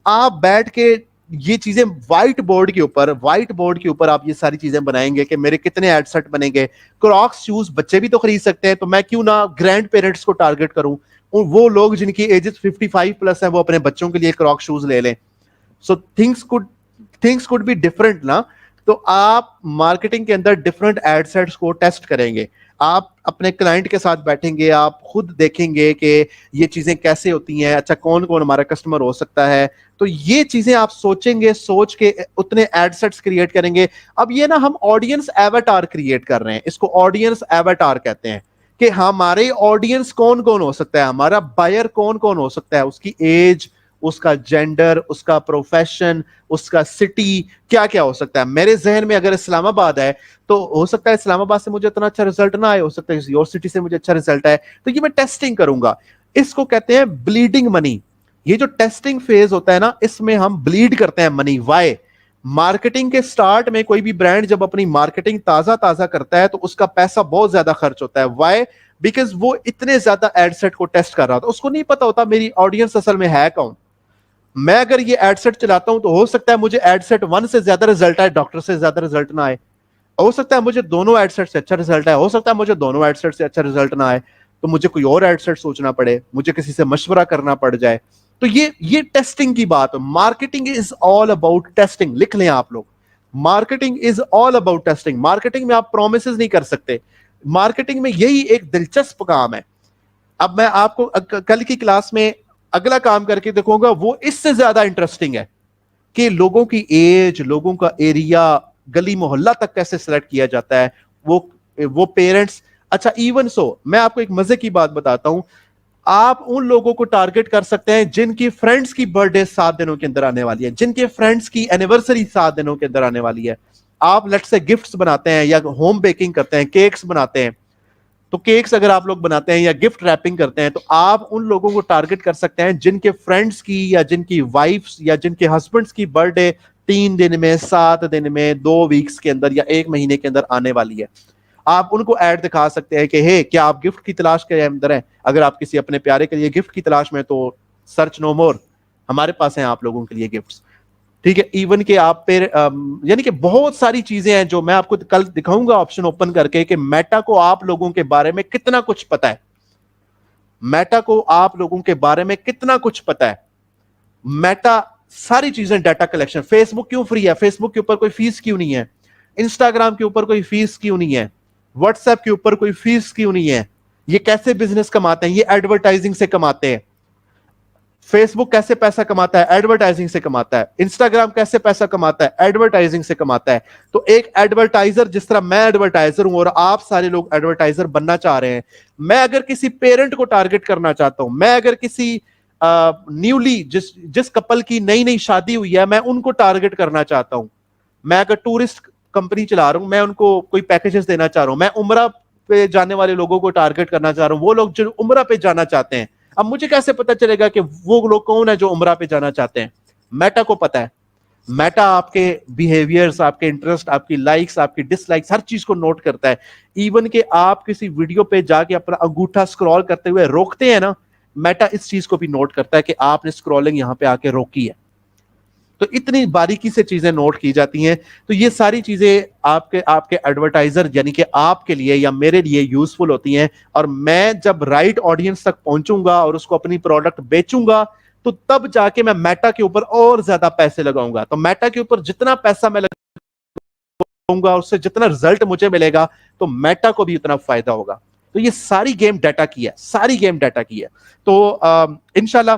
आप बैठ के ये चीजें व्हाइट बोर्ड के ऊपर आप ये सारी चीजें बनाएंगे कि मेरे कितने एड सेट बनेंगे। क्रॉक्स शूज बच्चे भी तो खरीद सकते हैं, तो मैं क्यों ना ग्रैंड पेरेंट्स को टारगेट करूं, वो लोग जिनकी एजेस 55 प्लस है वो अपने बच्चों के लिए क्रॉक शूज ले लें। So things could be different ना। तो आप मार्केटिंग के अंदर डिफरेंट एड सेट्स को टेस्ट करेंगे, आप अपने क्लाइंट के साथ बैठेंगे, आप खुद देखेंगे कि ये चीजें कैसे होती हैं, अच्छा कौन कौन हमारा कस्टमर हो सकता है। तो ये चीजें आप सोचेंगे, सोच के उतने एड सेट्स क्रिएट करेंगे। अब ये ना हम ऑडियंस एवाटार क्रिएट कर रहे हैं, इसको ऑडियंस एवाटार कहते हैं, कि हमारे ऑडियंस कौन कौन हो सकता है, हमारा बायर कौन कौन हो सकता है, उसकी एज, उसका जेंडर, उसका प्रोफेशन, उसका सिटी, क्या क्या हो सकता है। मेरे जहन में अगर इस्लामाबाद है तो हो सकता है इस्लामाबाद से मुझे इतना अच्छा रिजल्ट ना आए, हो सकता है किसी और सिटी से मुझे अच्छा रिजल्ट आए। तो ये मैं टेस्टिंग करूंगा, इसको कहते हैं ब्लीडिंग मनी। ये जो टेस्टिंग फेज होता है ना, इसमें हम ब्लीड करते हैं मनी। वाई? मार्केटिंग के स्टार्ट में कोई भी ब्रांड जब अपनी मार्केटिंग ताजा ताजा करता है तो उसका पैसा बहुत ज्यादा खर्च होता है। वाई? बिकॉज वो इतने ज्यादा एड सेट को टेस्ट कर रहा था, उसको नहीं पता होता मेरी ऑडियंस असल में है कौन। मैं अगर ये एड सेट चलाता हूं तो हो सकता है मुझे एड सेट 1 से ज्यादा रिजल्ट आए, डॉक्टर से ज्यादा रिजल्ट ना आए। हो सकता है मुझे दोनों एड सेट से अच्छा रिजल्ट आए, हो सकता है मुझे दोनों एड सेट से अच्छा रिजल्ट ना आए, तो मुझे कोई और एड सेट सोचना पड़े, मुझे किसी से मशवरा करना पड़ जाए। तो ये टेस्टिंग की बात है। Marketing is all about testing, लिख लें आप लोग। Marketing is all about testing. Marketing में आप प्रोमिसेस नहीं कर सकते, मार्केटिंग में यही एक दिलचस्प काम है। अब मैं आपको कल की क्लास में अगला काम करके देखूंगा, वो इससे ज्यादा इंटरेस्टिंग है कि लोगों की एज, लोगों का एरिया, गली मोहल्ला तक कैसे सिलेक्ट किया जाता है, वो पेरेंट्स। अच्छा इवन सो मैं आपको एक मजे की बात बताता हूं, आप उन लोगों को टारगेट कर सकते हैं जिनकी फ्रेंड्स की बर्थडे 7 दिनों के अंदर आने वाली है, जिनके फ्रेंड्स की एनिवर्सरी 7 दिनों के अंदर आने वाली है। आप लेट्स से गिफ्ट्स बनाते हैं या होम बेकिंग करते हैं, केक्स बनाते हैं, तो केक्स अगर आप लोग बनाते हैं या गिफ्ट रैपिंग करते हैं, तो आप उन लोगों को टारगेट कर सकते हैं जिनके फ्रेंड्स की या जिनकी वाइफ्स या जिनके हस्बैंड्स की बर्थडे 3 दिन में, 7 दिन में, 2 वीक्स के अंदर या 1 महीने के अंदर आने वाली है। आप उनको ऐड दिखा सकते हैं कि हे, क्या आप गिफ्ट की तलाश के अंदर हैं? अगर आप किसी अपने प्यारे के लिए गिफ्ट की तलाश में, तो सर्च नो मोर, हमारे पास हैं आप लोगों के लिए गिफ्ट्स। ठीक है, इवन के आप पे यानी कि बहुत सारी चीजें हैं जो मैं आपको कल दिखाऊंगा ऑप्शन ओपन करके कि मेटा को आप लोगों के बारे में कितना कुछ पता है। मेटा को आप लोगों के बारे में कितना कुछ पता है। मेटा सारी चीजें डाटा कलेक्शन। फेसबुक क्यों फ्री है? फेसबुक के ऊपर कोई फीस क्यों नहीं है? इंस्टाग्राम के ऊपर कोई फीस क्यों नहीं है? व्हाट्सएप के ऊपर कोई फीस क्यों नहीं है? ये कैसे बिजनेस कमाते हैं? ये एडवर्टाइजिंग से कमाते हैं। फेसबुक कैसे पैसा कमाता है? एडवर्टाइजिंग से कमाता है। इंस्टाग्राम कैसे पैसा कमाता है? एडवर्टाइजिंग से कमाता है। तो एक एडवर्टाइजर, जिस तरह मैं एडवर्टाइजर हूं और आप सारे लोग एडवर्टाइजर बनना चाह रहे हैं, मैं अगर किसी पेरेंट को टारगेट करना चाहता हूं, मैं अगर किसी न्यूली जिस कपल की नई नई शादी हुई है, मैं उनको टारगेट करना चाहता हूं। मैं अगर टूरिस्ट कंपनी चला रहा हूं, मैं उनको कोई पैकेजेस देना चाह रहा हूं। मैं उम्रा पे जाने वाले लोगों को टारगेट करना चाह रहा हूं, वो लोग जो उम्रा पे जाना चाहते हैं। अब मुझे कैसे पता चलेगा कि वो लोग कौन है जो उम्रा पे जाना चाहते हैं? मेटा को पता है। मेटा आपके बिहेवियर्स, आपके इंटरेस्ट, आपकी लाइक्स, आपकी डिसलाइक्स, हर चीज को नोट करता है। इवन के आप किसी वीडियो पे जाके अपना अंगूठा स्क्रॉल करते हुए रोकते हैं ना, मेटा इस चीज को भी नोट करता है कि आपने स्क्रॉलिंग यहां पे आके रोकी है। तो इतनी बारीकी से चीजें नोट की जाती हैं। तो ये सारी चीजें आपके आपके एडवर्टाइजर यानी कि आपके लिए या मेरे लिए यूजफुल होती हैं। और मैं जब राइट ऑडियंस तक पहुंचूंगा और उसको अपनी प्रोडक्ट बेचूंगा, तो तब जाके मैं मेटा के ऊपर और ज्यादा पैसे लगाऊंगा। तो मेटा के ऊपर जितना पैसा मैं लगाऊंगा, उससे जितना रिजल्ट मुझे मिलेगा, तो मेटा को भी उतना फायदा होगा। तो ये सारी गेम डाटा की है, सारी गेम डाटा की है। तो इंशाल्लाह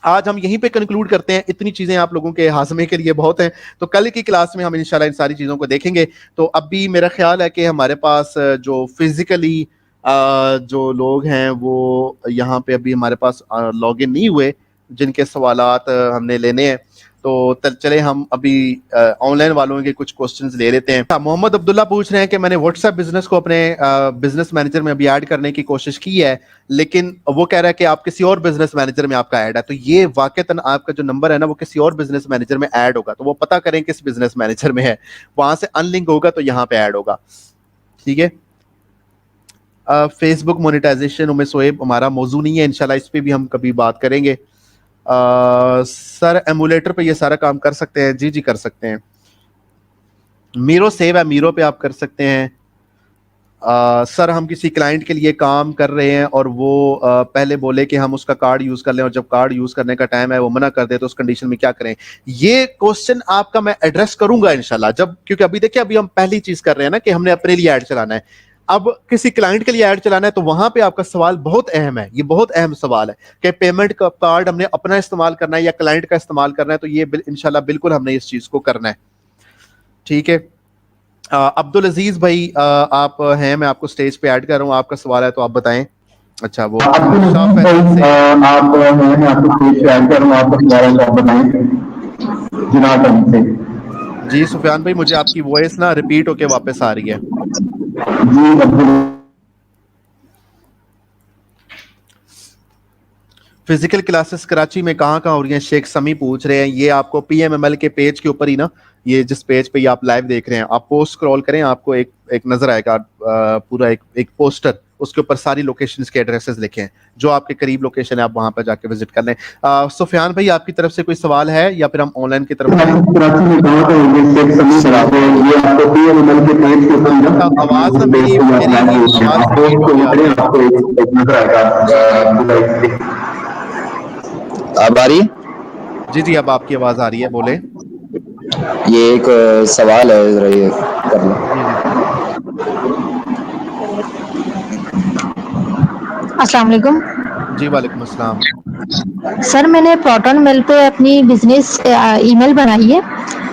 आज हम यहीं पे कंक्लूड करते हैं। इतनी चीजें आप लोगों के हाजमे के लिए बहुत हैं, तो कल की क्लास में हम इंशाल्लाह इन सारी चीजों को देखेंगे। तो अभी मेरा ख्याल है कि हमारे पास जो फिजिकली जो लोग हैं वो यहाँ पे अभी हमारे पास लॉग इन नहीं हुए, जिनके सवालात हमने लेने हैं, तो चले हम अभी ऑनलाइन वालों के कुछ क्वेश्चंस ले लेते हैं। मोहम्मद अब्दुल्ला पूछ रहे हैं कि मैंने व्हाट्सएप बिजनेस को अपने बिजनेस मैनेजर में अभी ऐड करने की कोशिश की है, लेकिन वो कह रहा है कि आप किसी और बिजनेस मैनेजर में आपका ऐड है। तो ये वाकईतन आपका जो नंबर है ना, वो किसी और बिजनेस मैनेजर में ऐड होगा। तो वो पता करें किस बिजनेस मैनेजर में है, वहां से अनलिंक होगा तो यहाँ पे ऐड होगा। ठीक है। फेसबुक मोनेटाइजेशन उमेश सोएब हमारा मौजू नहीं है, इंशाल्लाह इस पे भी हम कभी बात करेंगे। सर एमुलेटर पे ये सारा काम कर सकते हैं? जी जी कर सकते हैं। मीरो सेव है, मीरो पे आप कर सकते हैं। सर हम किसी क्लाइंट के लिए काम कर रहे हैं और वो पहले बोले कि हम उसका कार्ड यूज कर लें, और जब कार्ड यूज करने का टाइम है वो मना कर दे, तो उस कंडीशन में क्या करें? ये क्वेश्चन आपका मैं एड्रेस करूंगा इंशाल्लाह, जब, क्योंकि अभी देखिए अभी हम पहली चीज कर रहे हैं ना कि हमने अपने लिए ऐड चलाना है। अब किसी क्लाइंट के लिए ऐड चलाना है, तो वहां पे आपका सवाल बहुत अहम है। ये बहुत अहम सवाल है कि पेमेंट का कार्ड हमने अपना इस्तेमाल करना है या क्लाइंट का इस्तेमाल करना है। तो ये इंशाल्लाह बिल्कुल हमने इस चीज को करना है। ठीक है। अब्दुल अजीज भाई आप हैं, मैं आपको स्टेज पे ऐड कर रहा हूँ। आपका सवाल है तो आप बताएं। अच्छा, वो जी सुफियान भाई, मुझे आपकी वॉइस ना रिपीट होके वापस आ रही है। फिजिकल क्लासेस कराची में कहाँ कहाँ हो रही हैं? शेख समी पूछ रहे हैं। ये आपको पीएमएमएल के पेज के ऊपर ही ना, ये जिस पेज पे ये आप लाइव देख रहे हैं, आप पोस्ट स्क्रॉल करें, आपको एक नजर आएगा पूरा एक पोस्टर, उसके ऊपर सारी लोकेशंस के एड्रेसेस लिखे हैं। जो आपके करीब लोकेशन है आप वहां पर जाके विजिट कर लें। सुफियान भाई आपकी तरफ से कोई सवाल है या फिर हम ऑनलाइन की तरफ आवाज ना मेरी अब आ रही है? जी जी अब आपकी आवाज आ रही है, बोले। ये एक सवाल है, जरा ये कर लो। अस्सलाम वालेकुम। जी वालेकुम अस्सलाम। सर मैंने प्रोटॉन मेल पे अपनी बिजनेस ईमेल बनाई है,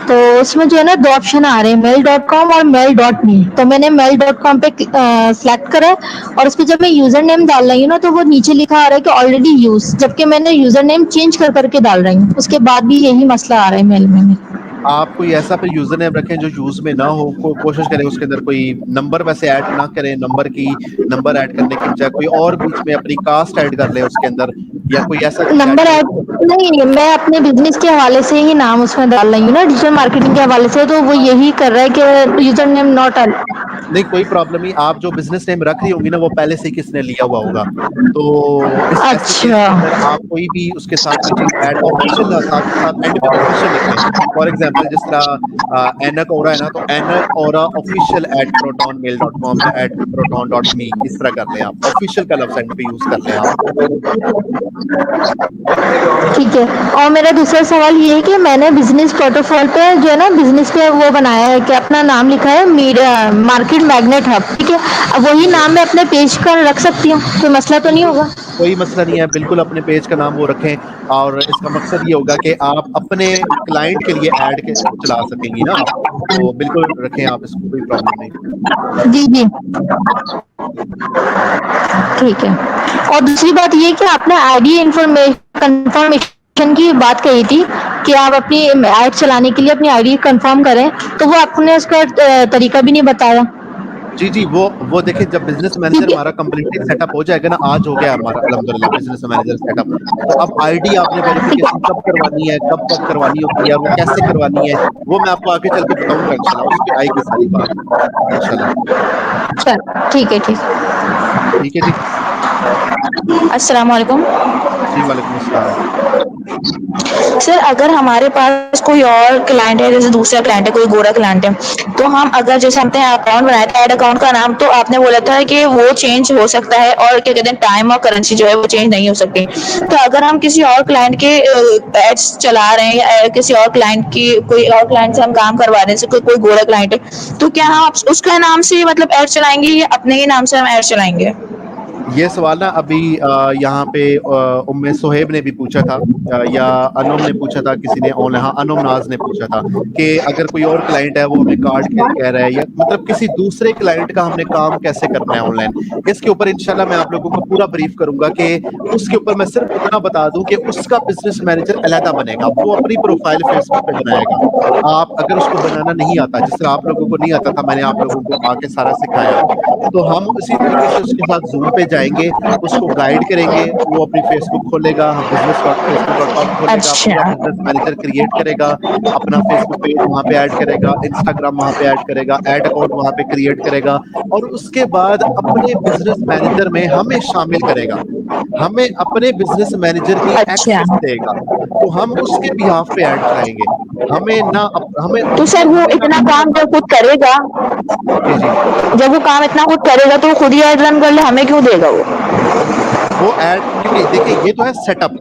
तो उसमें जो है ना 2 ऑप्शन आ रहे हैं, mail.com और mail.me। तो मैंने mail.com पे सिलेक्ट करा है, और उस पर जब मैं यूजर नेम डाल रही हूँ ना, तो वो नीचे लिखा आ रहा है कि ऑलरेडी यूज, जबकि मैंने यूजर नेम चेंज कर करके डाल रही हूँ। उसके बाद भी यही मसला आ रहा है मेल में। आप कोई ऐसा फिर यूजर नेम रखें जो यूज में ना हो, कोशिश करें उसके अंदर कोई नंबर वैसे ऐड ना करें, नंबर ऐड करने की बजाय कोई और बीच में अपनी कास्ट ऐड कर लें उसके अंदर, या कोई ऐसा चीज ऐड नंबर करें। ऐड नहीं, मैं अपने बिजनेस के हवाले से ही नाम उसमें डाल रही हूँ ना, डिजिटल मार्केटिंग के हवाले से, तो वो यही कर रहा है कि यूजर नेम नॉट। नहीं कोई प्रॉब्लम नहीं, आप जो बिजनेस नेम रख रही होंगी ना वो पहले से ही किसने लिया हुआ होगा, तो इस ऐसे केस अच्छा। के अंदर आप कोई भी उसके साथ कोई चीज ऐड ऑफिशियल ना, साथ के साथ एंड पे ऑफिशियल लिख लें। फॉर एग्जांपल जिस तरह एनक ओरा है ना, तो एनक ओरा ऑफिशियल एट protonmail.com या एट proton.me, इस तरह कर लें, आप ऑफिशियल का लफ्ज एंड पे यूज कर लें आप। ठीक है। और मेरा दूसरा सवाल ये है कि मैंने बिजनेस प्रोटोकॉल पे जो है ना, बिजनेस पे वो बनाया है कि अपना नाम लिखा है मार्केट मैग्नेट हब, ठीक है। अब वही नाम मैं अपने पेज का रख सकती हूँ, कोई मसला तो नहीं बिल्कुल, होगा? कोई मसला नहीं है, बिल्कुल अपने पेज का नाम वो रखें, और इसका मकसद ये होगा कि आप अपने क्लाइंट के लिए ऐड के चला सकेंगी ना आप, तो बिल्कुल रखें आप, इसको कोई प्रॉब्लम नहीं। जी जी, ठीक है। और दूसरी बात ये कि आपने आईडी कंफर्मेशन की बात कही थी कि आप अपनी ऐड चलाने के लिए अपनी आईडी कंफर्म करें, तो वो आपने उसका तरीका भी नहीं बताया। जी जी, वो देखिए, जब बिजनेस मैनेजर ठीक हमारा कंप्लीटली सेटअप हो जाएगा ना, आज हो गया हमारा अल्हम्दुलिल्लाह बिजनेस मैनेजर सेटअप, तो अब आईडी आपने वेरिफिकेशन कब करवानी है, कब कब करवानी होती है, और वो कैसे करवानी है, वो मैं आपको आगे चल के बताऊंगा इंशाल्लाह, उस पे आएगी सारी बात इंशाल्लाह। है, चल ठीक है, ठीक। ठीक है जी। अस्सलाम वालेकुम। जी वालेकुम अस्सलाम। सर, अगर हमारे पास कोई और क्लाइंट है, जैसे दूसरा क्लाइंट है, कोई गोरा क्लाइंट है, तो हम अगर जैसे हमने अकाउंट बनाया था, ऐड अकाउंट का नाम तो आपने बोला था कि वो चेंज हो सकता है, और क्या कहते हैं, टाइम और करेंसी जो है वो चेंज नहीं हो सकती। तो अगर हम किसी और क्लाइंट के एड्स चला रहे हैं, या किसी और क्लाइंट की कोई और क्लाइंट से हम काम करवा रहे हैं, जैसे कोई गोरा क्लाइंट है, तो क्या हम उसका नाम से मतलब ऐड चलाएंगे, या अपने ही नाम से हम ऐड चलाएंगे? ये सवाल ना अभी यहाँ पे उम्मे सुहेब ने भी पूछा था, या अनम ने पूछा था, किसी ने ऑनलाइन, हाँ अनम नाज ने पूछा था कि अगर कोई और क्लाइंट है वो हमें कार्ड कह रहा है, या मतलब किसी दूसरे क्लाइंट का हमने काम कैसे करना है ऑनलाइन, इसके ऊपर इंशाल्लाह मैं आप लोगों को पूरा ब्रीफ करूंगा। कि उसके ऊपर मैं सिर्फ इतना बता दूं कि उसका बिजनेस मैनेजर अलहदा बनेगा, वो अपनी प्रोफाइल फेसबुक पे बनाएगा। आप अगर उसको बनाना नहीं आता, जिस तरह आप लोगों को नहीं आता था, मैंने आप लोगों को आके सारा सिखाया, तो हम उसी तरीके से उसके साथ जूम पे जाएंगे, उसको गाइड करेंगे, वो अपनी फेसबुक खोलेगा, business.facebook.com खोलेगा, पूरा अच्छा। बिजनेस मैनेजर क्रिएट करेगा, अपना फेसबुक पेज वहां पे ऐड करेगा, इंस्टाग्राम वहां पे ऐड करेगा, ऐड अकाउंट वहां पे क्रिएट करेगा, और उसके बाद अपने बिजनेस मैनेजर में हमें शामिल करेगा, हमें अपने बिजनेस मैनेजर की अच्छा, एक्सेस देगा, तो हम उसके बिहाफ पे ऐड चलाएंगे। हमें तो सर वो हमें ना, इतना काम जब खुद करेगा, जी जी, जब वो काम इतना खुद करेगा तो वो खुद ही ऐड रन कर ले, हमें क्यों देगा वो? वो ऐड, क्योंकि देखिए ये तो है सेटअप,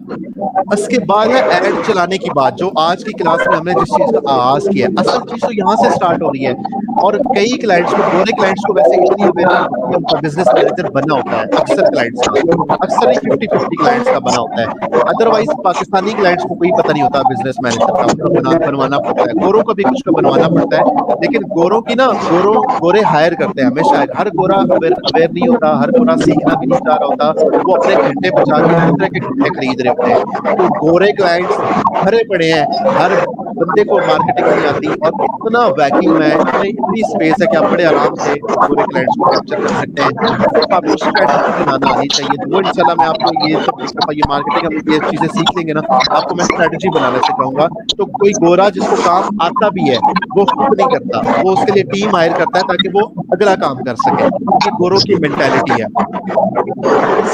इसके बाद है ऐड चलाने की बात, जो आज की क्लास में हमने जिस चीज का आगाज किया है, असल चीज तो यहाँ से स्टार्ट हो रही है। और कई क्लाइंट्स को, गोरे क्लाइंट्स को वैसे इतनी अवेयरनेस होती है, उनका बिजनेस मैनेजर बना होता है अक्सर क्लाइंट्स का, अक्सर नहीं 50-50 क्लाइंट्स का बना होता है। अदरवाइज पाकिस्तानी क्लाइंट्स को कोई पता नहीं होता बिजनेस मैनेजर का, उनका बनवाना पड़ता है, गोरों का भी कुछ का बनवाना पड़ता है, लेकिन गोरों की ना, गोरे हायर करते हैं हमेशा, हर गोरा अवेयर नहीं होता, हर गोरा सीखना भी नहीं चाह रहा होता, वो अपने घंटे बचा के दूसरे के घंटे खरीद रहे होते हैं। तो गोरे क्लाइंट्स भरे पड़े हैं, हर बंदे को मार्केटिंग नहीं आती, और इतना वैक्यूम है, इतनी स्पेस है कि आप बड़े आराम से गोरे क्लाइंट्स को कैप्चर कर सकते हैं। सिर्फ आपको स्ट्रेटजी बनाना आनी चाहिए, तो वो इंशाल्लाह मैं आपको ये सब, एक दफा ये मार्केटिंग हम ये चीजें सीख लेंगे ना, आपको मैं स्ट्रेटजी बनाना सिखाऊंगा। तो कोई गोरा जिसको काम आता भी है, वो खुद नहीं करता, वो उसके लिए टीम हायर करता है ताकि वो अगला काम कर सके। ये गोरों की मेंटालिटी है।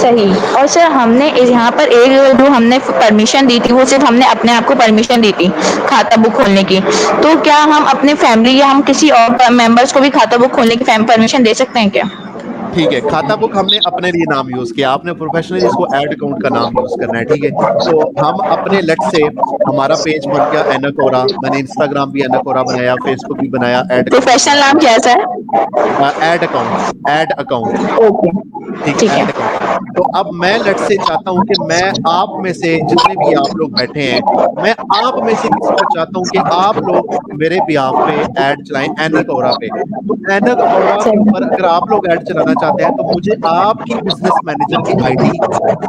सही। और सर, हमने यहाँ पर एक जो हमने परमिशन दी थी, वो सिर्फ हमने अपने आप को परमिशन दी थी खाता बुक खोलने की, तो क्या हम अपने फैमिली या हम किसी और मेंबर्स को भी खाता बुक खोलने की परमिशन दे सकते हैं क्या? ठीक है, खाता बुक हमने अपने लिए नाम यूज किया, आपने प्रोफेशनली इसको एड अकाउंट का नाम यूज करना है, ठीक है। तो हम अपने लेट से, हमारा पेज बन गया एनाकोरा, मैंने इंस्टाग्राम भी एनाकोरा बनाया, फेसबुक भी बनाया, एड अकाउंट प्रोफेशनल बना नाम दिया, क्या है सर? एड अकाउंट, ओके, ठीक ठीक है, है। Ad account. तो अब मैं लेट से चाहता हूं कि मैं आप में से जितने भी आप लोग बैठे हैं, मैं आप में से किसी को चाहता हूं कि आप लोग मेरे बिहाफ पे ऐड चलाएं एनक ओरा पे। तो एनक ओरा के ऊपर अगर आप लोग ऐड चलाना चाहते हैं तो मुझे आपकी बिजनेस मैनेजर की आईडी,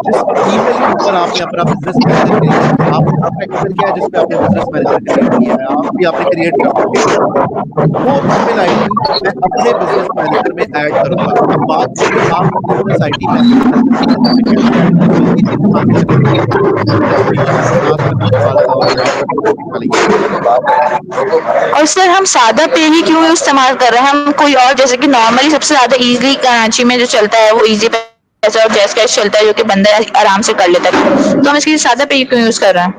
जिस ईमेल के ऊपर आपने अपना बिजनेस मैनेजर क्रिएट, आपने आपका ईमेल क्या है जिस पे आपने बिजनेस मैनेजर क्रिएट किया है, आप भी आपने क्रिएट कर दिया होगा, वो ईमेल आईडी मैं अपने बिजनेस मैनेजर में ऐड करूंगा। अब बात ये है कि आप बिजनेस आईडी में अपने बिजनेस मैनेजर में कैसे ऐड करेंगे, ये चीज आगे चल के देखेंगे। कोई इशू नहीं, नाज का जो सवाल था और जवाब का जो टॉपिक वाला ये है। और सर हम सादा पे ही क्यों इस्तेमाल कर रहे हैं? हम कोई और जैसे कि नॉर्मली सबसे ज्यादा इजीली कराची में जो चलता है वो इजी पैसा और जैस कैश चलता है जो कि बंदा आराम से कर लेता है, तो हम इसके लिए सादा पे ही क्यों यूज कर रहे हैं?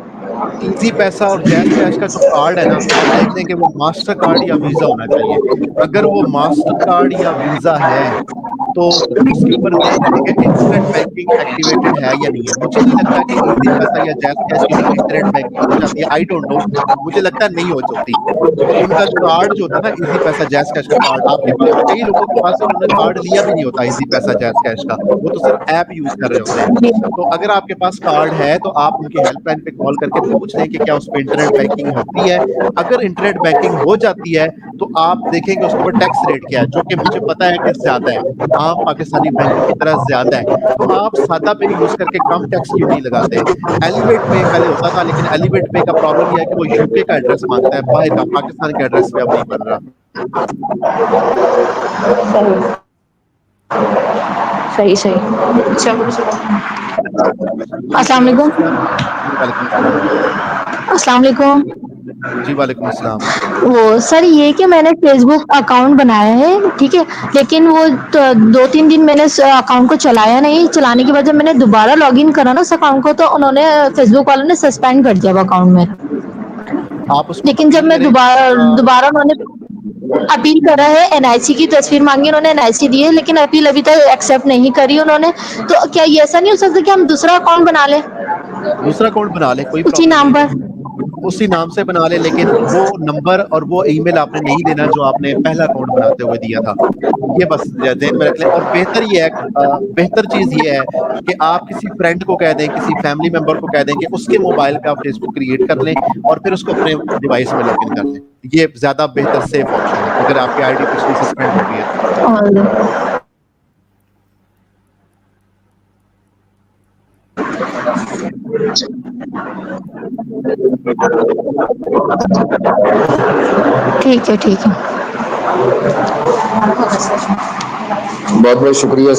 इजी पैसा और जैज कैश का जो कार्ड है ना, आप देख लें कि वो मास्टर कार्ड या वीजा होना चाहिए। अगर वो मास्टर कार्ड या वीजा है तो फिर उसके ऊपर देख लें कि इंटरनेट बैंकिंग एक्टिवेटेड है या नहीं है। मुझे नहीं लगता कि इजी पैसा या जैज कैश की भी इंटरनेट बैंकिंग हो जाती है, आई डोंट नो, मुझे लगता है नहीं हो जाती। तो उनका कार्ड जो होता है ना इजी पैसा जैज कैश का कार्ड, आपके पास कई लोगों के पास उन्होंने कार्ड लिया भी नहीं होता इजी पैसा जैज कैश का, वो तो सिर्फ ऐप यूज कर रहे होते हैं। तो अगर आपके पास कार्ड है तो आप उनकी हेल्पलाइन पे कॉल करके पूछ लें कि क्या उस पर इंटरनेट बैंकिंग होती है। अगर इंटरनेट बैंकिंग हो जाती है तो आप देखेंगे उसके ऊपर टैक्स रेट क्या है, जो कि मुझे पता है कि ज्यादा है, आम पाकिस्तानी बैंकों की तरह ज्यादा है। तो आप सादा पे यूज करके कम टैक्स क्यों नहीं लगाते? एलिवेट पे पहले होता था, लेकिन एलिवेट पे का प्रॉब्लम यह है कि वो यूके का एड्रेस मांगता है, बाहर का पाकिस्तान के एड्रेस पे अब नहीं बन रहा। सही सही। अस्सलाम कोई और वालेकुम। सुफियान? जी वालेकुम अस्सलाम। अस्सलाम वालेकुम। जी वालेकुम अस्सलाम। वो सर ये कि मैंने फेसबुक अकाउंट बनाया है, ठीक है, लेकिन वो तो 2-3 दिन मैंने उस अकाउंट को चलाया नहीं, चलाने के बाद जब मैंने दोबारा लॉगिन करा ना उस अकाउंट को तो उन्होंने फेसबुक वालों ने सस्पेंड कर दिया वो अकाउंट में। आप उसको लेकिन जब अपील मैं करें। दोबारा दोबारा उन्होंने अपील करा है, एनआईसी की तस्वीर मांगी, उन्होंने एनआईसी दी है, लेकिन अपील अभी तक एक्सेप्ट नहीं करी उन्होंने। तो क्या ये ऐसा नहीं हो सकता कि हम दूसरा अकाउंट बना लें दूसरा अकाउंट बना ले, कोई उसी प्रॉब्लम नहीं नाम है, पर? उसी नाम से बना ले, लेकिन वो नंबर और वो ईमेल आपने नहीं देना जो आपने पहला अकाउंट बनाते हुए दिया था। ये बस ध्यान में रख लें। और बेहतर ये है, बेहतर चीज ये है कि आप किसी फ्रेंड को कह दें, किसी फैमिली मेंबर को कह दें कि उसके मोबाइल पे आप फेसबुक क्रिएट कर लें और फिर उसको अपने डिवाइस में लॉगिन कर लें। ये ज्यादा बेहतर सेफ ऑप्शन है अगर आपकी आईडी पिछली सस्पेंड हो गई है तो। और ठीक है, ठीक है। बहुत बहुत शुक्रिया,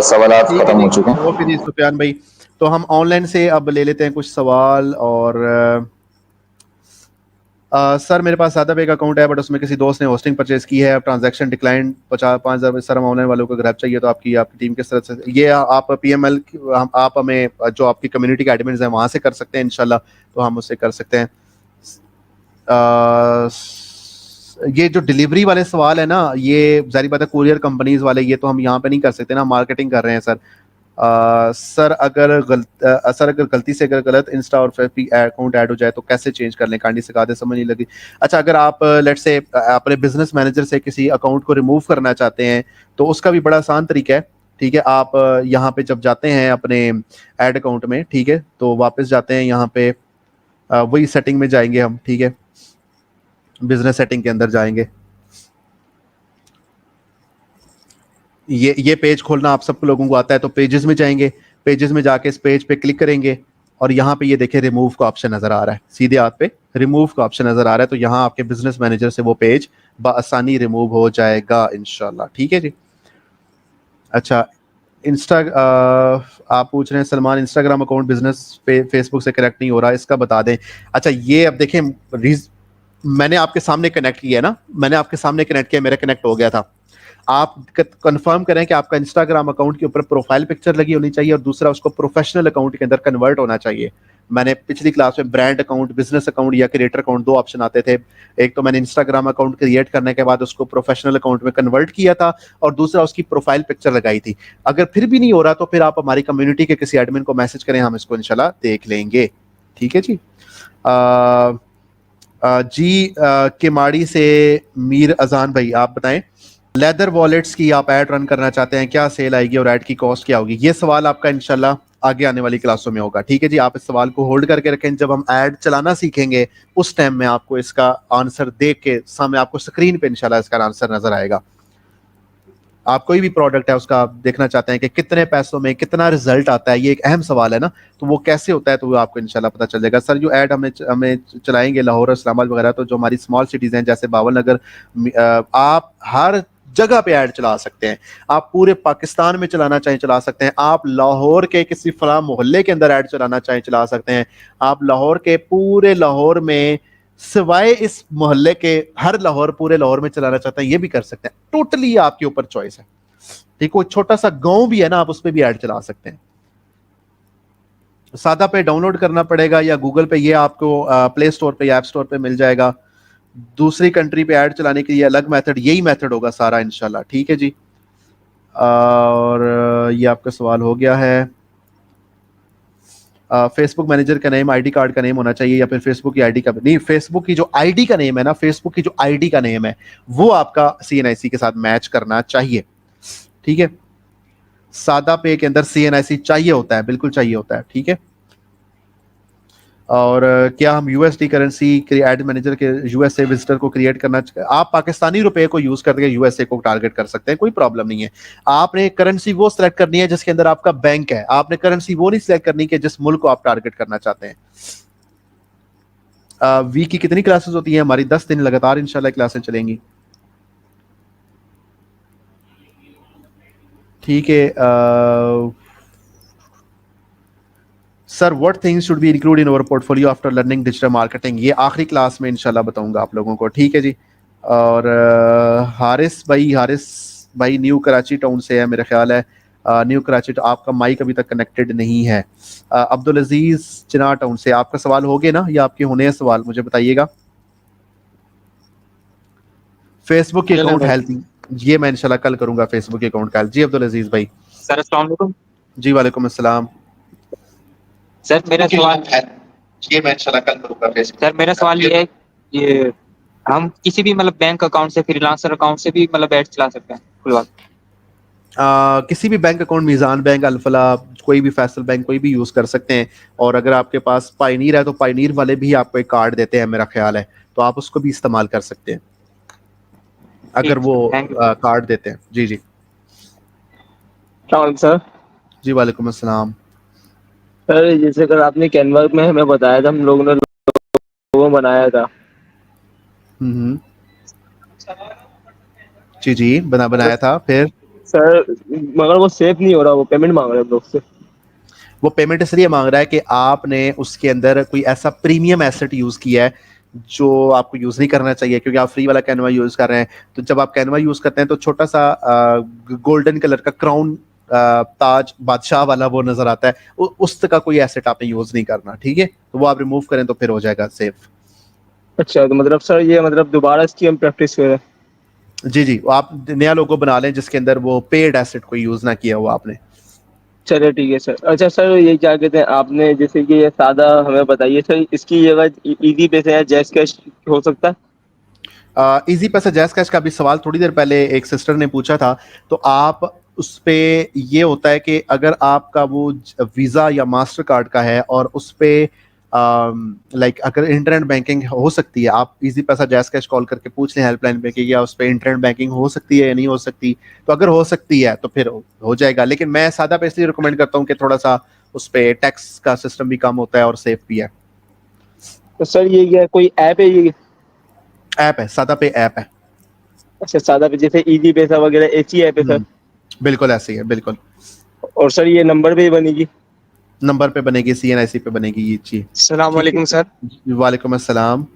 सवालात ठीक है खत्म जी, हो चुके हैं। ओके जी सुफियान भाई। तो हम ऑनलाइन से अब ले लेते हैं कुछ सवाल। और सर मेरे पास सादा पे एक अकाउंट है बट उसमें किसी दोस्त ने होस्टिंग परचेज की है, अब ट्रांजैक्शन डिक्लाइन 50-5,000। सर हम ऑनलाइन वालों को ग्रैब चाहिए तो आपकी आपकी टीम किस तरह से ये आप पीएमएल आप हमें जो आपकी कम्युनिटी के एडमिन्स हैं वहाँ से कर सकते हैं इंशाल्लाह, तो हम उससे कर सकते हैं। ये जो डिलीवरी वाले सवाल है ना, ये जारी बात है कुरियर कंपनीज वाले, ये तो हम यहाँ पे नहीं कर सकते ना, मार्केटिंग कर रहे हैं सर। सर अगर गलती से अगर गलत इंस्टा और फेसबुक अकाउंट ऐड हो जाए तो कैसे चेंज कर लें? काइंडली सिखा दे, समझ नहीं लगी। अच्छा, अगर आप लेट से अपने बिजनेस मैनेजर से किसी अकाउंट को रिमूव करना चाहते हैं तो उसका भी बड़ा आसान तरीका है, ठीक है। आप यहाँ पे जब जाते हैं अपने ऐड अकाउंट में, ठीक है, तो वापस जाते हैं यहाँ पे, वही सेटिंग में जाएंगे हम, ठीक है, बिजनेस सेटिंग के अंदर जाएंगे। ये पेज खोलना आप सब लोगों को आता है, तो पेजेस में जाएंगे, पेजेस में जाके इस पेज पे क्लिक करेंगे और यहाँ पे ये देखिए रिमूव का ऑप्शन नजर आ रहा है, सीधे हाथ पे रिमूव का ऑप्शन नजर आ रहा है। तो यहाँ आपके बिजनेस मैनेजर से वो पेज बआसानी रिमूव हो जाएगा इंशाल्लाह, ठीक है जी। अच्छा, आप पूछ रहे हैं सलमान इंस्टाग्राम अकाउंट बिजनेस पे फेसबुक से कनेक्ट नहीं हो रहा, इसका बता दें। अच्छा, ये अब देखें, मैंने आपके सामने कनेक्ट किया ना, मैंने आपके सामने कनेक्ट किया, मेरा कनेक्ट हो गया था। आप कंफर्म करें कि आपका इंस्टाग्राम अकाउंट के ऊपर प्रोफाइल पिक्चर लगी होनी चाहिए और दूसरा उसको प्रोफेशनल अकाउंट के अंदर कन्वर्ट होना चाहिए। मैंने पिछली क्लास में ब्रांड अकाउंट, बिजनेस अकाउंट या क्रिएटर अकाउंट दो ऑप्शन आते थे। एक तो मैंने इंस्टाग्राम अकाउंट क्रिएट करने के बाद उसको प्रोफेशनल अकाउंट में कन्वर्ट किया था और दूसरा उसकी प्रोफाइल पिक्चर लगाई थी। अगर फिर भी नहीं हो रहा तो फिर आप हमारी कम्युनिटी के किसी एडमिन को मैसेज करें, हम इसको इंशाल्लाह देख लेंगे, ठीक है जी। जी केमाड़ी से मीर अजान भाई, आप बताएं लेदर वॉलेट्स की आप ऐड रन करना चाहते हैं, क्या सेल आएगी और ऐड की कॉस्ट क्या होगी? ये सवाल आपका इंशाल्लाह आगे आने वाली क्लासों में होगा। ठीक है जी, आप इस सवाल को होल्ड करके रखें। जब हम ऐड चलाना सीखेंगे उस टाइम में आपको इसका आंसर देख के सामने आपको स्क्रीन पे इंशाल्लाह इसका आंसर नजर आएगा। आप कोई भी प्रोडक्ट है उसका आप देखना चाहते हैं कि कितने पैसों में कितना रिजल्ट आता है, ये एक अहम सवाल है ना, तो वो कैसे होता है तो वो आपको इंशाल्लाह पता चल जाएगा। सर जो ऐड हमें चलाएंगे लाहौर, इस्लामाबाद वगैरह, तो जो हमारी स्मॉल सिटीज हैं जैसे बावल नगर, आप हर जगह पे ऐड चला सकते हैं। आप पूरे पाकिस्तान में चलाना चाहें चला सकते हैं। आप लाहौर के किसी फला मोहल्ले के अंदर ऐड चलाना चाहें चला सकते हैं। आप लाहौर के पूरे लाहौर में सिवाय इस मोहल्ले के हर लाहौर पूरे लाहौर में चलाना चाहते हैं, ये भी कर सकते हैं। टोटली आपके ऊपर चॉइस है। ठीक, कोई छोटा सा गांव भी है ना, आप उस पर भी ऐड चला सकते हैं। सादा पे डाउनलोड करना पड़ेगा या गूगल पे, ये आपको प्ले स्टोर पे या ऐप स्टोर पे मिल जाएगा। दूसरी कंट्री पे ऐड चलाने के लिए अलग मेथड, यही मेथड होगा सारा इंशाल्लाह। ठीक है जी, और ये आपका सवाल हो गया है। फेसबुक मैनेजर का नेम आईडी कार्ड का नेम होना चाहिए या फिर फेसबुक की आईडी का नहीं, फेसबुक की जो आईडी का नेम है ना, फेसबुक की जो आईडी का नेम है वो आपका CNIC के साथ मैच करना चाहिए। ठीक है, सादा पे के अंदर CNIC चाहिए होता है, बिल्कुल चाहिए होता है। ठीक है, और क्या हम USD करेंसी एड मैनेजर के USA विजिटर को क्रिएट करना, आप पाकिस्तानी रुपए को यूज करके USA को टारगेट कर सकते हैं, कोई प्रॉब्लम नहीं है। आपने करेंसी वो सिलेक्ट करनी है जिसके अंदर आपका बैंक है, आपने करेंसी वो नहीं सिलेक्ट करनी कि जिस मुल्क को आप टारगेट करना चाहते हैं। वीक की कितनी क्लासेस होती हैं हमारी? 10 दिन लगातार इंशाल्लाह क्लासेस चलेंगी। ठीक है, sir what things should be include in our portfolio after learning digital marketing, ये आखिरी क्लास में इंशाल्लाह बताऊंगा आप लोगों को। ठीक है जी, और हारिस भाई न्यू कराची टाउन से है मेरा ख्याल है। न्यू कराची, तो आपका माइक अभी तक कनेक्टेड नहीं है। अब्दुल अजीज चिनार टाउन से, आपका सवाल हो गया ना या आपके होने हैं सवाल, मुझे बताइएगा। फेसबुक के अकाउंट हेल्थ, ये मैं इंशाल्लाह कल करूंगा फेसबुक के अकाउंट का। जी अब्दुल अजीज भाई। सर अस्सलाम वालेकुम। जी वालेकुम अस्सलाम। सर मेरा सवाल है, ये मैं इंशाल्लाह कल करूंगा। सर मेरा सवाल ये है, ये हम किसी भी मतलब बैंक अकाउंट से, फ्रीलांसर अकाउंट से भी मतलब ऐड चला सकते हैं खुलवा? किसी भी बैंक अकाउंट, मीज़ान बैंक, अल्फला, कोई भी फैसल बैंक, कोई भी यूज कर सकते हैं। और अगर आपके पास पायनीर है तो पायनीर वाले भी आपको एक कार्ड देते हैं मेरा ख्याल है, तो आप उसको भी इस्तेमाल कर सकते हैं अगर वो कार्ड देते हैं। जी जी सर। जी वालेकुम अस्सलाम। सर जैसे कल आपने कैनवा में हमें बताया था, हम लोगों ने वो बनाया था। हम्म, जी जी बनाया था। फिर सर मगर वो सेफ नहीं हो रहा, वो पेमेंट मांग रहे हैं हम लोग से। वो पेमेंट इसलिए मांग रहा है कि आपने उसके अंदर कोई ऐसा प्रीमियम एसेट यूज किया है जो आपको यूज नहीं करना चाहिए, क्योंकि आप फ्री वाला कैनवा यूज कर रहे हैं। तो जब आप कैनवा यूज करते हैं तो छोटा सा गोल्डन कलर का क्राउन, ताज बादशाह वाला वो नजर आता है, उस का कोई एसेट आपने यूज नहीं करना। ठीक है, तो वो आप रिमूव करें तो फिर हो जाएगा सेफ। अच्छा, तो मतलब सर ये मतलब दोबारा इसकी हम प्रैक्टिस करें? जी जी, आप नया लोगो बना लें जिसके अंदर वो पेड एसेट कोई यूज ना किया हुआ आपने। चलिए ठीक है सर। अच्छा सर, ये क्या कहते हैं, आपने जैसे कि ये सादा हमें बताइए सर, इसकी जगह इजी पैसे या जैज़ कैश हो सकता है? इजी पैसा जैज़ कैश का भी सवाल थोड़ी देर पहले एक सिस्टर ने पूछा था। तो आप उस पे ये होता है कि अगर आपका वो वीज़ा या मास्टर कार्ड का है और उस पे लाइक अगर इंटरनेट बैंकिंग हो सकती है, आप इजी पैसा जैज़ कैश कॉल करके पूछ लें हेल्पलाइन पे कि क्या उस पे इंटरनेट बैंकिंग हो सकती है या नहीं हो सकती। तो अगर हो सकती है तो फिर हो जाएगा, लेकिन मैं सादा पे इसलिए रिकमेंड करता हूँ कि थोड़ा सा उस पे टैक्स का सिस्टम भी कम होता है और सेफ भी है। तो सर ये कोई ऐप है ये? ऐप है, सादा पे ऐप है। अच्छा, सादा पे जैसे इजी पैसा वगैरह ऐसी ऐप है सर? बिल्कुल ऐसी है, बिल्कुल। और सर ये नंबर पे ही बनेगी? नंबर पे बनेगी, CNIC पे बनेगी ये चीज। अस्सलाम वालेकुम सर। वालेकुम अस्सलाम।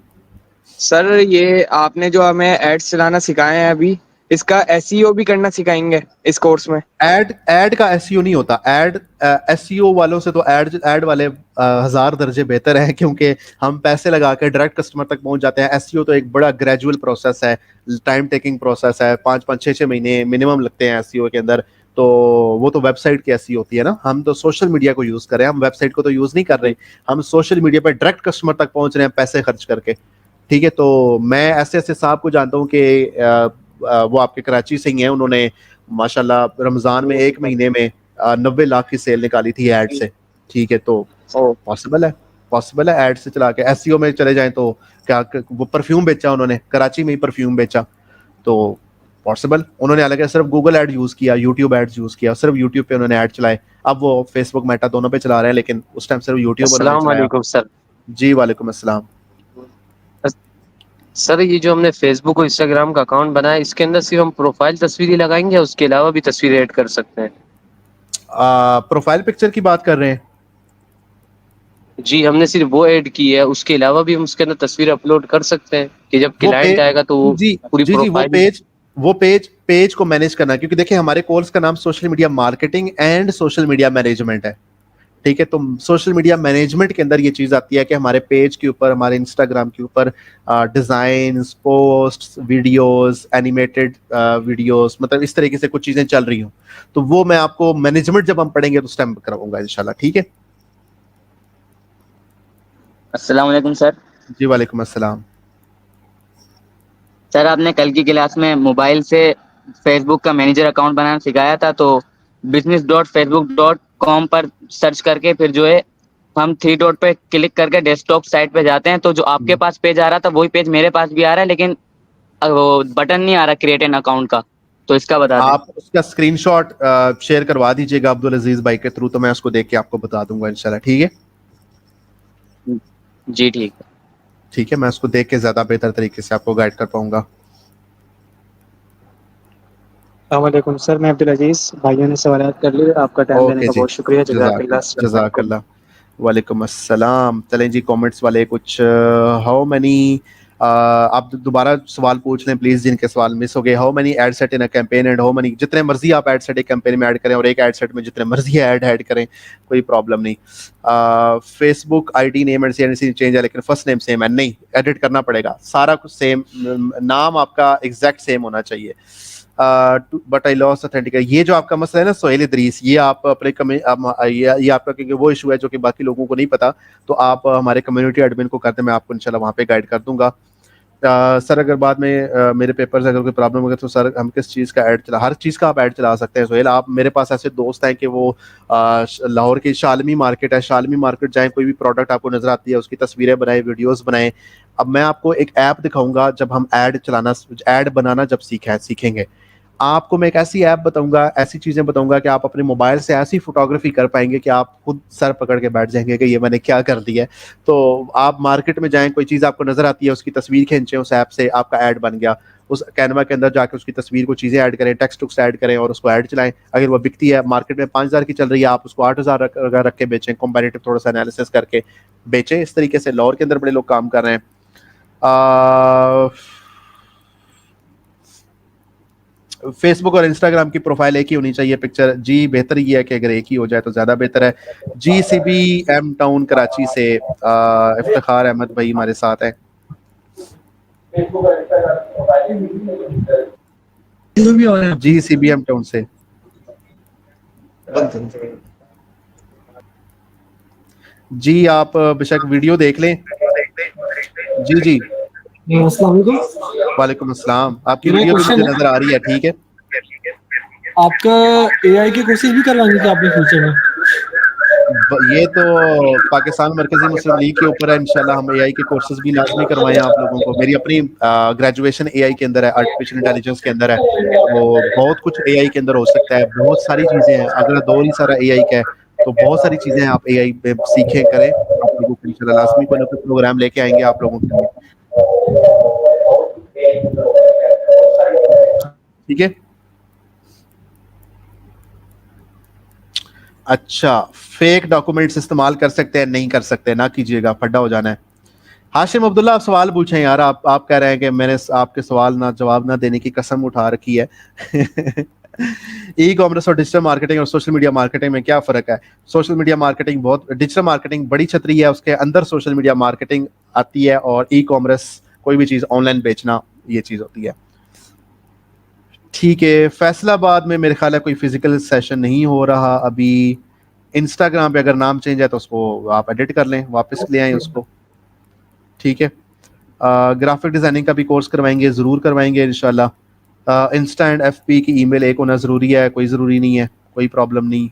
सर ये आपने जो हमें एड्स चलाना सिखाए हैं अभी, इसका SEO भी करना सिखाएंगे इस कोर्स में? ऐड का SEO नहीं होता। SEO वालों से तो ऐड वाले 1000 दर्जे बेहतर है, क्योंकि हम पैसे लगा के डायरेक्ट कस्टमर तक पहुंच जाते हैं। SEO तो एक बड़ा ग्रेजुअल प्रोसेस है, टाइम टेकिंग प्रोसेस है, 5-5 6-6 महीने मिनिमम लगते हैं SEO के अंदर। तो वो तो वेबसाइट की SEO होती है ना, हम तो सोशल मीडिया को यूज कर रहे हैं, हम वेबसाइट को तो यूज नहीं कर रहे, हम सोशल मीडिया पर डायरेक्ट कस्टमर तक पहुंच रहे हैं पैसे खर्च करके। ठीक है, तो मैं ऐसे साहब को जानता हूँ कि वो आपके कराची से ही हैं, उन्होंने माशाल्लाह रमजान में 1 महीने में 90 लाख की सेल निकाली थी ऐड से। ठीक है, तो पॉसिबल है ऐड से चला के एसईओ में चले जाएं तो क्या वो परफ्यूम बेचा उन्होंने, कराची में ही परफ्यूम बेचा, तो पॉसिबल। उन्होंने हालांकि सिर्फ गूगल ऐड यूज किया, यूट्यूब एड्स यूज किया, सिर्फ यूट्यूब पे उन्होंने ऐड चलाए। अब वो फेसबुक मेटा दोनों पे चला रहे हैं, लेकिन उस टाइम सिर्फ यूट्यूब उन्होंने चलाया। अस्सलाम सर। जी वालेकुम अस्सलाम। सर ये जो हमने फेसबुक और इंस्टाग्राम का अकाउंट बनाया, इसके अंदर सिर्फ हम प्रोफाइल तस्वीर ही लगाएंगे, उसके अलावा भी तस्वीर ऐड कर सकते हैं? प्रोफाइल पिक्चर की बात कर रहे हैं? जी, हमने सिर्फ वो ऐड की है, उसके अलावा भी हम उसके अंदर तस्वीर अपलोड कर सकते हैं कि जब क्लाइंट आएगा तो वो जी पूरी जी जी प्रोफाइल। वो पेज को मैनेज करना, क्योंकि देखिए हमारे कोर्स का नाम social media marketing and social media management है। ठीक है, तो सोशल मीडिया मैनेजमेंट के अंदर ये चीज आती है कि हमारे पेज के ऊपर, हमारे इंस्टाग्राम के ऊपर designs, posts, videos, animated videos, मतलब इस तरीके से कुछ चीजें चल रही हूँ, तो वो मैं आपको मैनेजमेंट जब हम पढ़ेंगे तो उस टाइम कराऊंगा इंशाल्लाह। ठीक है, अस्सलाम वालेकुम सर। जी वालेकुम अस्सलाम। सर आपने कल की क्लास में मोबाइल से फेसबुक का मैनेजर अकाउंट बनाना सिखाया था, तो business.facebook.com पर सर्च करके फिर जो है हम 3 डॉट पे क्लिक करके डेस्कटॉप साइट पे जाते हैं, तो जो आपके पास पेज आ रहा था वही पेज मेरे पास भी आ रहा है, लेकिन वो बटन नहीं आ रहा क्रिएट एन अकाउंट का, तो इसका बता दें। आप उसका स्क्रीनशॉट शेयर करवा दीजिएगा अब्दुल अजीज भाई के थ्रू, तो मैं उसको देख के आपको बता दूंगा इंशाल्लाह। ठीक है जी ठीक है। ठीक है, मैं उसको देख के ज्यादा बेहतर तरीके से आपको गाइड कर पाऊंगा। अस्सलामुअलैकुम सर, मैं अब्दुल अजीज, भाइयों ने सवाल कर लिए, आपका टाइम देने ओके का जी, बहुत शुक्रिया। जज़ाकल्लाह। जज़ाकल्लाह। वालेकुम अस्सलाम। चलें जी, कमेंट्स वाले कुछ हाउ मैनी, आप दोबारा सवाल पूछ लें प्लीज जिनके सवाल मिस हो गए। How many ad set in a campaign and how many, जितने मर्जी आप एड सेट एक कैंपेन में ऐड करें और एक एड सेट में जितने मर्जी ऐड करें, कोई प्रॉब्लम नहीं। Facebook ID name and change है, लेकिन फर्स्ट नेम सेम है, नहीं एडिट करना पड़ेगा, सारा कुछ सेम, नाम आपका एग्जैक्ट सेम होना चाहिए। बट आई लॉस्ट ऑथेंटिक, ये जो आपका मसला है ना सोहेल इदरीस, ये आप अपने ये आपका, क्योंकि वो इशू है जो कि बाकी लोगों को नहीं पता, तो आप हमारे कम्युनिटी एडमिन को करते, मैं आपको इंशाल्लाह वहाँ पे गाइड कर दूंगा। सर अगर बाद में मेरे पेपर से अगर कोई प्रॉब्लम होगी तो सर हम किस चीज़ का ऐड चला, हर चीज़ का आप ऐड चला सकते हैं सोहेल। आप, मेरे पास ऐसे दोस्त हैं कि वो लाहौर की शालमी मार्केट है, शालमी मार्केट जाएं, कोई भी प्रोडक्ट आपको नजर आती है उसकी तस्वीरें बनाएं, वीडियोस बनाएं। अब मैं आपको एक ऐप दिखाऊंगा, जब हम ऐड बनाना जब सीखेंगे, आपको मैं एक ऐसी ऐप बताऊंगा, ऐसी चीजें बताऊंगा कि आप अपने मोबाइल से ऐसी फोटोग्राफी कर पाएंगे कि आप खुद सर पकड़ के बैठ जाएंगे कि ये मैंने क्या कर दिया है। तो आप मार्केट में जाएं, कोई चीज आपको नजर आती है, उसकी तस्वीर खींचें, उस ऐप से आपका ऐड बन गया, उस कैनवा के अंदर जाकर उसकी तस्वीर को चीजें ऐड करें, टेक्स्ट टुक्स ऐड करें और उसको ऐड चलाएं। अगर वो बिकती है, मार्केट में 5000 की चल रही है, आप उसको 8000 रख के बेचें, कंपैरेटिव थोड़ा सा एनालिसिस करके बेचें। इस तरीके से लाहौर के अंदर बड़े लोग काम कर रहे हैं। फेसबुक और इंस्टाग्राम की प्रोफाइल एक ही होनी चाहिए पिक्चर। जी बेहतर ये है कि अगर एक ही हो जाए तो ज्यादा बेहतर है। GCBM टाउन कराची से इफ्तिखार अहमद भाई हमारे साथ हैं। GCBM टाउन से जी, आप बेशक वीडियो देख लें। जी जी वालेकुम अस्सलाम, आपकी वीडियो भी मुझे नजर आ रही है। ठीक है, आपका AI की कोर्सेज भी करवाएंगे क्या आपने फ्यूचर में? ये तो पाकिस्तान मरकजी मुस्लिम लीग के ऊपर है, इंशाल्लाह हम AI के कोर्सेज भी लाजमी करवाएं आप लोगों को। मेरी अपनी ग्रेजुएशन AI के अंदर है, आर्टिफिशियल इंटेलिजेंस के अंदर है, वो बहुत कुछ AI के अंदर हो सकता है, बहुत सारी चीजें हैं। अगर दौर ही सारा AI का है तो बहुत सारी चीजें आप AI पे सीखें करें, आप लोगों को इंशाल्लाह लाजमी कोई ना कोई प्रोग्राम लेके आएंगे आप लोगों के लिए। ठीक है, अच्छा फेक डॉक्यूमेंट्स इस्तेमाल कर सकते हैं? नहीं कर सकते, ना कीजिएगा, फड्डा हो जाना है। हाशिम अब्दुल्ला, आप सवाल पूछें यार। आप कह रहे हैं कि मैंने आपके सवाल ना जवाब ना देने की कसम उठा रखी है। ई कॉमर्स और डिजिटल मार्केटिंग और सोशल मीडिया मार्केटिंग में क्या फ़र्क है? सोशल मीडिया मार्केटिंग बहुत, डिजिटल मार्केटिंग बड़ी छतरी है, उसके अंदर सोशल मीडिया मार्केटिंग आती है, और ई कॉमर्स कोई भी चीज़ ऑनलाइन बेचना, ये चीज़ होती है। ठीक है, फैसलाबाद में मेरे ख्याल है कोई फिजिकल सेशन नहीं हो रहा अभी। इंस्टाग्राम पे अगर नाम चेंज है तो उसको आप एडिट कर लें, वापस ले आएं उसको। ठीक है, ग्राफिक डिज़ाइनिंग का भी कोर्स करवाएंगे, ज़रूर करवाएंगे इंशाल्लाह। इंस्टा एंड एफपी की ईमेल एक होना ज़रूरी है, कोई ज़रूरी नहीं है, कोई प्रॉब्लम नहीं,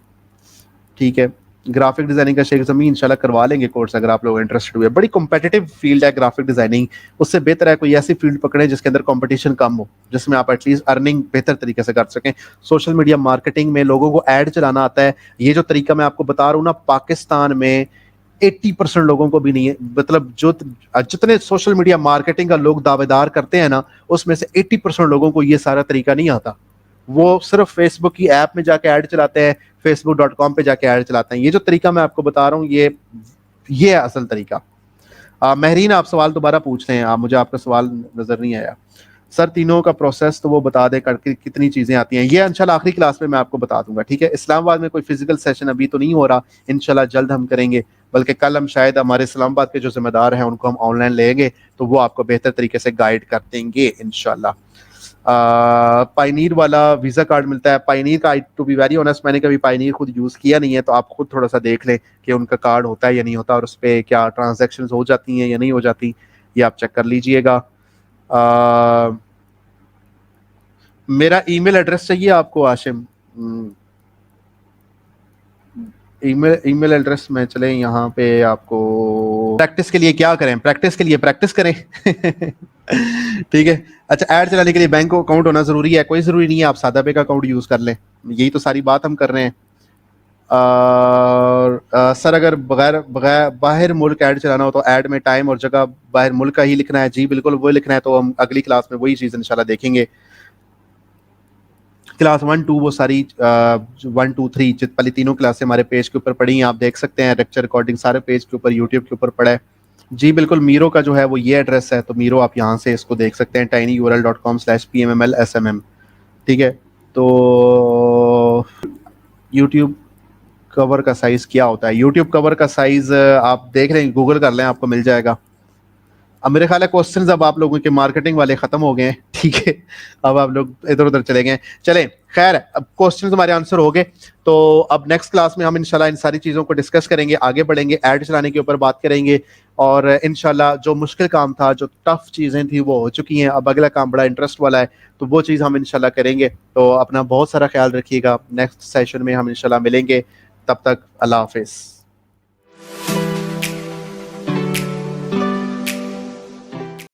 ठीक है। ग्राफिक डिज़ाइनिंग का शेख ज़मीन इंशाल्लाह करवा लेंगे कोर्स अगर आप लोग इंटरेस्टेड हुए। बड़ी कॉम्पिटिटिव फील्ड है ग्राफिक डिज़ाइनिंग, उससे बेहतर है कोई ऐसी फील्ड पकड़ें जिसके अंदर कंपटीशन कम हो, जिसमें आप एटलीस्ट अर्निंग बेहतर तरीके से कर सकें। सोशल मीडिया मार्केटिंग में लोगों को ऐड चलाना आता है, ये जो तरीका मैं आपको बता रहा हूँ ना, पाकिस्तान में 80% लोगों को भी नहीं है। मतलब जो जितने सोशल मीडिया मार्केटिंग का लोग दावेदार करते हैं ना, उसमें से 80% लोगों को ये सारा तरीका नहीं आता। वो सिर्फ फेसबुक की ऐप में जाके ऐड चलाते हैं, facebook.com पे जाके ऐड चलाते हैं। ये जो तरीका मैं आपको बता रहा हूँ, ये है असल तरीका। महरीन, आप सवाल दोबारा पूछ रहे हैं, आप मुझे आपका सवाल नजर नहीं आया सर। तीनों का प्रोसेस तो वो बता दें करके कितनी चीजें आती हैं, ये इंशाल्लाह आखिरी क्लास में मैं आपको बता दूंगा, ठीक है। इस्लामाबाद में कोई फिजिकल सेशन अभी तो नहीं हो रहा, इंशाल्लाह जल्द हम करेंगे, बल्कि कल हम शायद हमारे इस्लामाबाद के जो जिम्मेदार हैं उनको हम ऑनलाइन लेंगे, तो वो आपको बेहतर तरीके से गाइड कर देंगे इंशाल्लाह। पायनीर वाला वीज़ा कार्ड मिलता है, पायनीर का, टू बी वेरी ऑनेस्ट मैंने कभी पायनीर खुद यूज़ किया नहीं है, तो आप खुद थोड़ा सा देख लें कि उनका कार्ड होता है या नहीं होता, और उस पर क्या ट्रांजेक्शन हो जाती हैं या नहीं हो जाती, ये आप चेक कर लीजिएगा। मेरा ईमेल एड्रेस चाहिए आपको आशिम? ईमेल एड्रेस में चले यहाँ पे आपको। प्रैक्टिस के लिए क्या करें? प्रैक्टिस के लिए प्रैक्टिस करें ठीक है। अच्छा, ऐड चलाने के लिए बैंक अकाउंट होना जरूरी है? कोई जरूरी नहीं है, आप सादा बैंक अकाउंट यूज कर लें, यही तो सारी बात हम कर रहे हैं। सर अगर बाहर मुल्क ऐड चलाना हो तो ऐड में टाइम और जगह बाहर मुल्क का ही लिखना है? जी बिल्कुल, वो लिखना है, तो हम अगली क्लास में वही चीज़ इंशाल्लाह देखेंगे। क्लास 1 2 वो सारी 1 2 3 जित पहले तीनों क्लासें हमारे पेज के ऊपर पड़ी हैं, आप देख सकते हैं। लेक्चर रिकॉर्डिंग सारे पेज के ऊपर, यूट्यूब के ऊपर पड़ा है। जी बिल्कुल, मीरो का जो है वो ये एड्रेस है, तो मीरो आप यहाँ से इसको देख सकते हैं, tinyurl.com/pmmlsmm, ठीक है। तो यूट्यूब कवर का साइज क्या होता है? यूट्यूब कवर का साइज आप देख रहे हैं, गूगल कर लें, आपको मिल जाएगा। अब मेरे ख्याल है क्वेश्चंस अब आप लोगों के मार्केटिंग वाले खत्म हो गए हैं, ठीक है। अब आप लोग इधर उधर चले गए, चलें खैर, अब क्वेश्चंस हमारे आंसर हो गए। तो अब नेक्स्ट क्लास में हम इंशाल्लाह इन सारी चीज़ों को डिस्कस करेंगे, आगे बढ़ेंगे, ऐड चलाने के ऊपर बात करेंगे, और इंशाल्लाह जो मुश्किल काम था, जो टफ चीज़ें थी, वो हो चुकी हैं। अब अगला काम बड़ा इंटरेस्ट वाला है, तो वो चीज़ हम इंशाल्लाह करेंगे। तो अपना बहुत सारा ख्याल रखिएगा, नेक्स्ट सेशन में हम इंशाल्लाह मिलेंगे, तब तक अल्लाह हाफिज़।